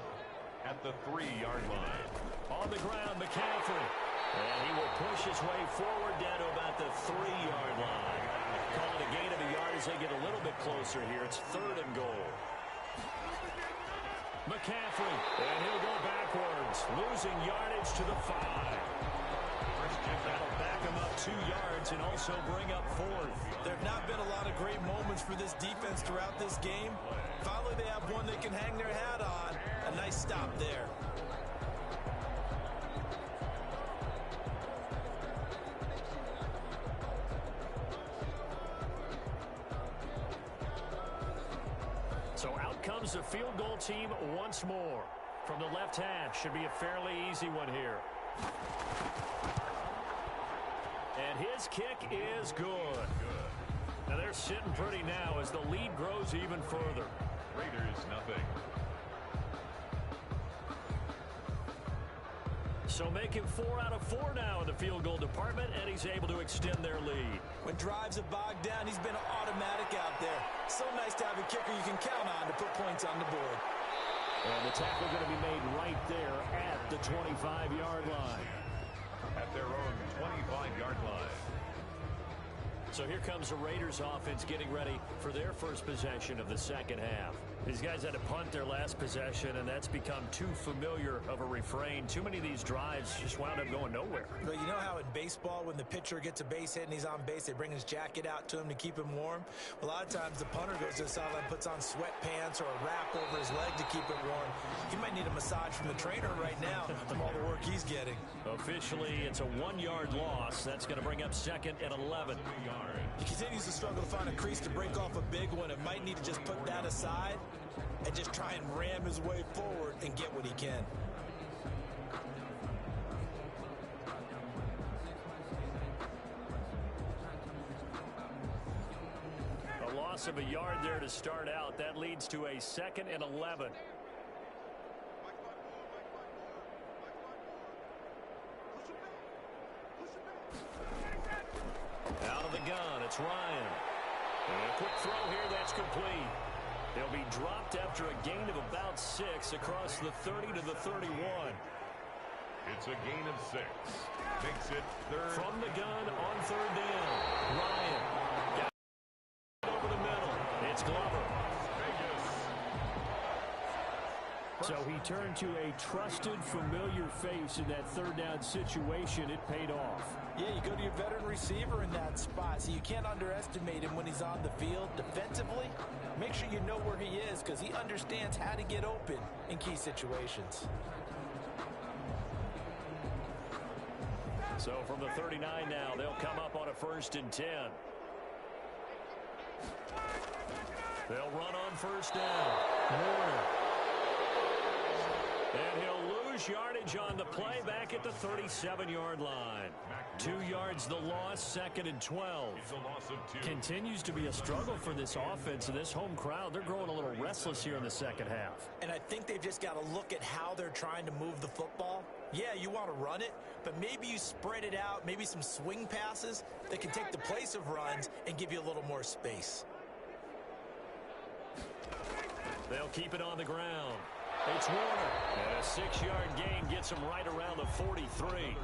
at the 3-yard line. On the ground, McCaffrey. And he will push his way forward down to about the 3-yard line. Call it a gain of a yard as they get a little bit closer here. It's 3rd and goal. McCaffrey, and he'll go backwards, losing yardage to the 5. That'll back him up 2 yards and also bring up 4th. There have not been a lot of great moments for this defense throughout this game. Finally, they have one they can hang their hat on. A nice stop there. So out comes the field goal team once more. From the left hash, should be a fairly easy one here. And his kick is good. Now they're sitting pretty now as the lead grows even further. Raiders nothing. So making 4 out of 4 now in the field goal department, and he's able to extend their lead. When drives have bogged down, he's been automatic out there. So nice to have a kicker you can count on to put points on the board. And the tackle going to be made right there at the 25-yard line. At their own 25-yard line. So here comes the Raiders offense getting ready for their first possession of the second half. These guys had to punt their last possession, and that's become too familiar of a refrain. Too many of these drives just wound up going nowhere. But you know how in baseball, when the pitcher gets a base hit and he's on base, they bring his jacket out to him to keep him warm? Well, a lot of times the punter goes to the sideline, puts on sweatpants or a wrap over his leg to keep it warm. He might need a massage from the trainer right now from all the work he's getting. Officially, it's a 1-yard loss. That's going to bring up 2nd and 11. He continues to struggle to find a crease to break off a big one. It might need to just put that aside and just try and ram his way forward and get what he can. loss of a yard there to start out. That leads to a 2nd and 11. Out of the gun, it's Ryan. And a quick throw here, that's complete. They'll be dropped after a gain of about 6 across the 30 to the 31. It's a gain of 6. Makes it 3rd. From the gun on 3rd down. Ryan got it over the middle. It's Glover. So he turned to a trusted, familiar face in that 3rd down situation. It paid off. Yeah, you go to your veteran receiver in that spot, so you can't underestimate him when he's on the field. Defensively, make sure you know where he is because he understands how to get open in key situations. So from the 39 now, they'll come up on a 1st and 10. They'll run on 1st down. Warner. And he'll lose yardage on the play back at the 37-yard line. 2 yards the loss, 2nd and 12. Continues to be a struggle for this offense and this home crowd. They're growing a little restless here in the 2nd half. And I think they've just got to look at how they're trying to move the football. Yeah, you want to run it, but maybe you spread it out, maybe some swing passes that can take the place of runs and give you a little more space. They'll keep it on the ground. It's Warner. And a 6-yard gain gets him right around the 43.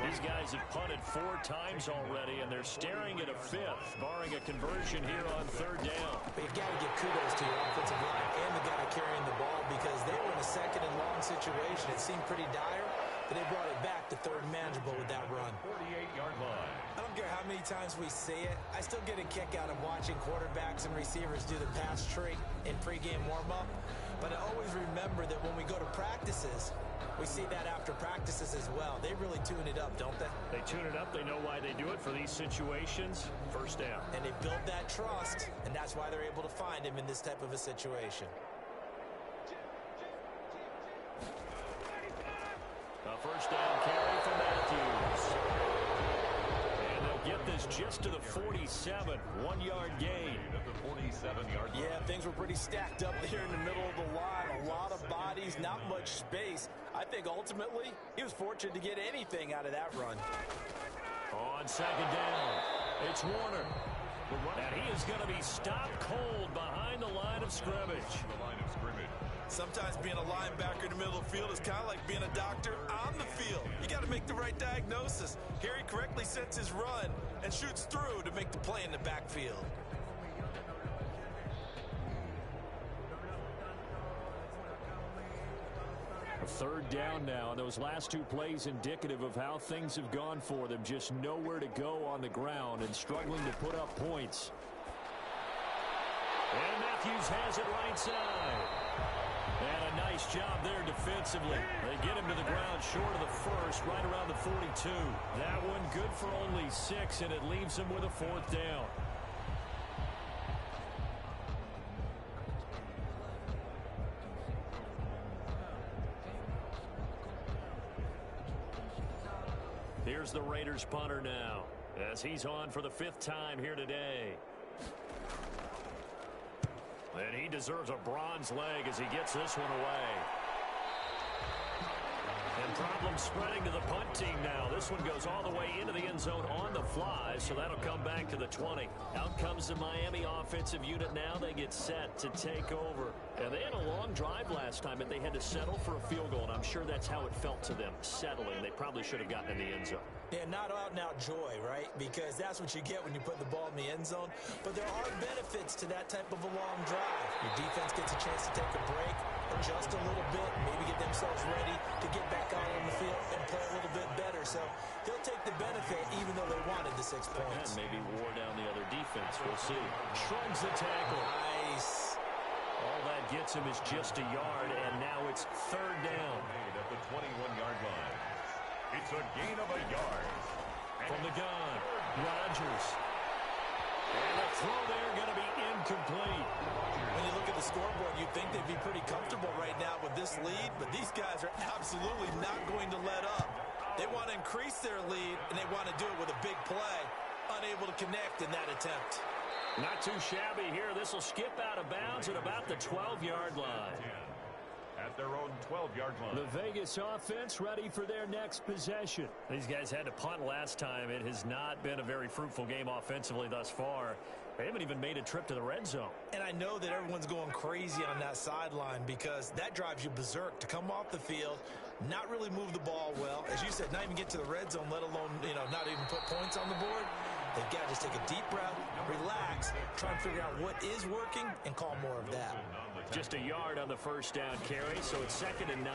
These guys have punted 4 times already, and they're staring at a 5th, barring a conversion here on 3rd down. But you got to give kudos to your offensive line and the guy carrying the ball because they were in a 2nd and long situation. It seemed pretty dire, but they brought it back to 3rd and manageable with that run. 48-yard line. I don't care how many times we see it. I still get a kick out of watching quarterbacks and receivers do the pass tree in pregame warm-up. But I always remember that when we go to practices, we see that after practices as well. They really tune it up, don't they? They tune it up. They know why they do it for these situations. 1st down. And they build that trust, and that's why they're able to find him in this type of a situation. A 1st down carry for Matthews. And they'll get this just to the 47. 1-yard gain. Yeah, things were pretty stacked up there in the middle of the line. A lot of bodies, not much space. I think ultimately he was fortunate to get anything out of that run. On 2nd down, it's Warner. And he is going to be stopped cold behind the line of scrimmage. Sometimes being a linebacker in the middle of the field is kind of like being a doctor on the field. You got to make the right diagnosis. Here he correctly sets his run and shoots through to make the play in the backfield. A 3rd down now. Those last 2 plays indicative of how things have gone for them. Just nowhere to go on the ground and struggling to put up points. And Matthews has it right side. And a nice job there defensively. They get him to the ground short of the 1st, right around the 42. That one good for only 6, and it leaves him with a 4th down. Here's the Raiders punter now, as he's on for the 5th time here today. And he deserves a bronze leg as he gets this one away. And problems spreading to the punt team now. This one goes all the way into the end zone on the fly, so that'll come back to the 20. Out comes the Miami offensive unit now. They get set to take over. And they had a long drive last time, but they had to settle for a field goal, and I'm sure that's how it felt to them, settling. They probably should have gotten in the end zone. Yeah, not out-and-out joy, right? Because that's what you get when you put the ball in the end zone. But there are benefits to that type of a long drive. Your defense gets a chance to take a break, adjust a little bit, maybe get themselves ready to get back out on the field and play a little bit better. So they'll take the benefit even though they wanted the 6 points. And maybe wore down the other defense. We'll see. Shrugs the tackle. Nice. All that gets him is just a yard, and now it's 3rd down. At the 21-yard line. It's a gain of a yard. From the gun, Rodgers. And the throw there going to be incomplete. When you look at the scoreboard, you'd think they'd be pretty comfortable right now with this lead, but these guys are absolutely not going to let up. They want to increase their lead, and they want to do it with a big play. Unable to connect in that attempt. Not too shabby here. This will skip out of bounds at about the 12-yard line. At their own 12-yard line. The Vegas offense ready for their next possession. These guys had to punt last time. It has not been a very fruitful game offensively thus far. They haven't even made a trip to the red zone. And I know that everyone's going crazy on that sideline because that drives you berserk to come off the field, not really move the ball well. As you said, not even get to the red zone, let alone, not even put points on the board. They've got to just take a deep breath, relax, try and figure out what is working, and call more of that. Just a yard on the first down carry, so it's 2nd and 9.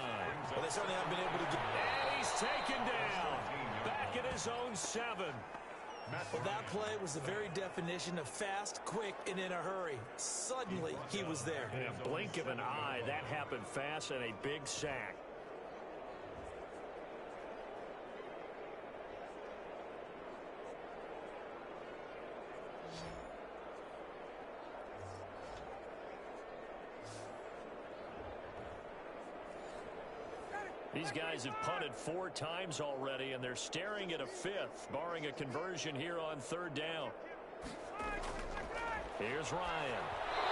Well, they certainly haven't been able to get... And he's taken down. Back at his own 7. Well, that play was the very definition of fast, quick, and in a hurry. Suddenly, he was there. In a blink of an eye, that happened fast and a big sack. These guys have punted 4 times already, and they're staring at a 5th, barring a conversion here on 3rd down. Here's Ryan.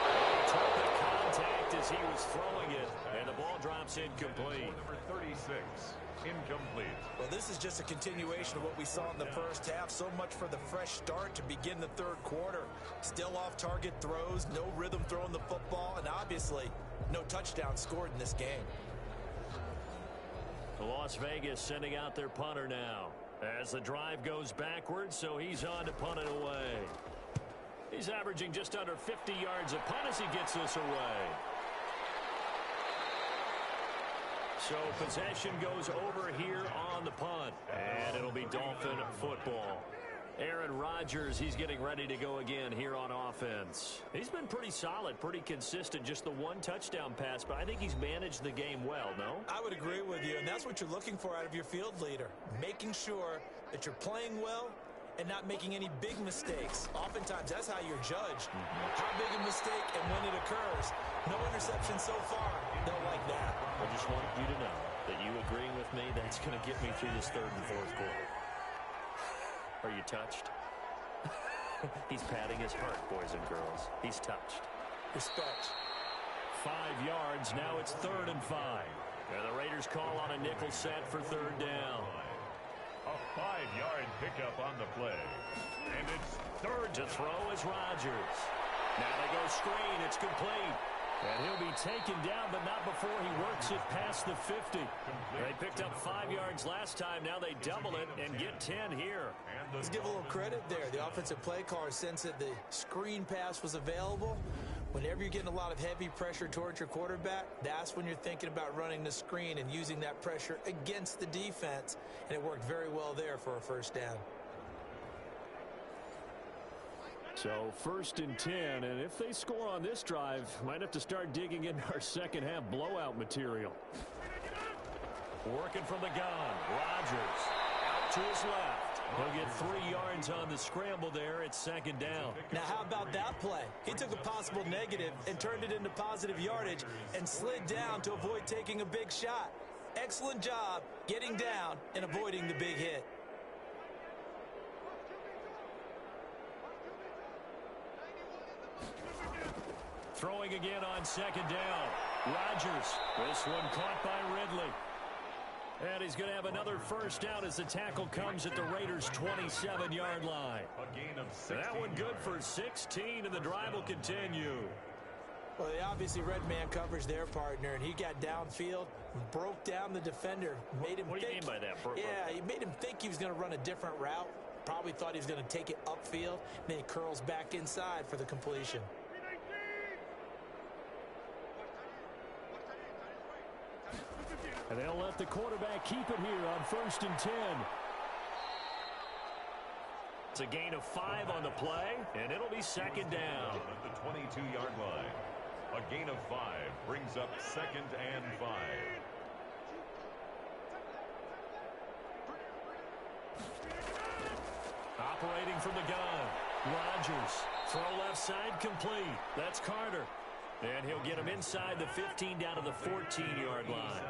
He took the contact as he was throwing it, and the ball drops incomplete. Number 36, incomplete. Well, this is just a continuation of what we saw in the first half. So much for the fresh start to begin the 3rd quarter. Still off-target throws, no rhythm throwing the football, and obviously no touchdown scored in this game. Las Vegas sending out their punter now as the drive goes backwards, so he's on to punt it away. He's averaging just under 50 yards a punt as he gets this away. So possession goes over here on the punt, and it'll be Dolphin football. Aaron Rodgers, he's getting ready to go again here on offense. He's been pretty solid, pretty consistent, just the 1 touchdown pass, but I think he's managed the game well, no? I would agree with you, and that's what you're looking for out of your field leader, making sure that you're playing well and not making any big mistakes. Oftentimes, that's how you're judged. How big a mistake and when it occurs. No interception so far. They'll like that. I just want you to know that you agreeing with me, that's going to get me through this 3rd and 4th quarter. Are you touched? He's patting his heart, boys and girls. He's touched. Respect. 5 yards. Now it's 3rd and 5. And the Raiders call on a nickel set for 3rd down. A 5-yard pickup on the play. And it's 3rd to throw is Rodgers. Now they go screen. It's complete. And he'll be taken down, but not before he works it past the 50. They picked up 5 yards last time. Now they double it and get 10 here. Let's give a little credit there. The offensive play caller sensed that the screen pass was available. Whenever you're getting a lot of heavy pressure towards your quarterback, that's when you're thinking about running the screen and using that pressure against the defense. And it worked very well there for a 1st down. So 1st and 10, and if they score on this drive, might have to start digging into our 2nd half blowout material. Working from the gun, Rodgers out to his left. He'll get 3 yards on the scramble there. It's 2nd down. Now how about that play? He took a possible negative and turned it into positive yardage and slid down to avoid taking a big shot. Excellent job getting down and avoiding the big hit. Throwing again on 2nd down. Rodgers. This one caught by Ridley. And he's going to have another 1st down as the tackle comes at the Raiders' 27-yard line. A gain of 16 that one good yards. for 16, and the drive will continue. Well, they obviously red man coverage their partner, and he got downfield, broke down the defender, made him What do you think, mean by that? Yeah, he made him think he was going to run a different route. Probably thought he was going to take it upfield. Then he curls back inside for the completion. And they'll let the quarterback keep it here on 1st and 10. It's a gain of 5 on the play, and it'll be 2nd down. At the 22-yard line. A gain of 5 brings up 2nd and 5. Operating from the gun. Rodgers. Throw left side complete. That's Carter. And he'll get him inside the 15 down to the 14-yard line.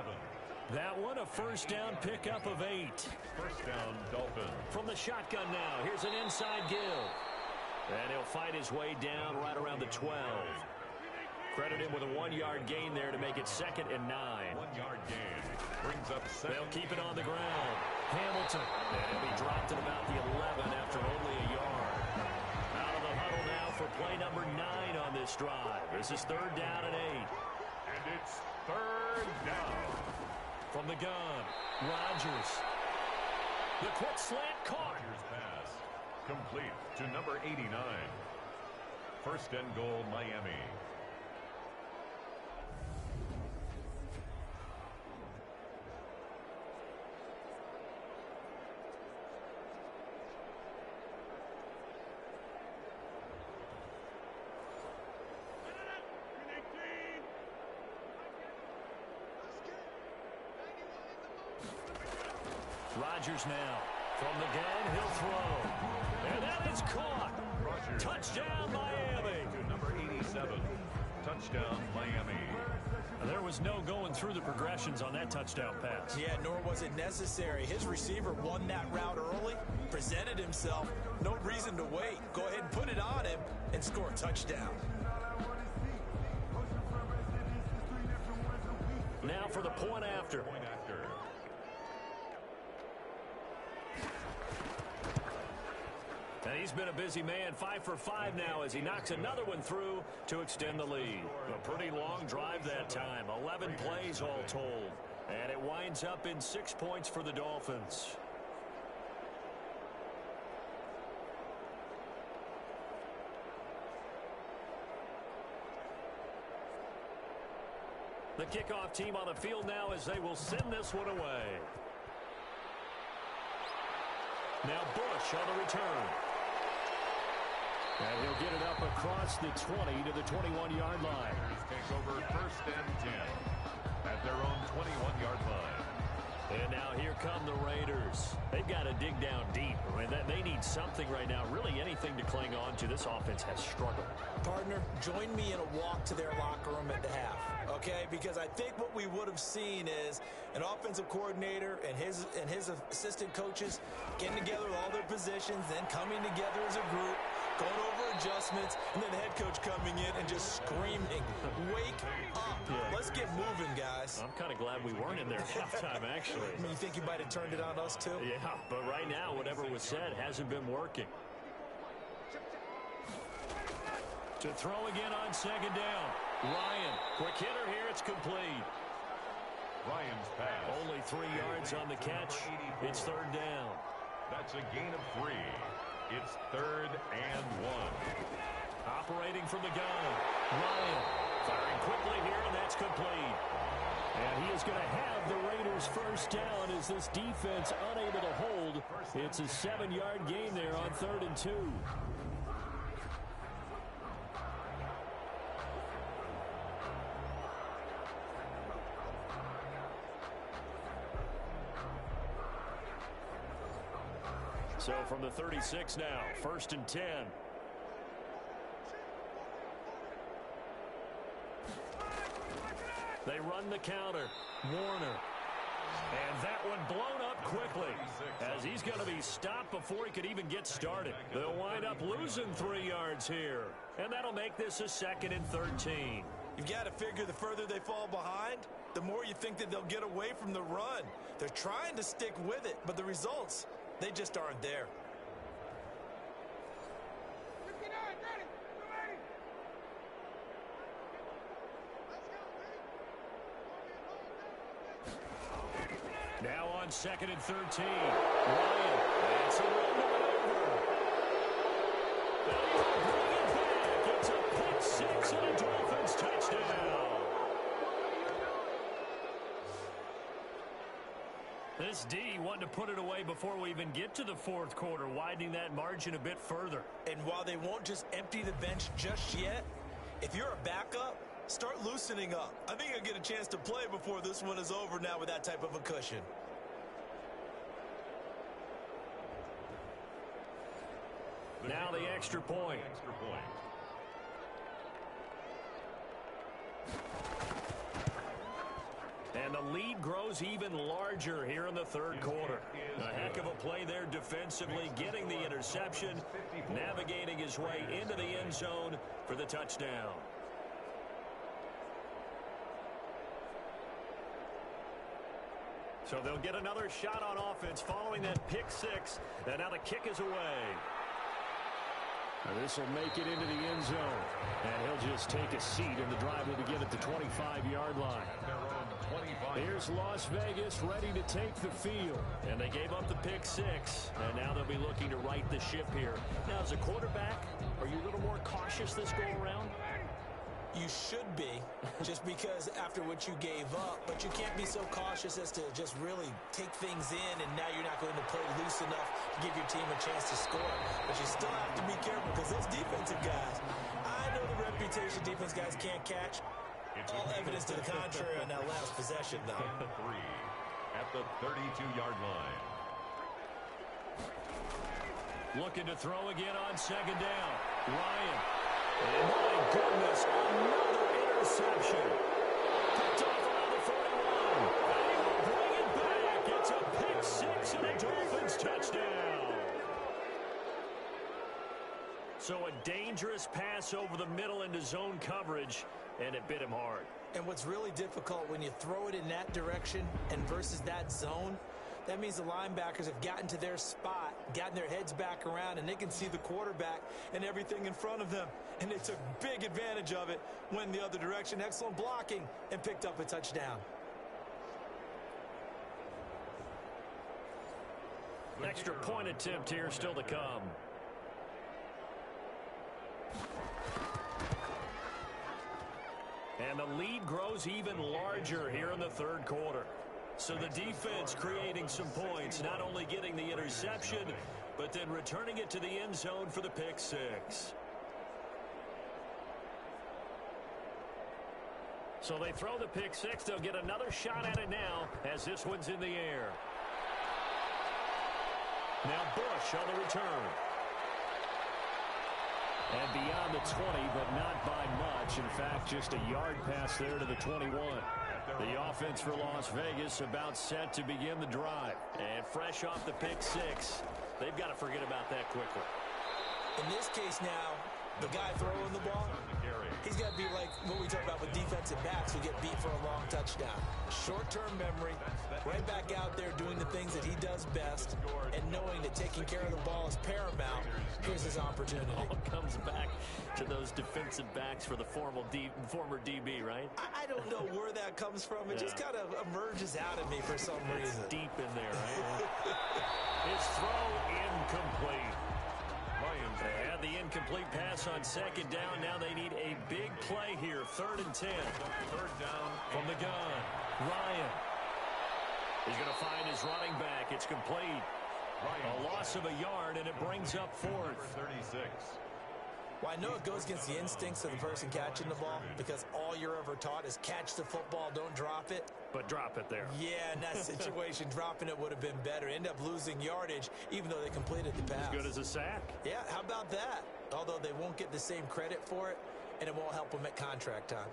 That one a 1st down pickup of 8. 1st down, Dolphins. From the shotgun now. Here's an inside give. And he'll fight his way down right around the 12. Credit him with a 1-yard gain there to make it 2nd and 9. 1-yard gain brings up 2nd. They'll keep it on the ground. Hamilton. And he'll be dropped at about the 11 after only a yard. Out of the huddle now for play number 9 on this drive. This is 3rd down and 8. And it's 3rd down. From the gun, Rodgers. The quick slant caught. Rodgers pass complete to number 89. 1st and goal, Miami. Rodgers now. From the gun, he'll throw. And that is caught. Rodgers. Touchdown, Miami. To number 87. Touchdown, Miami. There was no going through the progressions on that touchdown pass. Yeah, nor was it necessary. His receiver won that route early, presented himself. No reason to wait. Go ahead and put it on him and score a touchdown. Now for the point after. And he's been a busy man, 5 for 5 now as he knocks another one through to extend the lead. A pretty long drive that time, 11 plays all told. And it winds up in 6 points for the Dolphins. The kickoff team on the field now as they will send this one away. Now Bush on the return. And he'll get it up across the 20 to the 21-yard line. Take over 1st and 10 at their own 21-yard line. And now here come the Raiders. They've got to dig down deep. I mean, they need something right now, really anything to cling on to. This offense has struggled. Partner, join me in a walk to their locker room at the half, okay? Because I think what we would have seen is an offensive coordinator and his assistant coaches getting together with all their positions, then coming together as a group, going over adjustments, and then the head coach coming in and just screaming, wake up. Yeah. Let's get moving, guys. I'm kind of glad we weren't in there at halftime, actually. I mean, you think you might have turned it on us, too? Yeah, but right now, whatever was said hasn't been working. To throw again on 2nd down. Ryan, quick hitter here, it's complete. Ryan's pass. Only 3 yards on the catch. It's 3rd down. That's a gain of 3. It's 3rd and 1. Operating from the gun. Ryan firing quickly here, and that's complete. And he is going to have the Raiders' 1st down as this defense unable to hold. It's a 7-yard gain there on 3rd and 2. So from the 36 now, 1st and 10. They run the counter. Warner. And that one blown up quickly as he's going to be stopped before he could even get started. They'll wind up losing 3 yards here. And that'll make this a 2nd and 13. You've got to figure the further they fall behind, the more you think that they'll get away from the run. They're trying to stick with it, but the results, they just aren't there. Now on 2nd and 13. Ryan, that's a run over. And he'll bring it back. It's a pick 6 and a Dolphins touchdown. This D wanting to put it away before we even get to the 4th quarter, widening that margin a bit further. And while they won't just empty the bench just yet, if you're a backup, start loosening up. I think you'll get a chance to play before this one is over now with that type of a cushion. Now the extra point. And And the lead grows even larger here in the third quarter. A heck of a play there defensively, getting the interception, navigating his way into the end zone for the touchdown. So they'll get another shot on offense following that pick six. And now the kick is away. This will make it into the end zone. And he'll just take a seat, and the drive will begin at the 25-yard line. Here's Las Vegas ready to take the field. And they gave up the pick six. And now they'll be looking to right the ship here. Now, as a quarterback, are you a little more cautious this go-around? You should be, just because after what you gave up, but you can't be so cautious as to just really take things in, and now you're not going to play loose enough to give your team a chance to score. But you still have to be careful because those defensive guys, I know the reputation defense guys can't catch. All evidence to the contrary on that last possession, though. At the 32-yard line. Looking to throw again on second down. Ryan. And my goodness, another interception. Picked off around the 41. And he will bring it back. It's a pick six and a Dolphins touchdown. So a dangerous pass over the middle into zone coverage, and it bit him hard. And what's really difficult when you throw it in that direction and versus that zone, that means the linebackers have gotten to their spot, gotten their heads back around, and they can see the quarterback and everything in front of them. And they took big advantage of it, went the other direction, excellent blocking, and picked up a touchdown. Extra point attempt here still to come. And the lead grows even larger here in the third quarter. So the defense creating some points, not only getting the interception, but then returning it to the end zone for the pick six. So they throw the pick six. They'll get another shot at it now as this one's in the air. Now Bush on the return. And beyond the 20, but not by much. In fact, just a yard pass there to the 21. The offense for Las Vegas about set to begin the drive. And fresh off the pick six, they've got to forget about that quickly. In this case now, the guy throwing the ball, he's got to be like what we talk about with defensive backs who get beat for a long touchdown. Short-term memory, right back out there doing the things that he does best, and knowing that taking care of the ball is paramount. Here's his opportunity. All comes back to those defensive backs for the former DB, right? I don't know where that comes from. It just kind of emerges out of me for some reason. It's deep in there, right? His throw incomplete. They had the incomplete pass on second down. Now they need a big play here. 3rd and 10. Third down from the gun. Ryan. He's going to find his running back. It's complete. A loss of a yard, and it brings up 4th. 36. Well, I know it goes against the instincts of the person catching the ball because all you're ever taught is catch the football, don't drop it. But drop it there. Yeah, in that situation, dropping it would have been better. End up losing yardage, even though they completed the pass. As good as a sack. Yeah, how about that? Although they won't get the same credit for it, and it won't help them at contract time.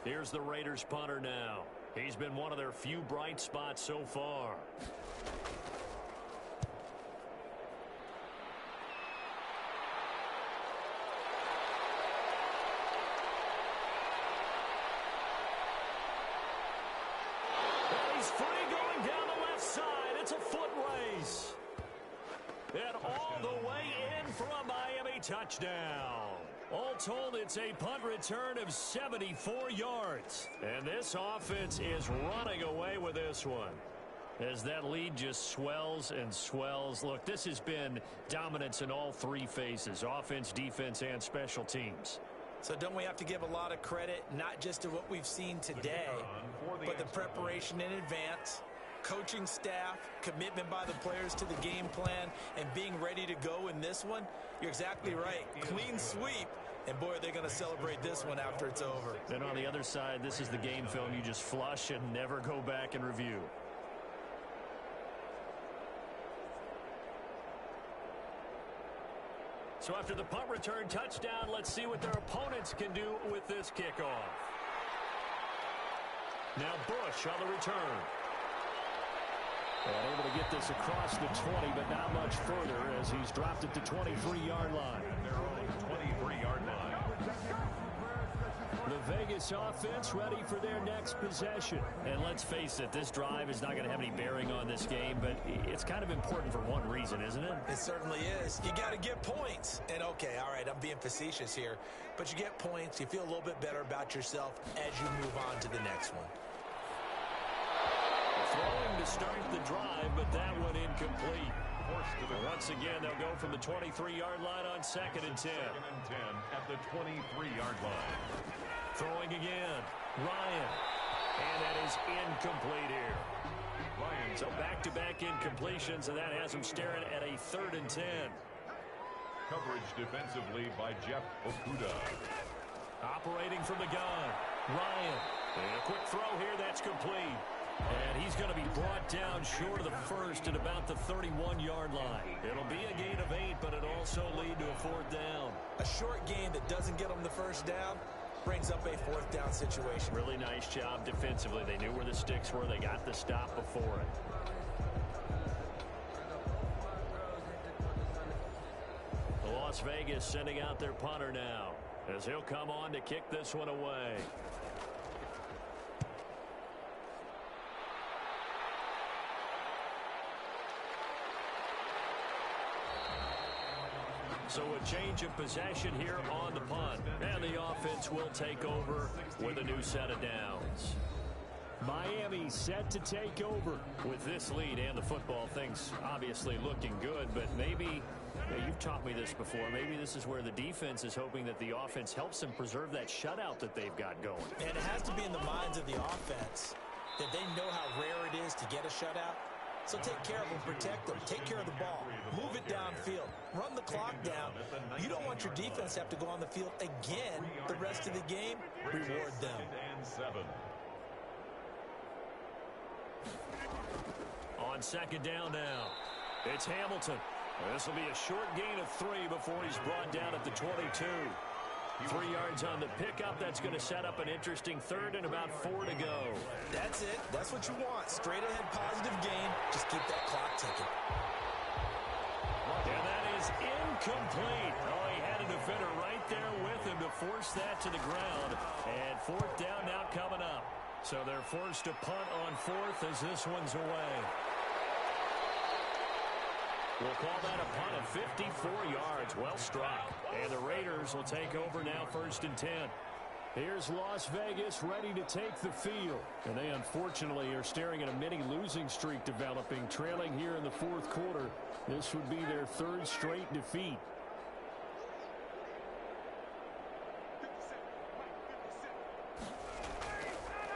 Here's the Raiders punter now. He's been one of their few bright spots so far. Touchdown. All told, it's a punt return of 74 yards. And this offense is running away with this one. As that lead just swells and swells. Look, this has been dominance in all three phases. Offense, defense, and special teams. So don't we have to give a lot of credit, not just to what we've seen today, but the preparation in advance, coaching staff, commitment by the players to the game plan, and being ready to go in this one? You're exactly right. Clean sweep. And, boy, they're going to celebrate this one after it's over. And on the other side, this is the game film you just flush and never go back and review. So after the punt return touchdown, let's see what their opponents can do with this kickoff. Now Bush on the return. And able to get this across the 20, but not much further as he's dropped it to 23-yard line. Their own 23-yard line. The Vegas offense ready for their next possession. And let's face it, this drive is not going to have any bearing on this game, but it's kind of important for one reason, isn't it? It certainly is. You got to get points. And okay, all right, I'm being facetious here, but you get points, you feel a little bit better about yourself as you move on to the next one. Throwing to start the drive, but that one incomplete. Once again, they'll go from the 23-yard line on 2nd and 10. 2nd and 10 at the 23-yard line. Throwing again. Ryan. And that is incomplete here. Ryan. So back-to-back incompletions, and that has them staring at a 3rd and 10. Coverage defensively by Jeff Okuda. Operating from the gun. Ryan. And a quick throw here. That's complete. And he's going to be brought down short of the first at about the 31-yard line. It'll be a gain of 8, but it'll also lead to a 4th down. A short gain that doesn't get them the first down brings up a 4th down situation. Really nice job defensively. They knew where the sticks were. They got the stop before it. Las Vegas sending out their punter now as he'll come on to kick this one away. So a change of possession here on the punt. And the offense will take over with a new set of downs. Miami set to take over. With this lead and the football, things obviously looking good, but maybe, you've taught me this before, maybe this is where the defense is hoping that the offense helps them preserve that shutout that they've got going. And it has to be in the minds of the offense that they know how rare it is to get a shutout. So take care of them, protect them, take care of the ball, move it downfield, run the clock down. You don't want your defense to have to go on the field again the rest of the game. Reward them. 2nd and 7. On 2nd down now, it's Hamilton. This will be a short gain of 3 before he's brought down at the 22. 3 yards on the pickup. That's going to set up an interesting 3rd and about 4 to go. That's it. That's what you want. Straight ahead positive gain. Just keep that clock ticking. And that is incomplete. Oh, he had a defender right there with him to force that to the ground. And 4th down now coming up. So they're forced to punt on 4th as this one's away. We'll call that a punt of 54 yards. Well struck. And the Raiders will take over now 1st and 10. Here's Las Vegas ready to take the field. And they unfortunately are staring at a mini losing streak developing, trailing here in the 4th quarter. This would be their 3rd straight defeat.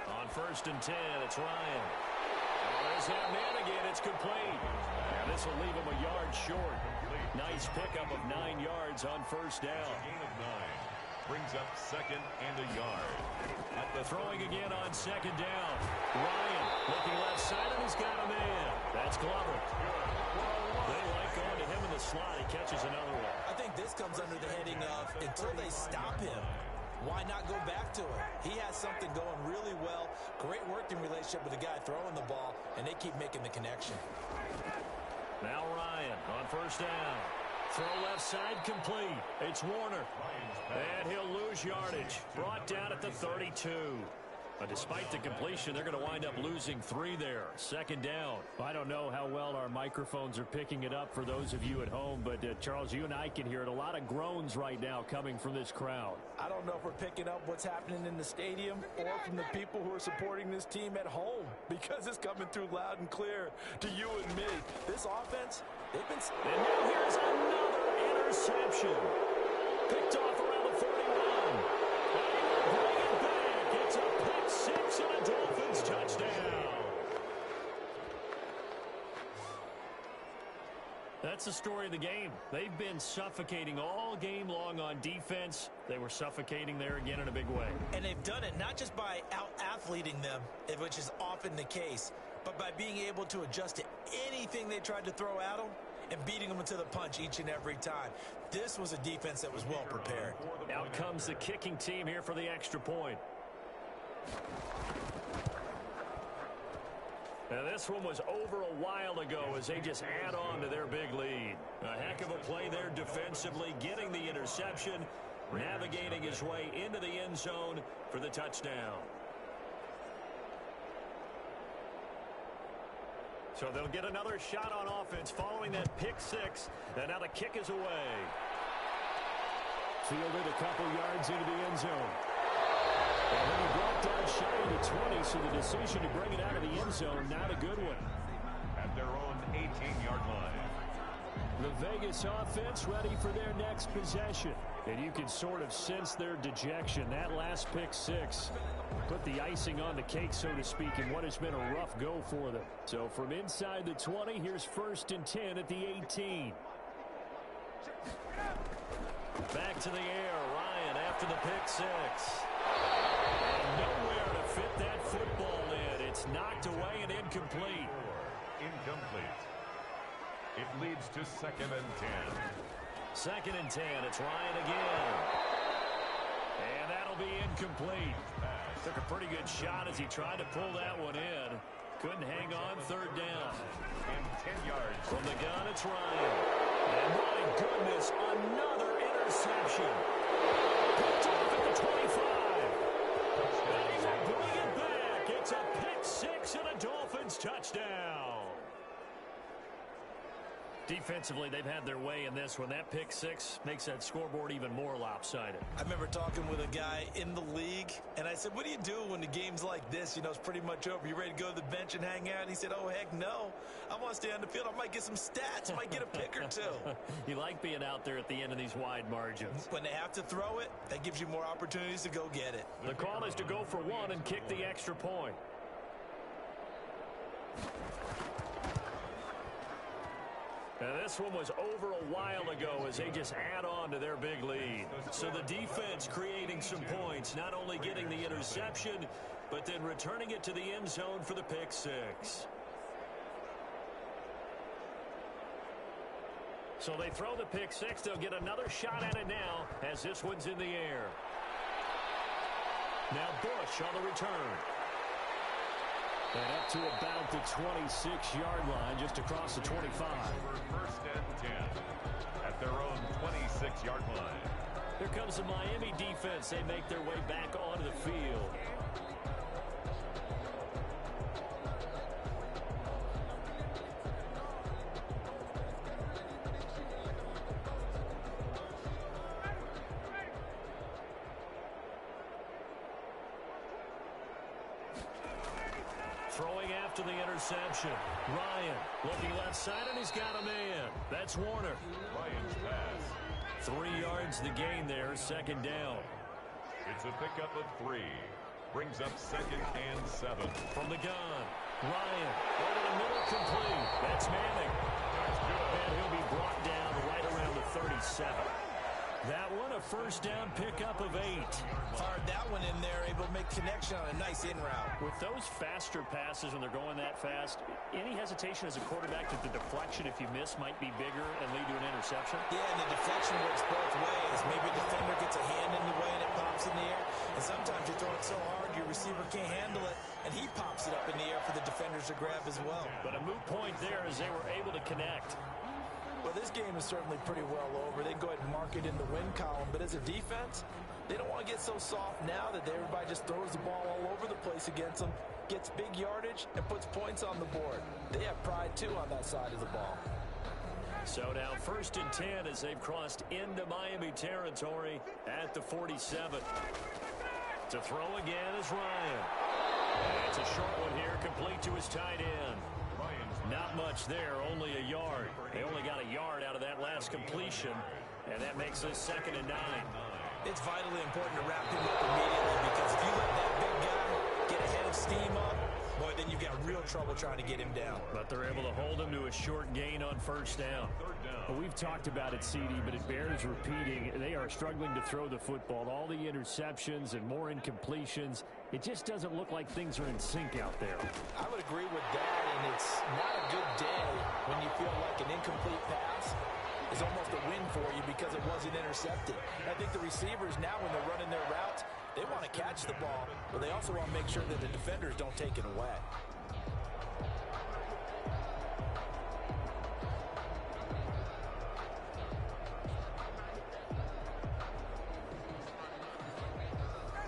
On 1st and 10, it's Ryan. Oh, there's that man again. It's complete. And this will leave him a yard short. Nice pickup of 9 yards on 1st down. Gain of 9. Brings up 2nd and a yard. At the throwing again on 2nd down. Ryan looking left side, and he's got a man. That's Glover. They like going to him in the slot. He catches another one. I think this comes under the heading of until they stop him, why not go back to it? He has something going really well. Great working relationship with the guy throwing the ball, and they keep making the connection. Now Ryan on 1st down. Throw left side complete. It's Warner. And he'll lose yardage. Brought down at the 32. But despite the completion, they're going to wind up losing 3 there. 2nd down. I don't know how well our microphones are picking it up for those of you at home, but Charles, you and I can hear it. A lot of groans right now coming from this crowd. I don't know if we're picking up what's happening in the stadium or from the people who are supporting this team at home, because it's coming through loud and clear to you and me. This offense, they've been... And now here's another interception. Picked off around the 41. Bring it back. It's a pick 6 and a Dolphins touchdown. That's the story of the game. They've been suffocating all game long on defense. They were suffocating there again in a big way. And they've done it not just by out-athleting them, which is often the case, but by being able to adjust to anything they tried to throw at them and beating them to the punch each and every time. This was a defense that was well prepared. Out comes the kicking team here for the extra point. Now this one was over a while ago as they just add on to their big lead. A heck of a play there defensively, getting the interception, navigating his way into the end zone for the touchdown. So they'll get another shot on offense following that pick six. And now the kick is away. Fielded a couple yards into the end zone. And then he brought down shy of the 20, so the decision to bring it out of the end zone, not a good one. At their own 18-yard line. The Vegas offense ready for their next possession. And you can sort of sense their dejection. That last pick six put the icing on the cake, so to speak, in what has been a rough go for them. So from inside the 20, here's 1st and 10 at the 18. Back to the air. Ryan after the pick six. And nowhere to fit that football in. It's knocked away and incomplete. Incomplete. It leads to 2nd and 10. 2nd and 10. It's Ryan again. And that'll be incomplete. Took a pretty good shot as he tried to pull that one in. Couldn't hang on. 3rd down. And 10 yards. From the gun, it's Ryan. And my goodness, another interception. Picked off at the 25. And he will bring it back. It's a pick six and a Dolphins touchdown. Defensively, they've had their way in this one. That pick six makes that scoreboard even more lopsided. I remember talking with a guy in the league, and I said, what do you do when the game's like this? You know, it's pretty much over. You ready to go to the bench and hang out? He said, oh, heck no. I want to stay on the field. I might get some stats. I might get a pick or two. You like being out there at the end of these wide margins. When they have to throw it, that gives you more opportunities to go get it. The call is to go for one and kick the extra point. Now this one was over a while ago as they just add on to their big lead. So the defense creating some points, not only getting the interception, but then returning it to the end zone for the pick six. So they throw the pick six. They'll get another shot at it now as this one's in the air. Now Bush on the return. And up to about the 26-yard line, just across the 25. 1st and 10 at their own 26-yard line. Here comes the Miami defense. They make their way back onto the field. Throwing after the interception. Ryan looking left side, and he's got a man. That's Warner. Ryan's pass. 3 yards the gain there, 2nd down. It's a pickup of 3. Brings up 2nd and 7. From the gun, Ryan over the middle, complete. That's Manning. And he'll be brought down right around the 37. That one, a 1st down pickup of 8. Hard that one in there, able to make connection on a nice in route. With those faster passes when they're going that fast, any hesitation as a quarterback that the deflection, if you miss, might be bigger and lead to an interception? Yeah, and the deflection works both ways. Maybe a defender gets a hand in the way and it pops in the air. And sometimes you throw it so hard your receiver can't handle it, and he pops it up in the air for the defenders to grab as well. But a moot point there as they were able to connect. Well, this game is certainly pretty well over. They go ahead and mark it in the win column. But as a defense, they don't want to get so soft now that everybody just throws the ball all over the place against them, gets big yardage, and puts points on the board. They have pride, too, on that side of the ball. So now 1st and 10 as they've crossed into Miami territory at the 47. To throw again is Ryan. And it's a short one here, complete to his tight end. Not much there, only a yard. They only got a yard out of that last completion, and that makes this 2nd and 9. It's vitally important to wrap him up immediately, because if you let that big guy get ahead of steam up, boy, then you've got real trouble trying to get him down. But they're able to hold him to a short gain on 1st down. 3rd down. down. Well, we've talked about it, CD, but it bears repeating. They are struggling to throw the football. All the interceptions and more incompletions. It just doesn't look like things are in sync out there. I would agree with that, and it's not a good day when you feel like an incomplete pass is almost a win for you because it wasn't intercepted. I think the receivers now, when they're running their routes, they want to catch the ball, but they also want to make sure that the defenders don't take it away.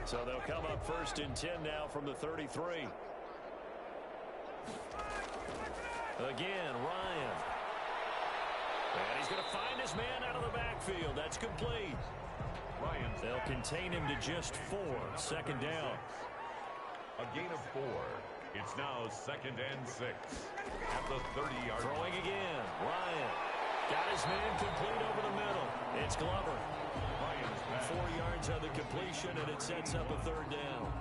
So they'll come up 1st and 10 now from the 33. Again, Ryan. And he's going to find his man out of the backfield. That's complete. They'll contain him to just 4. 2nd down. A gain of 4. It's now 2nd and 6 at the 30-yard line. Throwing again. Ryan got his man complete over the middle. It's Glover. 4 yards on the completion, and it sets up a 3rd down.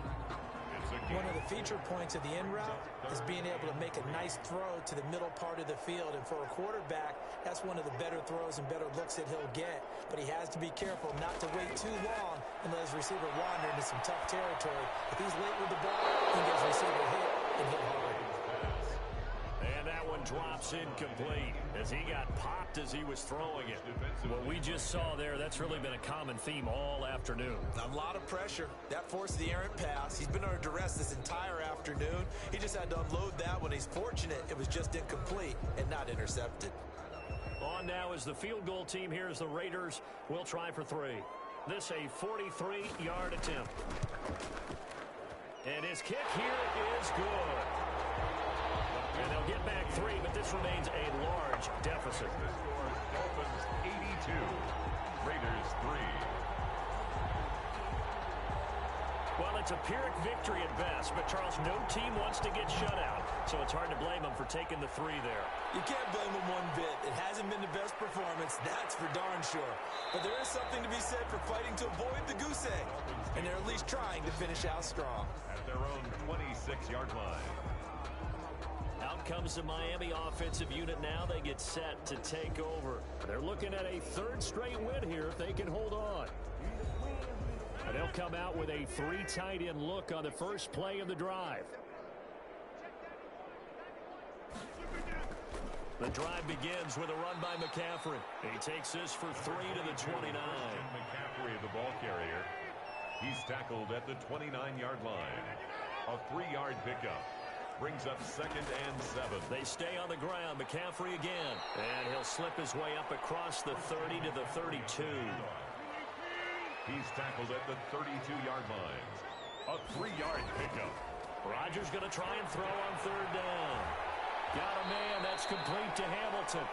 One of the feature points of the in route is being able to make a nice throw to the middle part of the field. And for a quarterback, that's one of the better throws and better looks that he'll get. But he has to be careful not to wait too long and let his receiver wander into some tough territory. If he's late with the ball, he gets receiver hit and hit hard. And that one drops incomplete as he got popped as he was throwing it. What we just saw there, that's really been a common theme all afternoon. A lot of pressure. That forced the errant pass. He's been under duress this entire afternoon. He just had to unload that one. He's fortunate it was just incomplete and not intercepted. On now is the field goal team. Here's the Raiders. We'll try for 3. This a 43-yard attempt. And his kick here is good. And they'll get back 3, but this remains a large deficit. Dolphins 82, Raiders 3. Well, it's a Pyrrhic victory at best, but Charles, no team wants to get shut out, so it's hard to blame them for taking the 3 there. You can't blame them one bit. It hasn't been the best performance, that's for darn sure. But there is something to be said for fighting to avoid the goose egg, and they're at least trying to finish out strong. At their own 26-yard line. Out comes the Miami offensive unit now. They get set to take over. They're looking at a 3rd straight win here if they can hold on. And they'll come out with a 3 tight end look on the first play of the drive. The drive begins with a run by McCaffrey. He takes this for 3 to the 29. McCaffrey, the ball carrier. He's tackled at the 29-yard line. A 3-yard pickup. Brings up 2nd and 7. They stay on the ground. McCaffrey again. And he'll slip his way up across the 30 to the 32. He's tackled at the 32-yard line. A 3-yard pickup. Rodgers going to try and throw on 3rd down. Got a man. That's complete to Hamilton.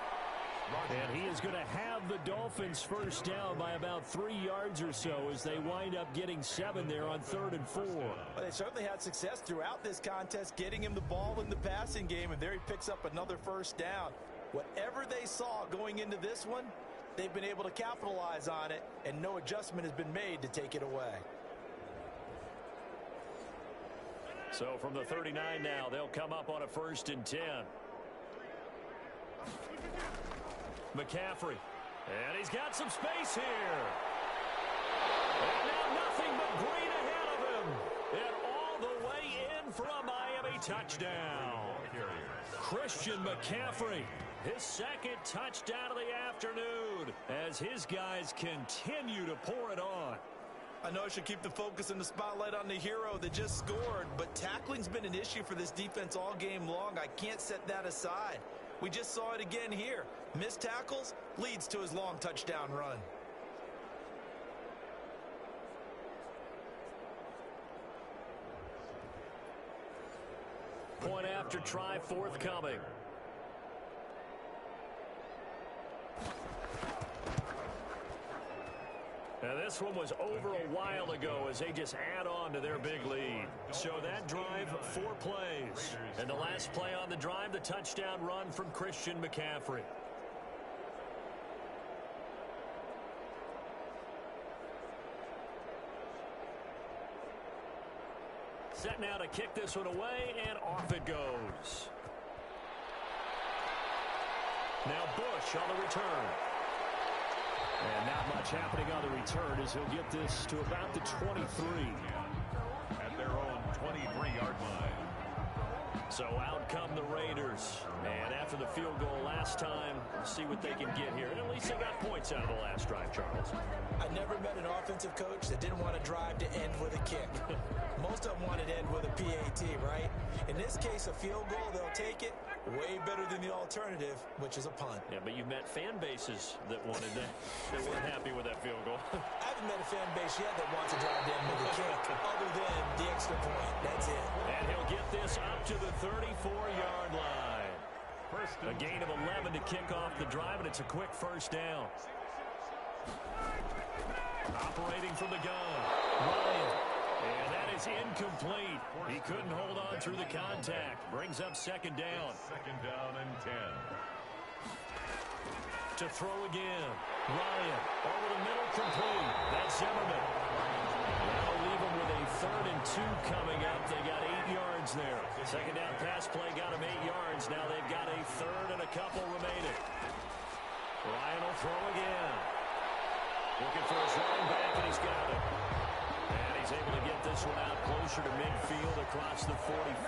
And he is going to have the Dolphins first down by about 3 yards or so as they wind up getting 7 there on 3rd and 4. Well, they certainly had success throughout this contest getting him the ball in the passing game, and there he picks up another first down. Whatever they saw going into this one, they've been able to capitalize on it, and no adjustment has been made to take it away. So from the 39 now, they'll come up on a 1st and 10. McCaffrey. And he's got some space here. And now nothing but green ahead of him. And all the way in for a Miami touchdown. Christian McCaffrey. His 2nd touchdown of the afternoon as his guys continue to pour it on. I know I should keep the focus and the spotlight on the hero that just scored, but tackling's been an issue for this defense all game long. I can't set that aside. We just saw it again here. Missed tackles leads to his long touchdown run. Point after try forthcoming. Now this one was over a while ago as they just add on to their big lead. So that drive, 4 plays. And the last play on the drive, the touchdown run from Christian McCaffrey. Set now to kick this one away, and off it goes. Now Bush on the return. And not much happening on the return as he'll get this to about the 23. At their own 23-yard line. So out come the Raiders. And after the field goal last time, we'll see what they can get here. And at least they got points out of the last drive, Charles. I never met an offensive coach that didn't want to drive to end with a kick. Most of them wanted to end with a PAT, right? In this case, a field goal, they'll take it. Way better than the alternative, which is a punt. Yeah, but you've met fan bases that wanted that, that weren't happy with that field goal. I haven't met a fan base yet that wants to drive to end with a kick, other than the extra point. That's it. And he'll get this up to the 34-yard line. A gain of 11 to kick off the drive, and it's a quick first down. Operating from the gun, Ryan. And that is incomplete. He couldn't hold on through the contact. Brings up second down. Second down and 10. To throw again. Ryan over the middle, complete. That's Zimmerman. That'll leave them with a 3rd and 2 coming up. They got 8 yards there. Second down pass play got them 8 yards. Now they've got a 3rd and a couple remaining. Ryan will throw again. Looking for his running back, and he's got it. And he's able to get this one out closer to midfield across the 45.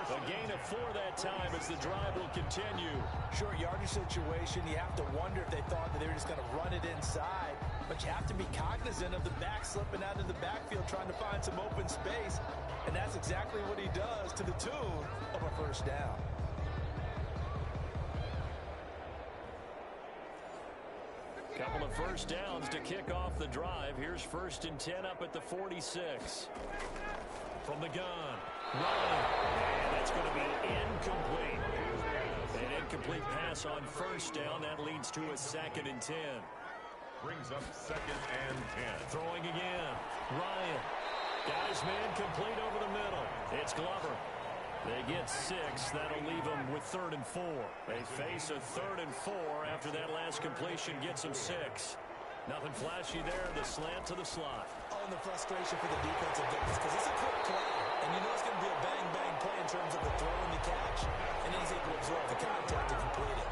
A gain of 4 that time as the drive will continue. Short yardage situation, you have to wonder if they thought that they were just going to run it inside. But you have to be cognizant of the back slipping out of the backfield trying to find some open space. And that's exactly what he does to the tune of a first down. Couple of first downs to kick off the drive. Here's 1st and 10 up at the 46. From the gun, Ryan. And that's going to be incomplete. An incomplete pass on first down. That leads to a 2nd and 10. Brings up 2nd and 10. Throwing again. Ryan. Got his man complete over the middle. It's Glover. They get 6. That'll leave them with 3rd and 4. They face a 3rd and 4 after that last completion gets them 6. Nothing flashy there. The slant to the slot. Oh, and the frustration for the defensive guys because it's a quick play. And you know it's going to be a bang-bang play in terms of the throw and the catch. And then he's able to absorb the contact to complete it.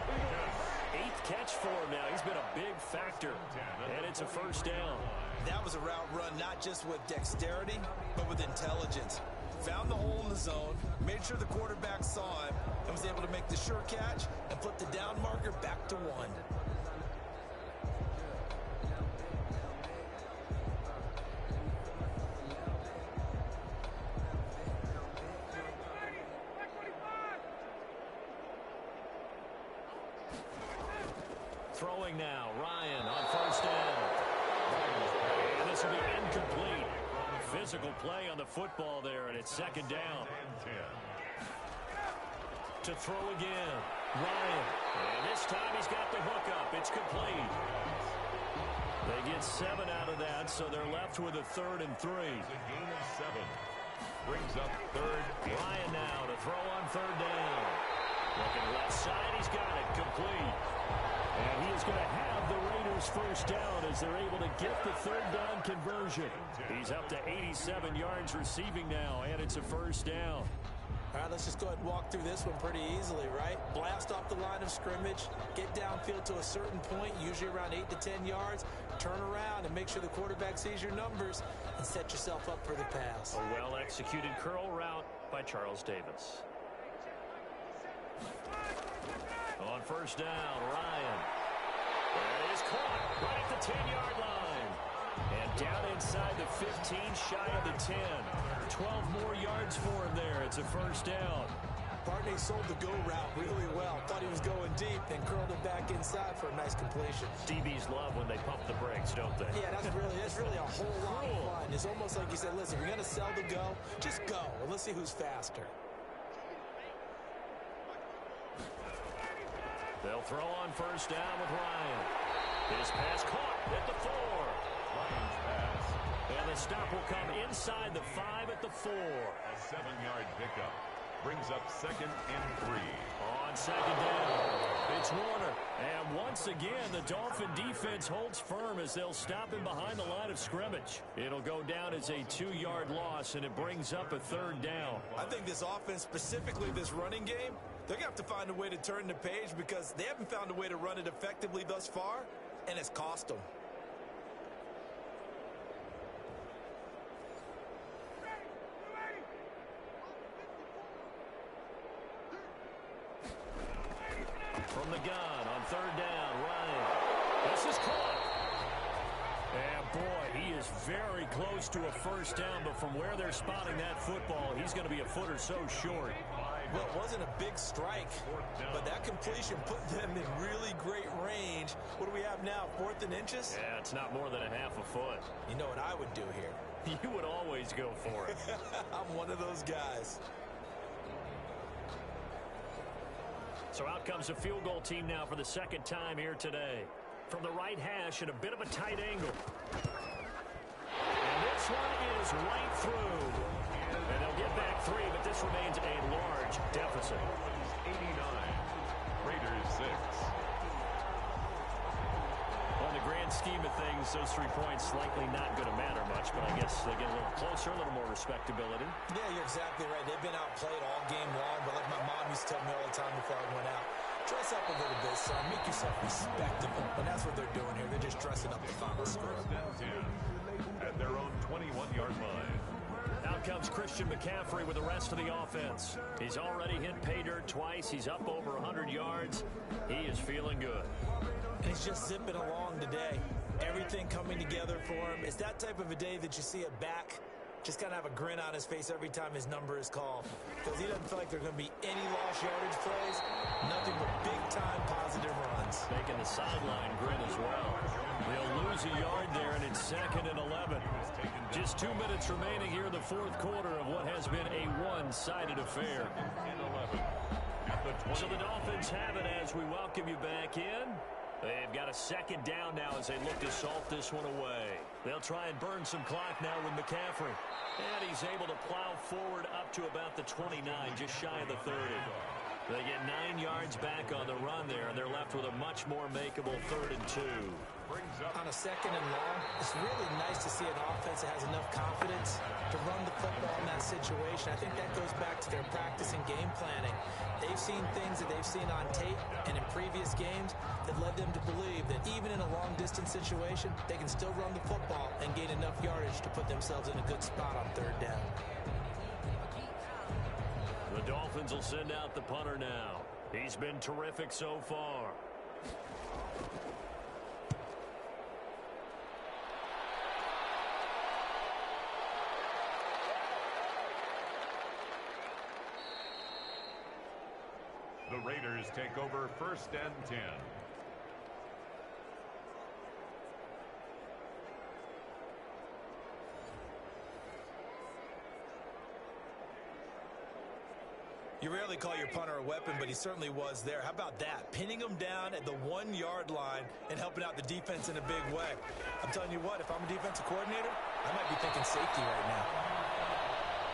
8th catch for him now. He's been a big factor. And it's a first down. That was a route run not just with dexterity, but with intelligence. Found the hole in the zone, made sure the quarterback saw him, and was able to make the sure catch and flip the down marker back to 1. Throwing now, Ryan on first down. And this will be incomplete. Physical play on the football there, and it's 2nd down. To throw again, Ryan. And this time he's got the hookup. It's complete. They get 7 out of that, so they're left with a 3rd and 3. A gain of 7. Brings up 3rd. Ryan now to throw on 3rd down. Looking left side, he's got it. Complete. And he is going to have the Raiders first down as they're able to get the 3rd down conversion. He's up to 87 yards receiving now, and it's a first down. All right, let's just go ahead and walk through this one pretty easily, right? Blast off the line of scrimmage, get downfield to a certain point, usually around 8 to 10 yards, turn around and make sure the quarterback sees your numbers and set yourself up for the pass. A well-executed curl route by Charles Davis. On first down, Ryan. That is caught right at the 10-yard line. And down inside the 15, shy of the 10. 12 more yards for him there. It's a first down. Barney sold the go route really well. Thought he was going deep, then curled it back inside for a nice completion. DBs love when they pump the brakes, don't they? Yeah, that's really a whole lot of fun. It's almost like you said, listen, if you're going to sell the go, just go. And let's see who's faster. They'll throw on first down with Ryan. His pass caught at the 4. Ryan's pass. And the stop will come inside the 5 at the 4. A 7-yard pickup. Brings up 2nd and 3. On second down, it's Warner. And once again, the Dolphin defense holds firm as they'll stop him behind the line of scrimmage. It'll go down as a 2-yard loss, and it brings up a 3rd down. I think this offense, specifically this running game, They're going to have to find a way to turn the page because they haven't found a way to run it effectively thus far, and it's cost them. From the gun on third down, Ryan. This is caught. And boy, he is very close to a first down, but from where they're spotting that football, he's going to be a foot or so short. Well, it wasn't a big strike, but that completion put them in really great range. What do we have now, 4th and inches? Yeah, it's not more than a half a foot. You know what I would do here? You would always go for it. I'm one of those guys. So out comes the field goal team now for the second time here today. From the right hash at a bit of a tight angle. And this one is right through. And they'll get back 3, but this remains a large deficit. 89. Raiders 6. Well, in the grand scheme of things, those 3 points likely not going to matter much, but I guess they get a little closer, a little more respectability. Yeah, you're exactly right. They've been outplayed all game long, but like my mom used to tell me all the time before I went out, dress up a little bit, son. Make yourself respectable. And that's what they're doing here. They're just dressing up the final score. 1st and 10 at their own 21-yard line. Out comes Christian McCaffrey with the rest of the offense. He's already hit pay dirt twice. He's up over 100 yards. He is feeling good. And he's just zipping along today. Everything coming together for him. It's that type of a day that you see a back just kind of have a grin on his face every time his number is called. Because he doesn't feel like there are going to be any lost yardage plays. Nothing but big-time positive runs. Making the sideline grin as well. They'll lose a yard there, and it's 2nd and 11. Just 2 minutes remaining here in the 4th quarter of what has been a one-sided affair. So the Dolphins have it as we welcome you back in. They've got a 2nd down now as they look to salt this one away. They'll try and burn some clock now with McCaffrey. And he's able to plow forward up to about the 29, just shy of the 30. They get 9 yards back on the run there, and they're left with a much more makeable 3rd and 2. On a 2nd and long, it's really nice to see an offense that has enough confidence to run the football in that situation. I think that goes back to their practice and game planning. They've seen things that they've seen on tape and in previous games that led them to believe that even in a long-distance situation, they can still run the football and gain enough yardage to put themselves in a good spot on 3rd down. The Dolphins will send out the punter now. He's been terrific so far. The Raiders take over 1st and 10. You rarely call your punter a weapon, but he certainly was there. How about that? Pinning him down at the 1-yard line and helping out the defense in a big way. I'm telling you what, if I'm a defensive coordinator, I might be thinking safety right now.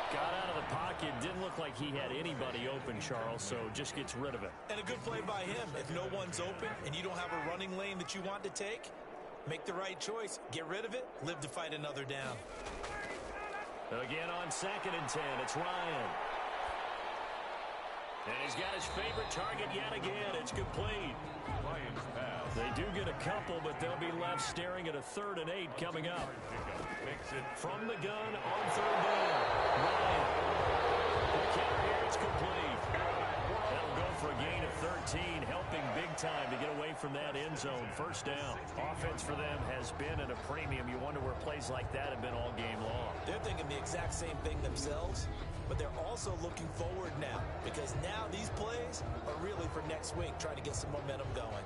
Got out of the pocket. Didn't look like he had anybody open, Charles, so just gets rid of it. And a good play by him. If no one's open and you don't have a running lane that you want to take, make the right choice. Get rid of it. Live to fight another down. Again on 2nd and 10, it's Ryan. And he's got his favorite target yet again. It's complete. Lions pass. They do get a couple, but they'll be left staring at a 3rd and 8 coming up. Makes it From the gun on 3rd down. Ryan. The counter here, it's complete. That'll go for a gain of 13, helping big time to get away from that end zone. 1st down. Offense for them has been at a premium. You wonder where plays like that have been all game long. They're thinking the exact same thing themselves, but they're also looking forward now because now these plays are really for next week, trying to get some momentum going.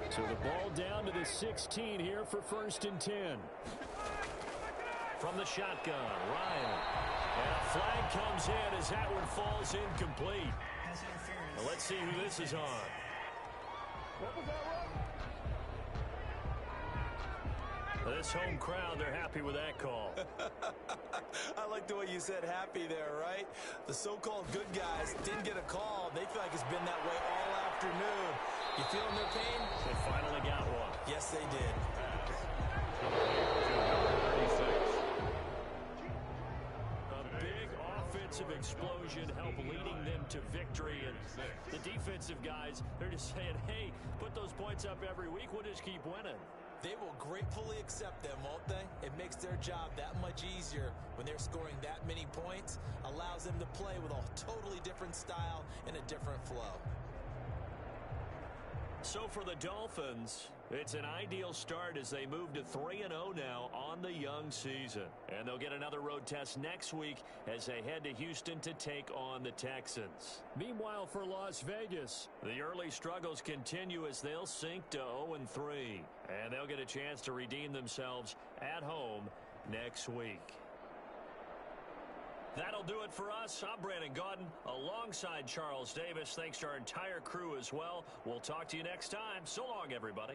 So the ball down to the 16 here for 1st and 10. From the shotgun, Ryan. And a flag comes in as that one falls incomplete. Well, let's see who this is on. This home crowd, they're happy with that call. I like the way you said happy there, right? The so-called good guys didn't get a call. They feel like it's been that way all afternoon. You feeling their pain? They finally got one. Yes, they did. road to victory. And the defensive guys, they're just saying, hey, put those points up every week. We'll just keep winning. They will gratefully accept them, won't they? It makes their job that much easier when they're scoring that many points. Allows them to play with a totally different style and a different flow. So for the Dolphins, it's an ideal start as they move to 3-0 now on the young season. And they'll get another road test next week as they head to Houston to take on the Texans. Meanwhile, for Las Vegas, the early struggles continue as they'll sink to 0-3. And they'll get a chance to redeem themselves at home next week. That'll do it for us. I'm Brandon Gaudin alongside Charles Davis. Thanks to our entire crew as well. We'll talk to you next time. So long, everybody.